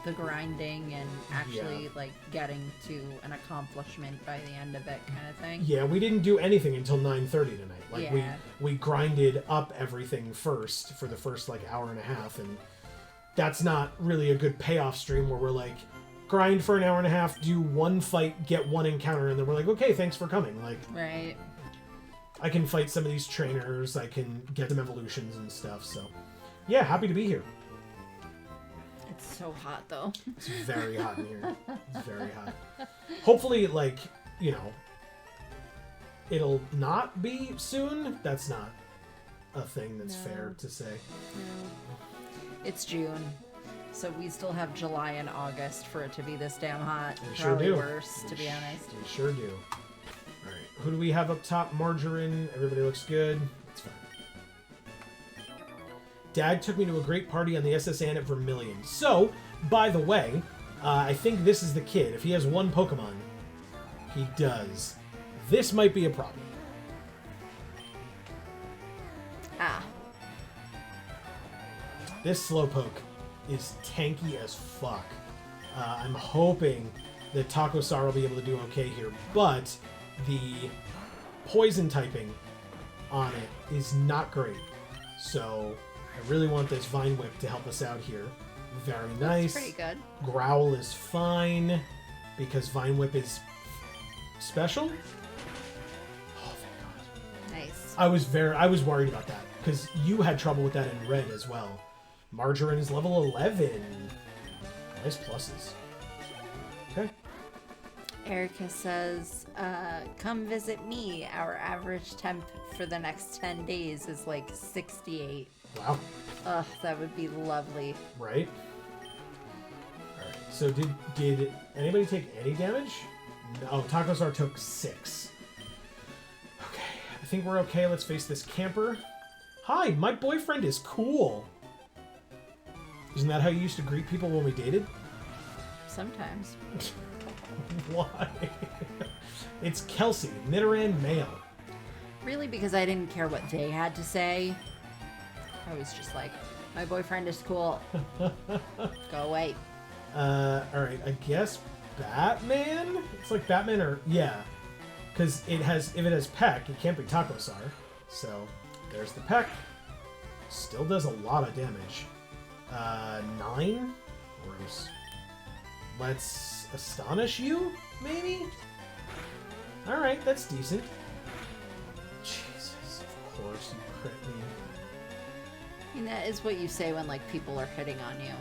The grinding and actually like getting to an accomplishment by the end of it kind of thing. Yeah, we didn't do anything until 9:30 tonight. Like Yeah. we grinded up everything first for the first like hour and a half, and that's not really a good payoff stream where we're like grind for an hour and a half, do 1 fight, get 1 encounter, and then we're like, okay, thanks for coming. Like, Right. I can fight some of these trainers, I can get them evolutions and stuff. So, yeah, happy to be here. It's so hot though. It's very hot in here. It's very hot. Hopefully, like, you know, it'll not be soon. That's not a thing that's No. fair to say. No. It's June. So we still have July and August for it to be this damn hot. We sure Probably do. worse, to be honest. We sure do. Alright, who do we have up top? Margarine. Everybody looks good. It's fine. Dad took me to a great party on the SS Anne at Vermilion. So, by the way, I think this is the kid. If he has 1 Pokemon, he does. This might be a problem. Ah. This Slowpoke is tanky as fuck. I'm hoping that Takosar will be able to do okay here, but the poison typing on it is not great. So I really want this Vine Whip to help us out here. Very nice. That's pretty good. Growl is fine because Vine Whip is special. Oh, thank God. Nice. I was worried about that because you had trouble with that in red as well. Margarine is level 11. Nice pluses. Okay. Erica says, come visit me. Our average temp for the next 10 days is like 68. Wow. Ugh, that would be lovely. Right. All right. So did anybody take any damage? No. Oh, Takosar took 6. Okay. I think we're okay. Let's face this camper. Hi, my boyfriend is cool. Isn't that how you used to greet people when we dated? Sometimes. Why? It's Kelsey, Nidoran male. Really, because I didn't care what they had to say. I was just like, my boyfriend is cool. Go away. Alright, I guess Batman? It's like Batman or... Yeah. Because if it has Peck, it can't be Takosar. So, there's the Peck. Still does a lot of damage. 9? Gross. Let's Astonish you, maybe? Alright, that's decent. Jesus, of course you crit me. I mean, that is what you say when, like, people are hitting on you.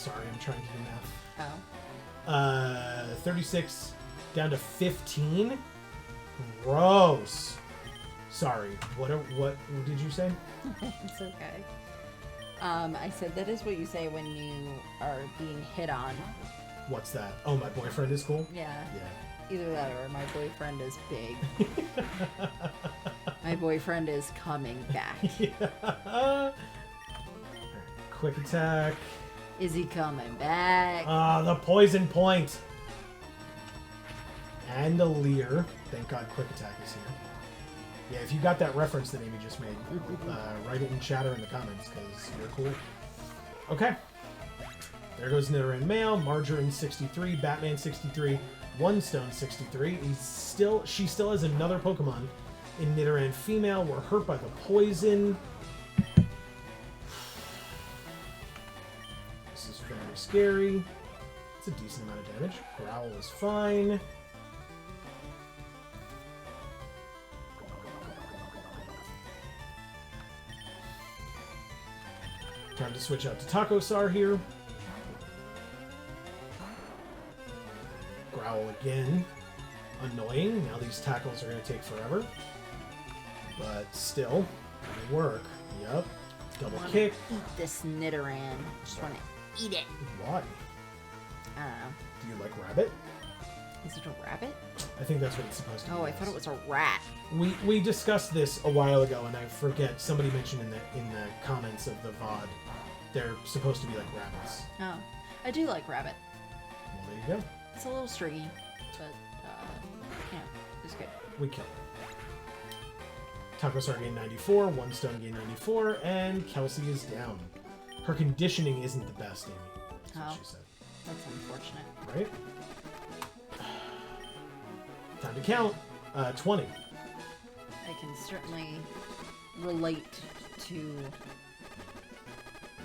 Sorry, I'm trying to do math. Oh. 36 down to 15. Gross. Sorry. What did you say? It's okay. I said that is what you say when you are being hit on. What's that? Oh, my boyfriend is cool? Yeah. Yeah. Either that or my boyfriend is big. My boyfriend is coming back. Yeah. Quick attack. Is he coming back? The poison point. And a leer. Thank God quick attack is here. Yeah, if you got that reference that Amy just made, write it in chat or in the comments, because you're cool. Okay. There goes Nidoran Male, Margarine 63, Batman 63, One Stone 63. She still has another Pokemon in Nidoran Female. We're hurt by the poison. This is very scary. It's a decent amount of damage. Growl is fine. Time to switch out to Takosar here. Growl again. Annoying. Now these tackles are going to take forever. But still, it'll work. Yep. Double kick. Eat this Nidoran. Just want to eat it. Why? I don't know. Do you like rabbit? Is it a rabbit? I think that's what it's supposed to be. Oh, I thought it was a rat. We discussed this a while ago, and I forget. Somebody mentioned in the comments of the VoD, they're supposed to be like rabbits. Oh, I do like rabbit. Well, there you go. It's a little stringy, but yeah, it's good. We kill her. Takosar gained 94, One Stone gained 94, and Kelsey is down. Her conditioning isn't the best, Amy. That's what she said. That's unfortunate. Right? Time to count. 20. I can certainly relate to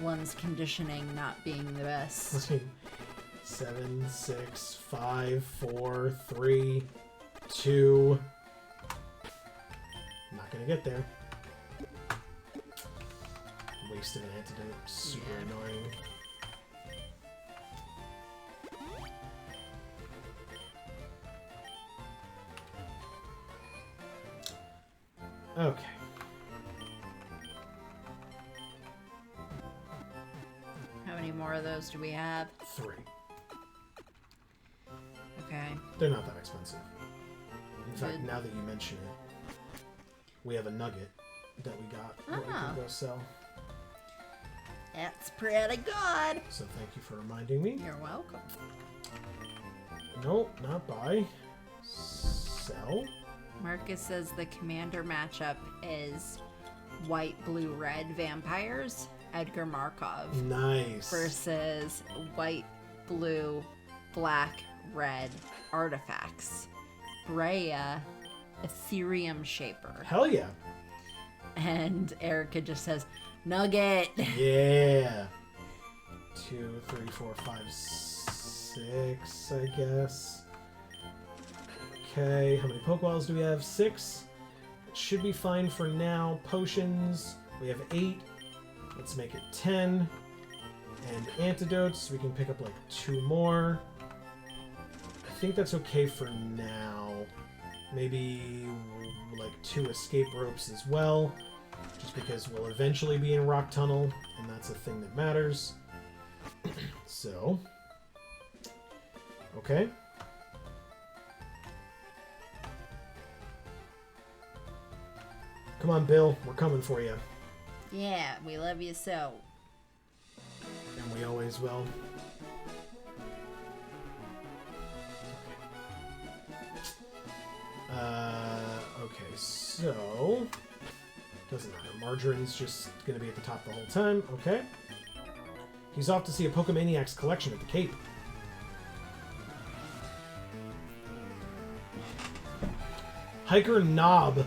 one's conditioning not being the best. 7, 6, 5, 4, 3, 2. Not gonna get there. Wasted an antidote. Super annoying. Okay. How many more of those do we have? 3. Okay. They're not that expensive. In fact, Good. now that you mention it, we have a nugget that we got that we Ah. can go sell. That's pretty good. So thank you for reminding me. You're welcome. Nope, not buy. Sell. Marcus says the commander matchup is white, blue, red vampires, Edgar Markov, Nice. versus white, blue, black, red artifacts, Brea, Ethereum Shaper. Hell yeah. And Erica just says, Nugget. Yeah. 2, 3, 4, 5, 6, I guess. Okay, how many Pokeballs do we have? 6. It should be fine for now. Potions, we have 8. Let's make it 10. And antidotes, we can pick up like 2 more. I think that's okay for now. Maybe like 2 escape ropes as well. Just because we'll eventually be in Rock Tunnel, and that's a thing that matters. So, okay. Come on, Bill. We're coming for you. Yeah, we love you so. And we always will. Okay, so... Doesn't matter. Margarine's just going to be at the top the whole time. Okay. He's off to see a Pokemaniac's collection at the Cape. Hiker Knob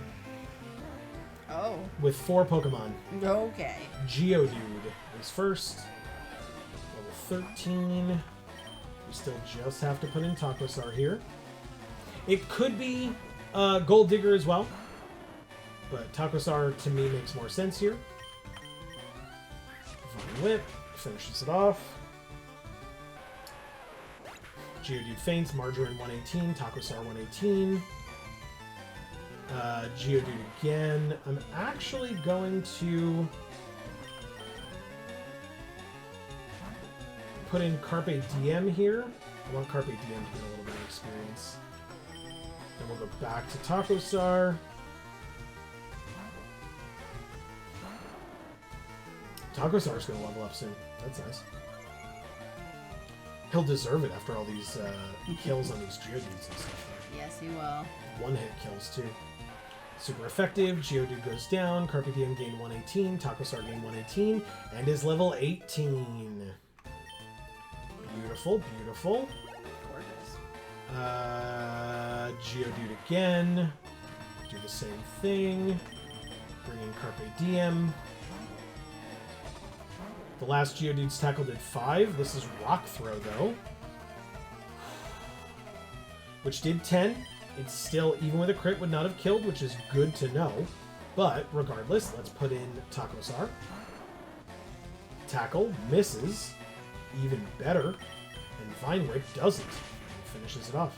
Oh, with 4 Pokemon. okay. Geodude is first. Level 13. We still just have to put in Takosar here. It could be Gold Digger as well. But Takosar, to me, makes more sense here. Vine Whip finishes it off. Geodude faints, Margarine 118, Takosar 118. Geodude again. I'm actually going to put in Carpe Diem here. I want Carpe Diem to get a little bit of experience. Then we'll go back to Takosar. Takosar's going to level up soon. That's nice. He'll deserve it after all these kills on these Geodudes and stuff. Yes, he will. One-hit kills, too. Super effective. Geodude goes down. Carpe Diem gain 118. Takosar gain 118. And is level 18. Beautiful, beautiful. Gorgeous. Geodude again. Do the same thing. Bring in Carpe Diem. The last Geodude's tackle did 5. This is Rock Throw, though. Which did 10. It's still, even with a crit, would not have killed, which is good to know. But, regardless, let's put in Takosar. Tackle, misses. Even better. And Vine Whip doesn't. And finishes it off.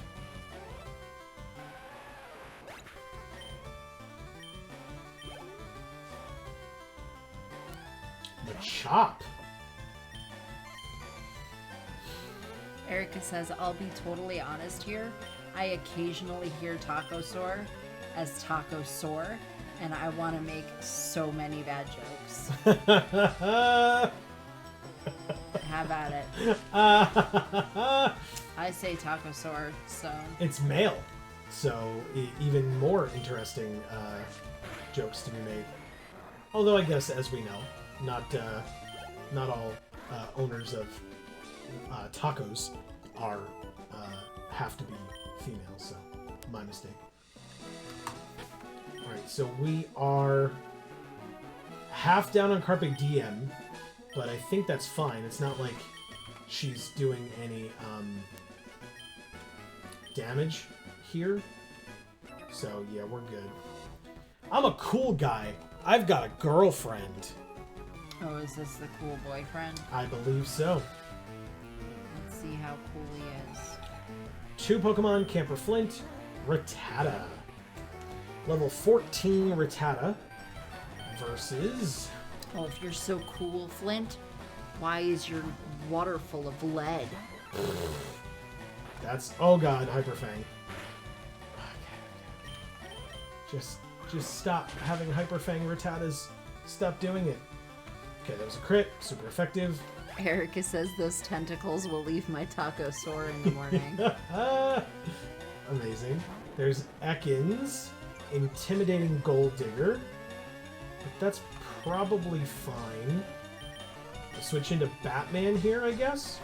Machop. Erica says, I'll be totally honest here. I occasionally hear Takosor as Taco Sore, and I want to make so many bad jokes. Have at it. I say Takosor, so... It's male, so even more interesting jokes to be made. Although I guess, as we know, not all owners of tacos are have to be female, so my mistake. Alright, so we are half down on Carpe Diem, but I think that's fine. It's not like she's doing any damage here. So yeah, we're good. I'm a cool guy. I've got a girlfriend. Oh, is this the cool boyfriend? I believe so. Let's see how cool he is. 2 Pokemon, Camper Flint, Rattata. Level 14 Rattata versus... Oh, if you're so cool, Flint, why is your water full of lead? That's... Oh god, Hyper Fang. Just stop having Hyper Fang Rattatas. Stop doing it. Okay, that was a crit. Super effective. Erica says those tentacles will leave my taco sore in the morning. Amazing. There's Ekans. Intimidating Gold Digger. But that's probably fine. We'll switch into Batman here, I guess.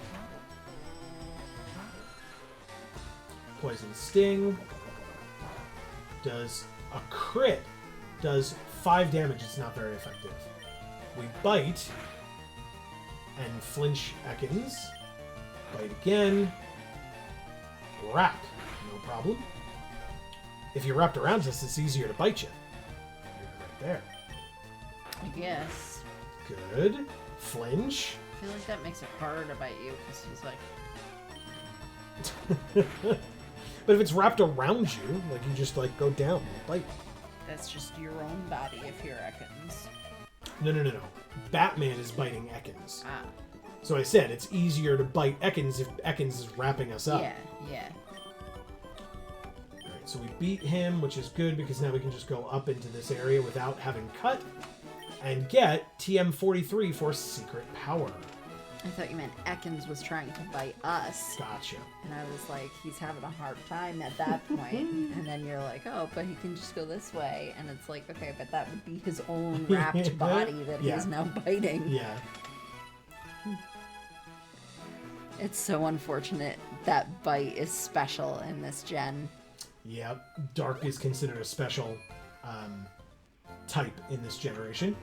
Poison Sting. Does a crit. Does 5 damage. It's not very effective. We bite. And flinch Ekans. Bite again. Wrap. No problem. If you're wrapped around us, it's easier to bite you. Right there. I guess. Good. Flinch. I feel like that makes it harder to bite you because he's like... But if it's wrapped around you, like you just like go down and bite. That's just your own body if you're Ekans. No. Batman is biting Ekans. Ah. So I said it's easier to bite Ekans if Ekans is wrapping us up. Yeah. Alright, so we beat him, which is good because now we can just go up into this area without having cut and get TM43 for Secret Power. I thought you meant Ekans was trying to bite us. Gotcha. And I was like, he's having a hard time at that point. And then you're like, oh, but he can just go this way. And it's like, okay, but that would be his own wrapped body that he's now biting. Yeah. It's so unfortunate that bite is special in this gen. Yep. Dark is considered a special type in this generation.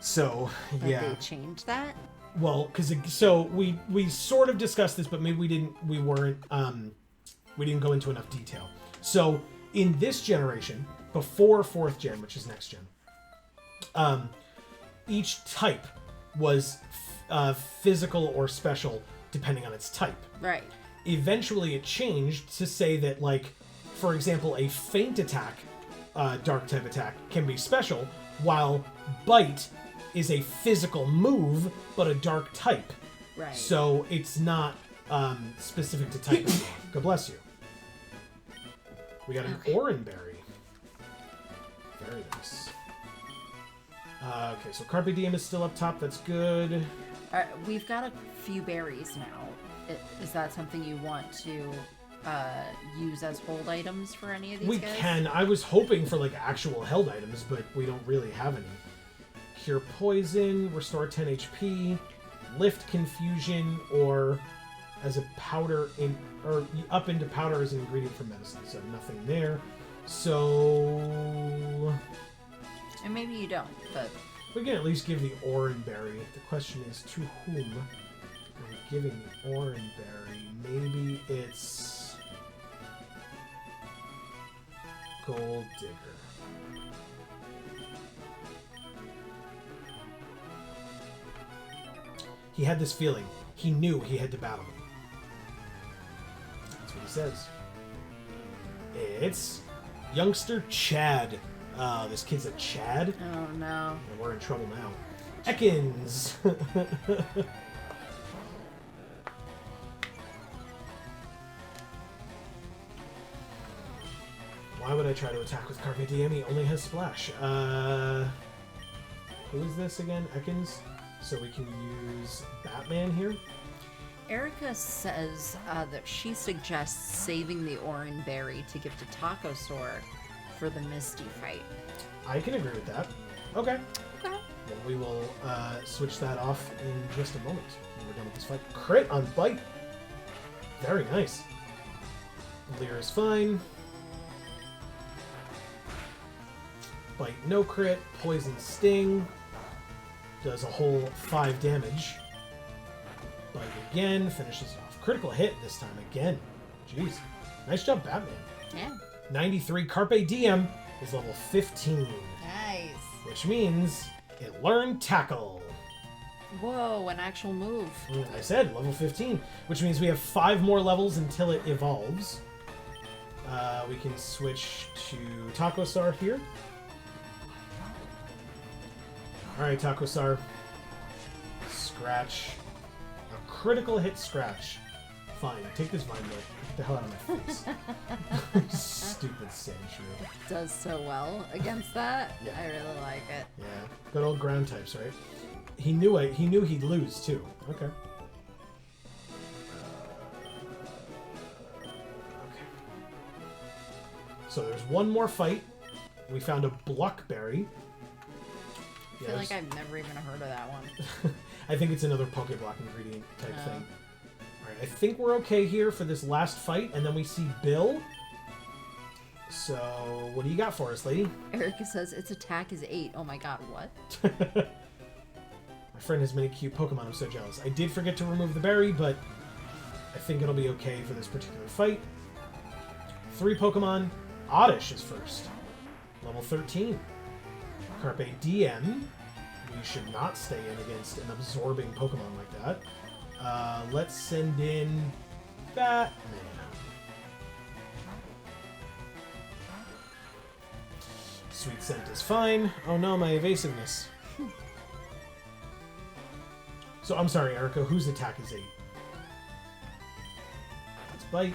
So, But yeah. they changed that? Well, because so we sort of discussed this, but maybe we didn't go into enough detail. So in this generation, before 4th gen, which is next gen, each type was physical or special depending on its type. Right. eventually it changed to say that, like, for example, a feint attack, dark type attack, can be special, while bite is a physical move, but a dark type. Right. So it's not specific to type anymore. God bless you. We got an Oranberry. Very nice. Okay, so Carpe Diem is still up top. That's good. All right, we've got a few berries now. Is that something you want to use as hold items for any of these guys? We can. I was hoping for like actual held items, but we don't really have any. Cure Poison, restore 10 HP, lift Confusion, or as a powder or up into powder as an ingredient for medicine. So nothing there. So And maybe you don't, but we can at least give the Oranberry. The question is, to whom are we giving the Oranberry? Maybe it's Gold Digger. He had this feeling. He knew he had to battle him. That's what he says. It's youngster Chad. This kid's a Chad. oh no. And we're in trouble now. Ekans! Why would I try to attack with Carpe Diem? He only has Splash. Who is this again? Ekans? So we can use Batman here? Erica says that she suggests saving the Oranberry to give to Taco Store for the Misty fight. I can agree with that. Okay. Okay. Well, we will switch that off in just a moment when we're done with this fight. Crit on Bite. Very nice. Leer is fine. Bite no crit. Poison Sting. Does a whole 5 damage. Bite again. Finishes it off. Critical hit this time again. Jeez. Nice job, Batman. Yeah. 93 Carpe Diem is level 15. Nice. Which means it learned Tackle. Whoa, an actual move. I said level 15, which means we have 5 more levels until it evolves. We can switch to Takosar here. Alright, Takosar. Scratch. A critical hit scratch. Fine, take this Vine Whip. Get the hell out of my face. Stupid Sandshrew. Does so well against that. I really like it. Yeah, good old ground types, right? He knew he'd lose too. Okay. Okay. So there's one more fight. We found a Bluckberry. I feel like I've never even heard of that one. I think it's another Pokeblock ingredient type thing. Alright, I think we're okay here for this last fight, and then we see Bill. So, what do you got for us, lady? Erica says its attack is 8. Oh my god, what? My friend has many cute Pokemon, I'm so jealous. I did forget to remove the berry, but I think it'll be okay for this particular fight. 3 Pokemon. Oddish is first. Level 13. Carpe Diem. We should not stay in against an absorbing Pokemon like that. Let's send in Batman. Sweet Scent is fine. Oh no, my evasiveness. So, I'm sorry, Erica, whose attack is 8? That's Bite.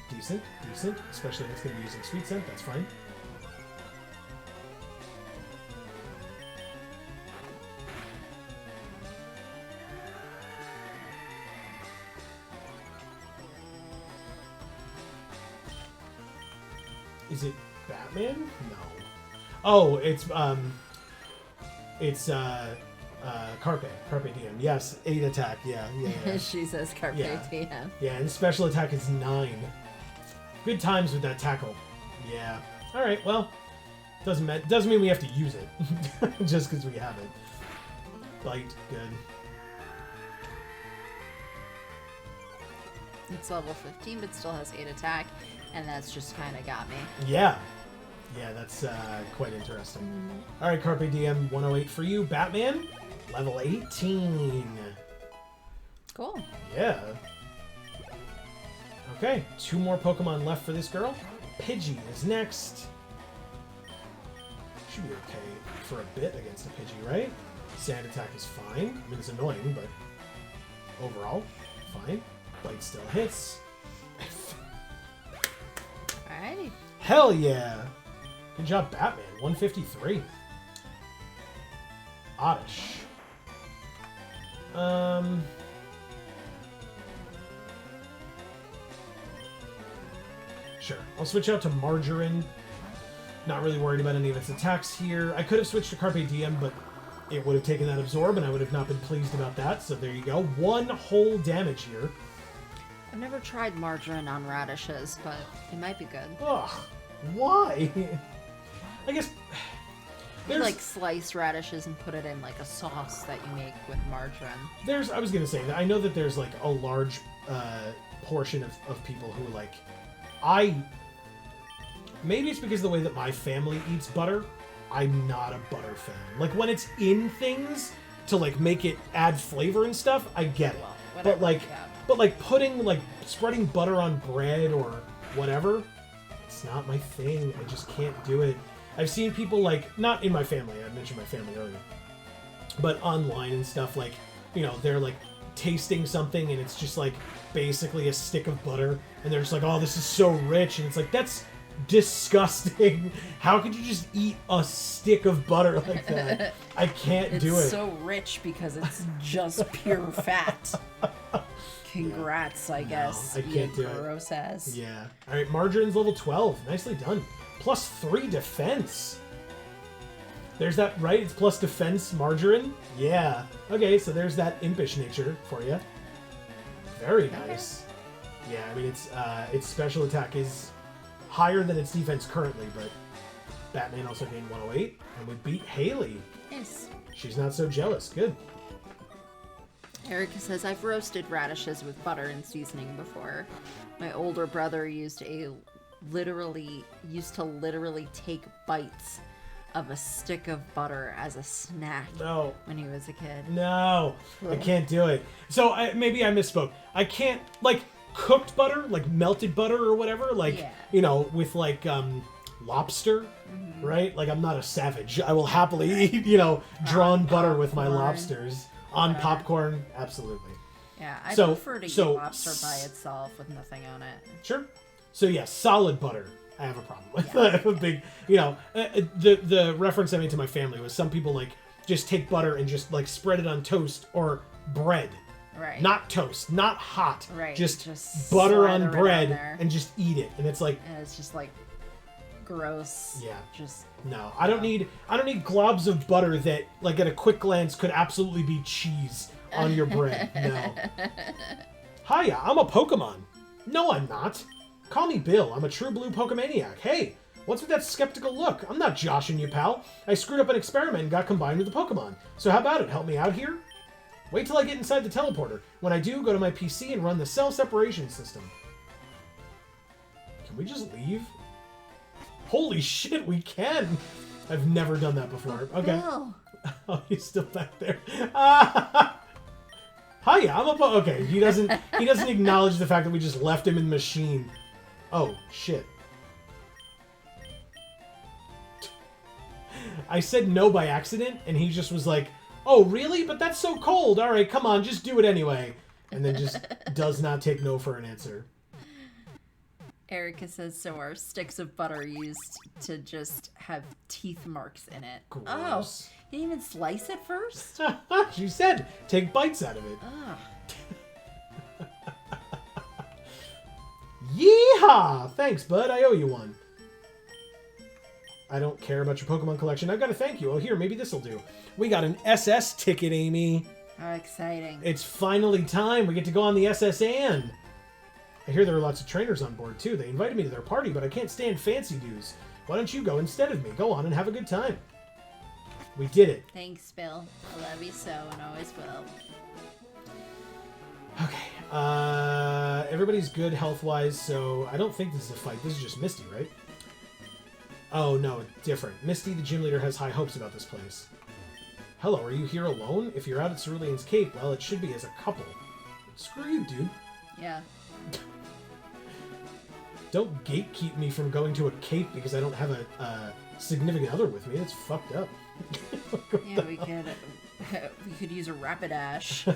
Decent, decent. Especially if it's going to be using Sweet Scent, that's fine. Is it Batman? No. Oh, it's Carpe Diem. Yes, 8 attack. Yeah. She says Carpe Diem. Yeah, and special attack is 9. Good times with that tackle. Yeah. All right. Well, doesn't mean we have to use it just because we have it. Bite, good. It's level 15, but still has 8 attack, and that's just kind of got me. Yeah. Yeah, that's quite interesting. All right, Carpe Diem, 108 for you. Batman, level 18. Cool. Yeah. Okay, 2 more Pokemon left for this girl. Pidgey is next. Should be okay for a bit against a Pidgey, right? Sand attack is fine. I mean, it's annoying, but overall, fine. Bite still hits. Alrighty. Hell yeah! Good job, Batman. 153. Oddish. Sure. I'll switch out to Margarine. Not really worried about any of its attacks here. I could have switched to Carpe Diem, but it would have taken that Absorb, and I would have not been pleased about that. So there you go. 1 whole damage here. I've never tried margarine on radishes, but it might be good. Ugh. Why? I guess... You like slice radishes and put it in like a sauce that you make with margarine. I was gonna say that I know that there's like a large portion of people who like maybe it's because of the way that my family eats butter. I'm not a butter fan. Like when it's in things to like make it add flavor and stuff, I get it. Well, whatever, but like putting like spreading butter on bread or whatever, it's not my thing. I just can't do it. I've seen people like, not in my family, I mentioned my family earlier, but online and stuff, like, you know, they're like tasting something and it's just like basically a stick of butter and they're just like, oh, this is so rich. And it's like, that's disgusting. How could you just eat a stick of butter like that? I can't do it. It's so rich because it's just pure fat. Congrats, I guess. I can't do it. Gross ass. Yeah. All right, Margarine's level 12. Nicely done. Plus 3 defense. There's that, right? It's plus defense, Margarine? Yeah. Okay, so there's that impish nature for you. Very nice. Okay. Yeah, I mean, its special attack is higher than its defense currently, but Batman also gained 108, and we beat Haley. Yes. She's not so jealous. Good. Erica says, I've roasted radishes with butter and seasoning before. My older brother used to literally take bites of a stick of butter as a snack when he was a kid. No, I can't do it. So maybe I misspoke. I can't, like, cooked butter, like melted butter or whatever, like, you know, with like lobster, right? Like, I'm not a savage. I will happily eat, you know, drawn butter with my lobsters. On popcorn, absolutely. Yeah, I prefer to eat lobster by itself with nothing on it. Sure. So yeah, solid butter, I have a problem with. I have a big, you know, the reference I made to my family was some people like just take butter and just like spread it on toast or bread. Right. Not toast, not hot. Right. Just butter on bread and just eat it, and it's like. And it's just like gross. Yeah. Just. No, I don't need globs of butter that, like, at a quick glance could absolutely be cheese on your bread. No. Hiya, I'm a Pokemon. No, I'm not. Call me Bill. I'm a true blue Pokemaniac. Hey, what's with that skeptical look? I'm not joshing you, pal. I screwed up an experiment and got combined with a Pokemon. So how about it? Help me out here? Wait till I get inside the teleporter. When I do, go to my PC and run the cell separation system. Can we just leave? Holy shit, we can! I've never done that before. Okay. Bill. Oh, he's still back there. Hiya, I'm a okay. He doesn't acknowledge the fact that we just left him in the machine. Oh shit. I said no by accident, and he just was like, "Oh really? But that's so cold. All right, come on, just do it anyway." And then just does not take no for an answer. Erica says, so are sticks of butter used to just have teeth marks in it? Gross. Oh, you didn't even slice it first? She said, take bites out of it. Yeehaw! Thanks, bud. I owe you one. I don't care about your Pokemon collection. I've got to thank you. Oh, here, maybe this'll do. We got an SS ticket, Amy. How exciting. It's finally time. We get to go on the SS Anne. I hear there are lots of trainers on board, too. They invited me to their party, but I can't stand fancy dues. Why don't you go instead of me? Go on and have a good time. We did it. Thanks, Bill. I love you so and always will. Okay. Everybody's good health-wise, so I don't think this is a fight. This is just Misty, right? Oh, no, different. Misty, the gym leader, has high hopes about this place. Hello, are you here alone? If you're out at Cerulean's Cape, well, it should be as a couple. Screw you, dude. Yeah. Don't gatekeep me from going to a cape because I don't have a significant other with me. It's fucked up. Yeah, we could use a Rapidash.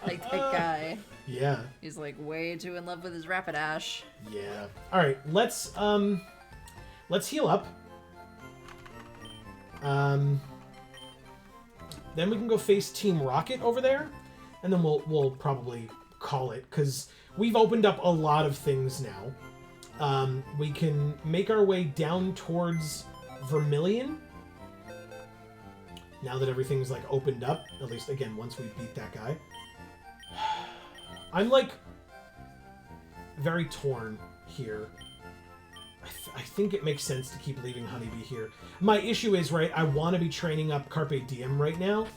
Like that guy. Yeah. He's like way too in love with his Rapidash. Yeah. All right, let's heal up. Then we can go face Team Rocket over there, and then we'll probably call it because we've opened up a lot of things now. We can make our way down towards Vermilion. Now that everything's like opened up, at least again once we beat that guy. I'm like very torn here. I think it makes sense to keep leaving Honeybee here. My issue is, right, I want to be training up Carpe Diem right now,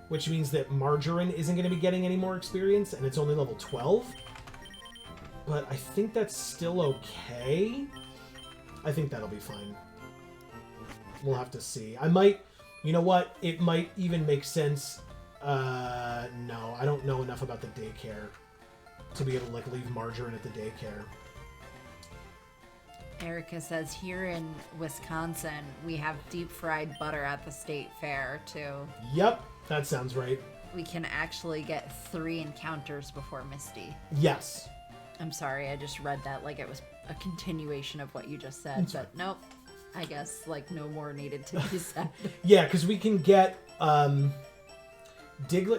which means that Margarine isn't going to be getting any more experience, and it's only level 12. But I think that's still okay. I think that'll be fine. We'll have to see. I might, you know what, it might even make sense. No, I don't know enough about the daycare to be able to like leave Margarine at the daycare. Erica says here in Wisconsin, we have deep fried butter at the state fair too. Yep, that sounds right. We can actually get 3 encounters before Misty. Yes. I'm sorry, I just read that like it was a continuation of what you just said, That's but right. nope. I guess like no more needed to be said. Yeah, because we can get Diglett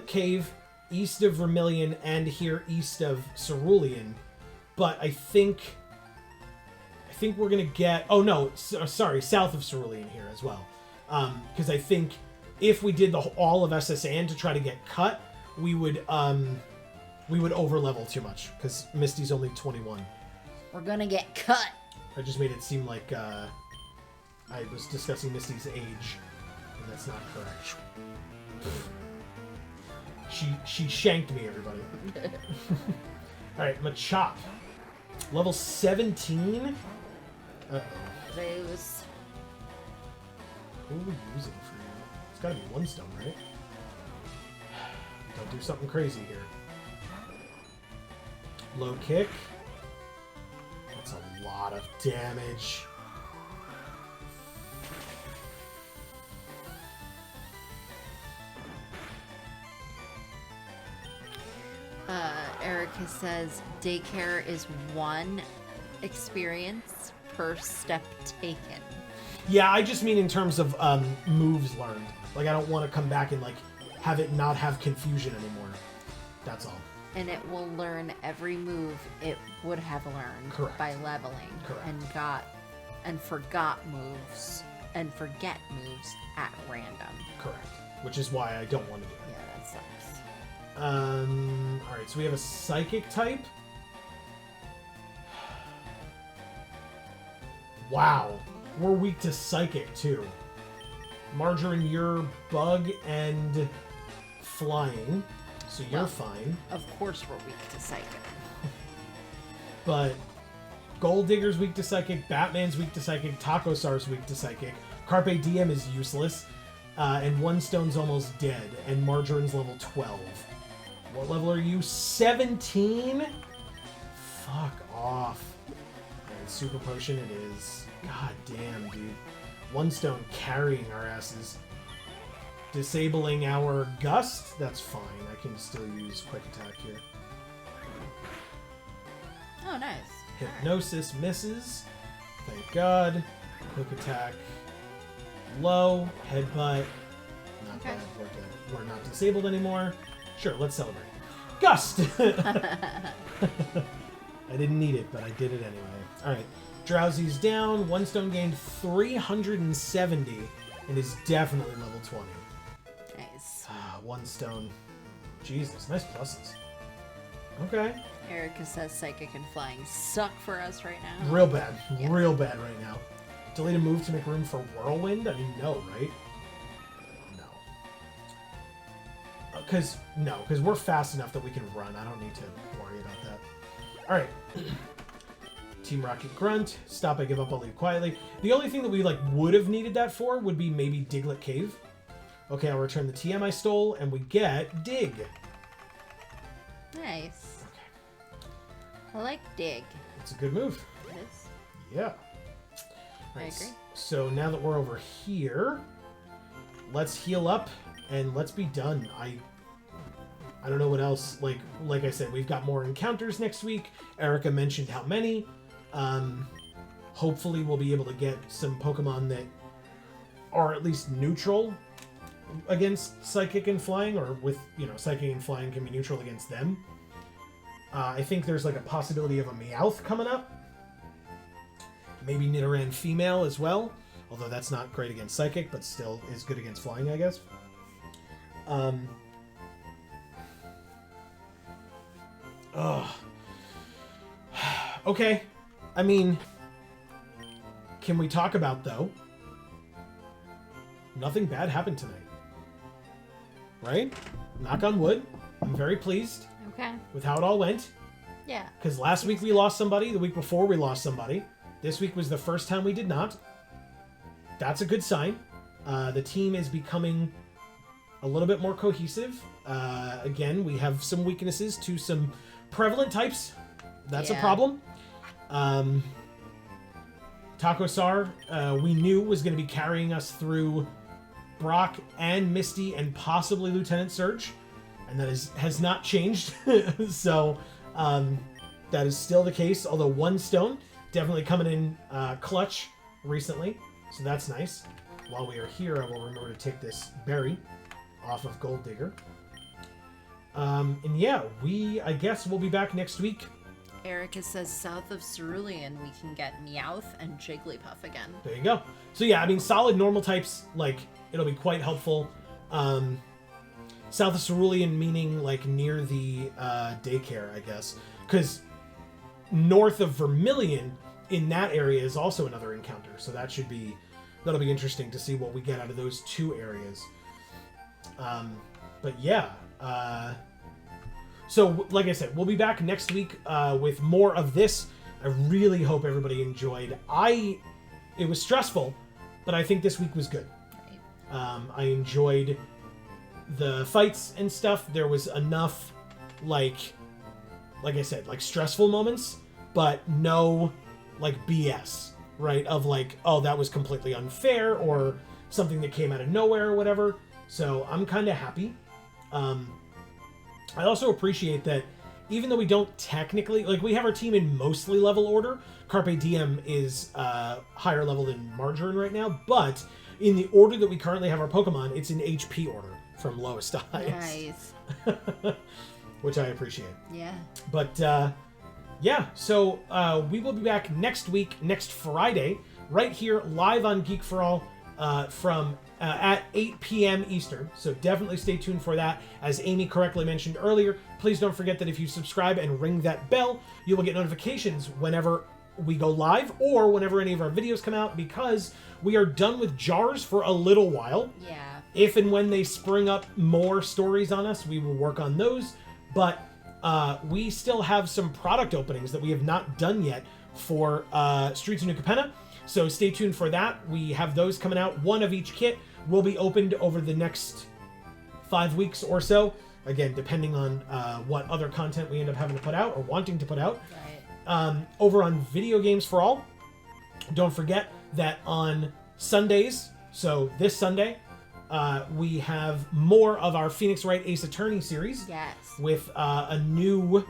Cave east of Vermilion and here east of Cerulean, but I think we're gonna get. Oh no, sorry, south of Cerulean here as well. Because I think if we did all of SSN to try to get cut, we would over level too much because Misty's only 21. We're gonna get cut. I just made it seem like I was discussing Misty's age, and that's not correct. She shanked me, everybody. All right, Machop, level 17. Uh-oh. Those. Who are we using for you? It's gotta be one stone, right? Don't do something crazy here. Low kick. That's a lot of damage. Erica says daycare is 1 experience per step taken. Yeah, I just mean in terms of moves learned. Like, I don't want to come back and, like, have it not have confusion anymore. That's all. And it will learn every move it would have learned Correct. by leveling. Correct. And forgot moves and forget moves at random. Correct. Which is why I don't want to do it. Yeah, that sucks. Alright, so we have a Psychic type. Wow. We're weak to Psychic, too. Margarine, you're Bug and Flying, so you're fine. Of course we're weak to Psychic. But Gold Digger's weak to Psychic, Batman's weak to Psychic, Taco Sar's weak to Psychic, Carpe Diem is useless, and One Stone's almost dead, and Margarine's level 12. What level are you? 17? Fuck off. And Super Potion it is. God damn, dude. One Stone carrying our asses. Disabling our Gust? That's fine. I can still use Quick Attack here. Oh, nice. Hypnosis misses. Thank God. Quick Attack. Low. Headbutt. Not bad. We're good. We're not disabled anymore. Sure, let's celebrate. Gust! I didn't need it, but I did it anyway. Alright. Drowsy's down. One Stone gained 370 and is definitely level 20. Nice. One Stone. Jesus, nice pluses. Okay. Erica says Psychic and Flying suck for us right now. Real bad. Yeah. Real bad right now. Delete a move to make room for Whirlwind? I mean, no, right? No. Because we're fast enough that we can run. I don't need to worry about that. Alright. Team Rocket Grunt. Stop, I give up, I'll leave quietly. The only thing that we would have needed that for would be maybe Diglett Cave. Okay, I'll return the TM I stole, and we get Dig. Nice. Okay. I like Dig. It's a good move. Yeah. I agree. So now that we're over here, let's heal up and let's be done. I don't know what else. Like I said, we've got more encounters next week. Erica mentioned how many. Hopefully we'll be able to get some Pokemon that are at least neutral against Psychic and Flying, or with, Psychic and Flying can be neutral against them. I think there's like a possibility of a Meowth coming up. Maybe Nidoran female as well, although that's not great against Psychic, but still is good against Flying, I guess. Okay. I mean, can we talk about, though, nothing bad happened tonight. Right? Knock on wood. I'm very pleased Okay. with how it all went. Yeah. Because last week we lost somebody. The week before we lost somebody. This week was the first time we did not. That's a good sign. The team is becoming a little bit more cohesive. Again, we have some weaknesses to some prevalent types. That's a problem. Takosar, we knew was going to be carrying us through Brock and Misty and possibly Lieutenant Surge, and that has not changed. So that is still the case, although one stone definitely coming in clutch recently, so that's nice. While we are here, I will remember to take this berry off of Gold Digger. And yeah, I guess we'll be back next week. Erica says south of Cerulean we can get Meowth and Jigglypuff again. There you go. So yeah, I mean, solid normal types, it'll be quite helpful. South of Cerulean meaning near the daycare, I guess, because north of Vermilion in that area is also another encounter, so that'll be interesting to see what we get out of those two areas. But yeah, so like I said, we'll be back next week with more of this. I really hope everybody enjoyed. It was stressful, but I think this week was good. Right. I enjoyed the fights and stuff. There was enough, like I said, stressful moments, but no, BS, right? Of oh, that was completely unfair, or something that came out of nowhere or whatever. So I'm kind of happy. I also appreciate that even though we don't technically, we have our team in mostly level order. Carpe Diem is higher level than Margarine right now, but in the order that we currently have our Pokemon, it's in HP order from lowest to highest. Nice. Which I appreciate. Yeah. But yeah, so we will be back next week, next Friday, right here live on Geek for All from at 8 p.m. Eastern. So definitely stay tuned for that. As Amy correctly mentioned earlier, please don't forget that if you subscribe and ring that bell, you will get notifications whenever we go live or whenever any of our videos come out, because we are done with jars for a little while. Yeah. If and when they spring up more stories on us, we will work on those. But we still have some product openings that we have not done yet for Streets of New Capenna. So stay tuned for that. We have those coming out. One of each kit will be opened over the next 5 weeks or so. Again, depending on what other content we end up having to put out or wanting to put out. Right. Over on Video Games for All, don't forget that on Sundays, so this Sunday, we have more of our Phoenix Wright Ace Attorney series. Yes. With a new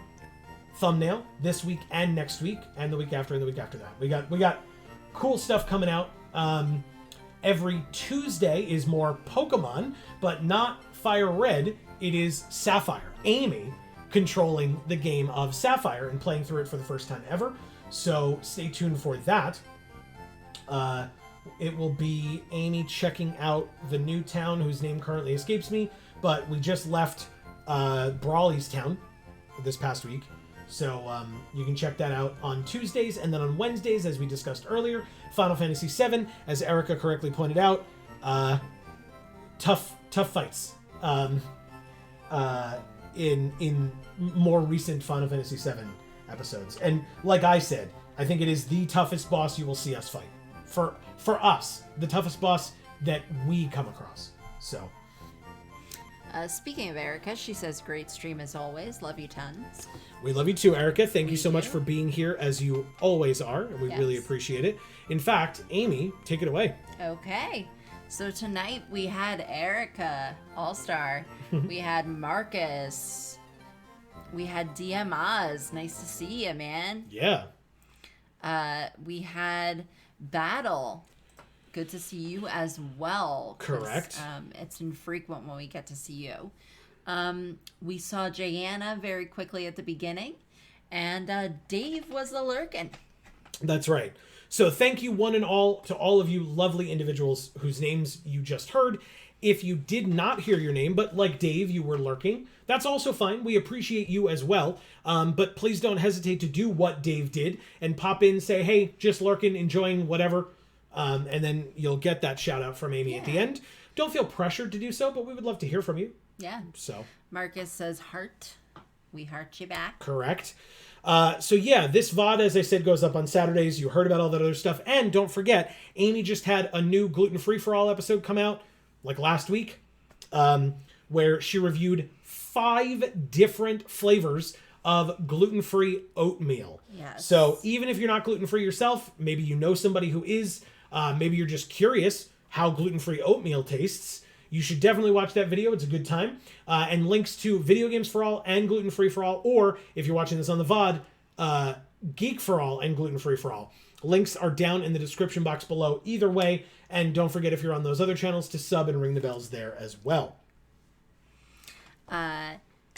thumbnail this week and next week and the week after and the week after that. We got cool stuff coming out. Every Tuesday is more Pokemon, but not FireRed. It is Sapphire. Amy controlling the game of Sapphire and playing through it for the first time ever. So stay tuned for that. It will be Amy checking out the new town whose name currently escapes me, but we just left Brawley's town this past week. So you can check that out on Tuesdays, and then on Wednesdays, as we discussed earlier, Final Fantasy VII, as Erica correctly pointed out, tough fights in more recent Final Fantasy VII episodes. And like I said, I think it is the toughest boss you will see us fight. For us, the toughest boss that we come across. So Speaking of Erica, she says, great stream as always. Love you tons. We love you too, Erica. Thank We you so much do. for being here, as you always are, and we really Yes. appreciate it. In fact, Amy, take it away. Okay. So tonight we had Erica, All-Star. We had Marcus. We had DM Oz. Nice to see you, man. Yeah. We had Battle. Good to see you as well. 'cause, Correct. It's infrequent when we get to see you. We saw Jayanna very quickly at the beginning. And Dave was a lurkin'. That's right. So thank you one and all to all of you lovely individuals whose names you just heard. If you did not hear your name, but like Dave, you were lurking, that's also fine. We appreciate you as well. But please don't hesitate to do what Dave did and pop in, say, hey, just lurking, enjoying whatever. And then you'll get that shout out from Amy at the end. Don't feel pressured to do so, but we would love to hear from you. Yeah. So Marcus says heart. We heart you back. correct. So yeah, this VoD, as I said, goes up on Saturdays. You heard about all that other stuff. And don't forget, Amy just had a new Gluten Free for All episode come out, like last week, where she reviewed 5 different flavors of gluten-free oatmeal. Yes. So even if you're not gluten-free yourself, maybe you know somebody who is, maybe you're just curious how gluten-free oatmeal tastes, you should definitely watch that video. It's a good time. And links to Video Games for All and Gluten Free for All, or if you're watching this on the VOD, Geek for All and Gluten Free for All. Links are down in the description box below either way. And don't forget, if you're on those other channels, to sub and ring the bells there as well.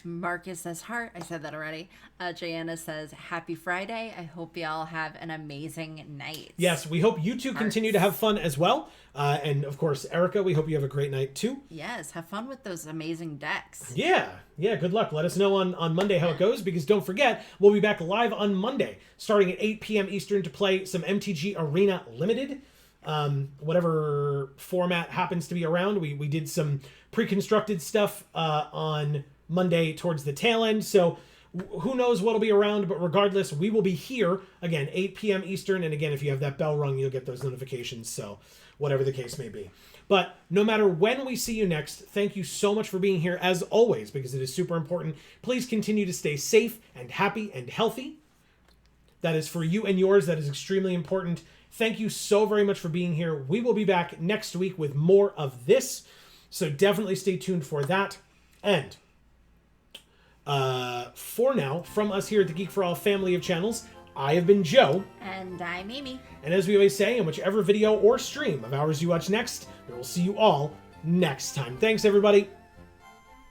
Marcus says heart. I said that already. Jayanna says happy Friday. I hope y'all have an amazing night. Yes, we hope you two continue to have fun as well. And of course, Erica, we hope you have a great night too. Yes, have fun with those amazing decks. Yeah, good luck. Let us know on Monday how it goes, because don't forget, we'll be back live on Monday, starting at 8 p.m. Eastern to play some MTG Arena Limited. Whatever format happens to be around. We did some pre-constructed stuff on Monday towards the tail end, so who knows what'll be around, but regardless, we will be here, again, 8 p.m. Eastern, and again, if you have that bell rung, you'll get those notifications, so whatever the case may be. But no matter when we see you next, thank you so much for being here, as always, because it is super important. Please continue to stay safe and happy and healthy. That is for you and yours. That is extremely important. Thank you so very much for being here. We will be back next week with more of this, so definitely stay tuned for that. And for now, from us here at the Geek for All family of channels, I have been Joe. And I'm Amy. And as we always say, in whichever video or stream of ours you watch next, we will see you all next time. Thanks, everybody.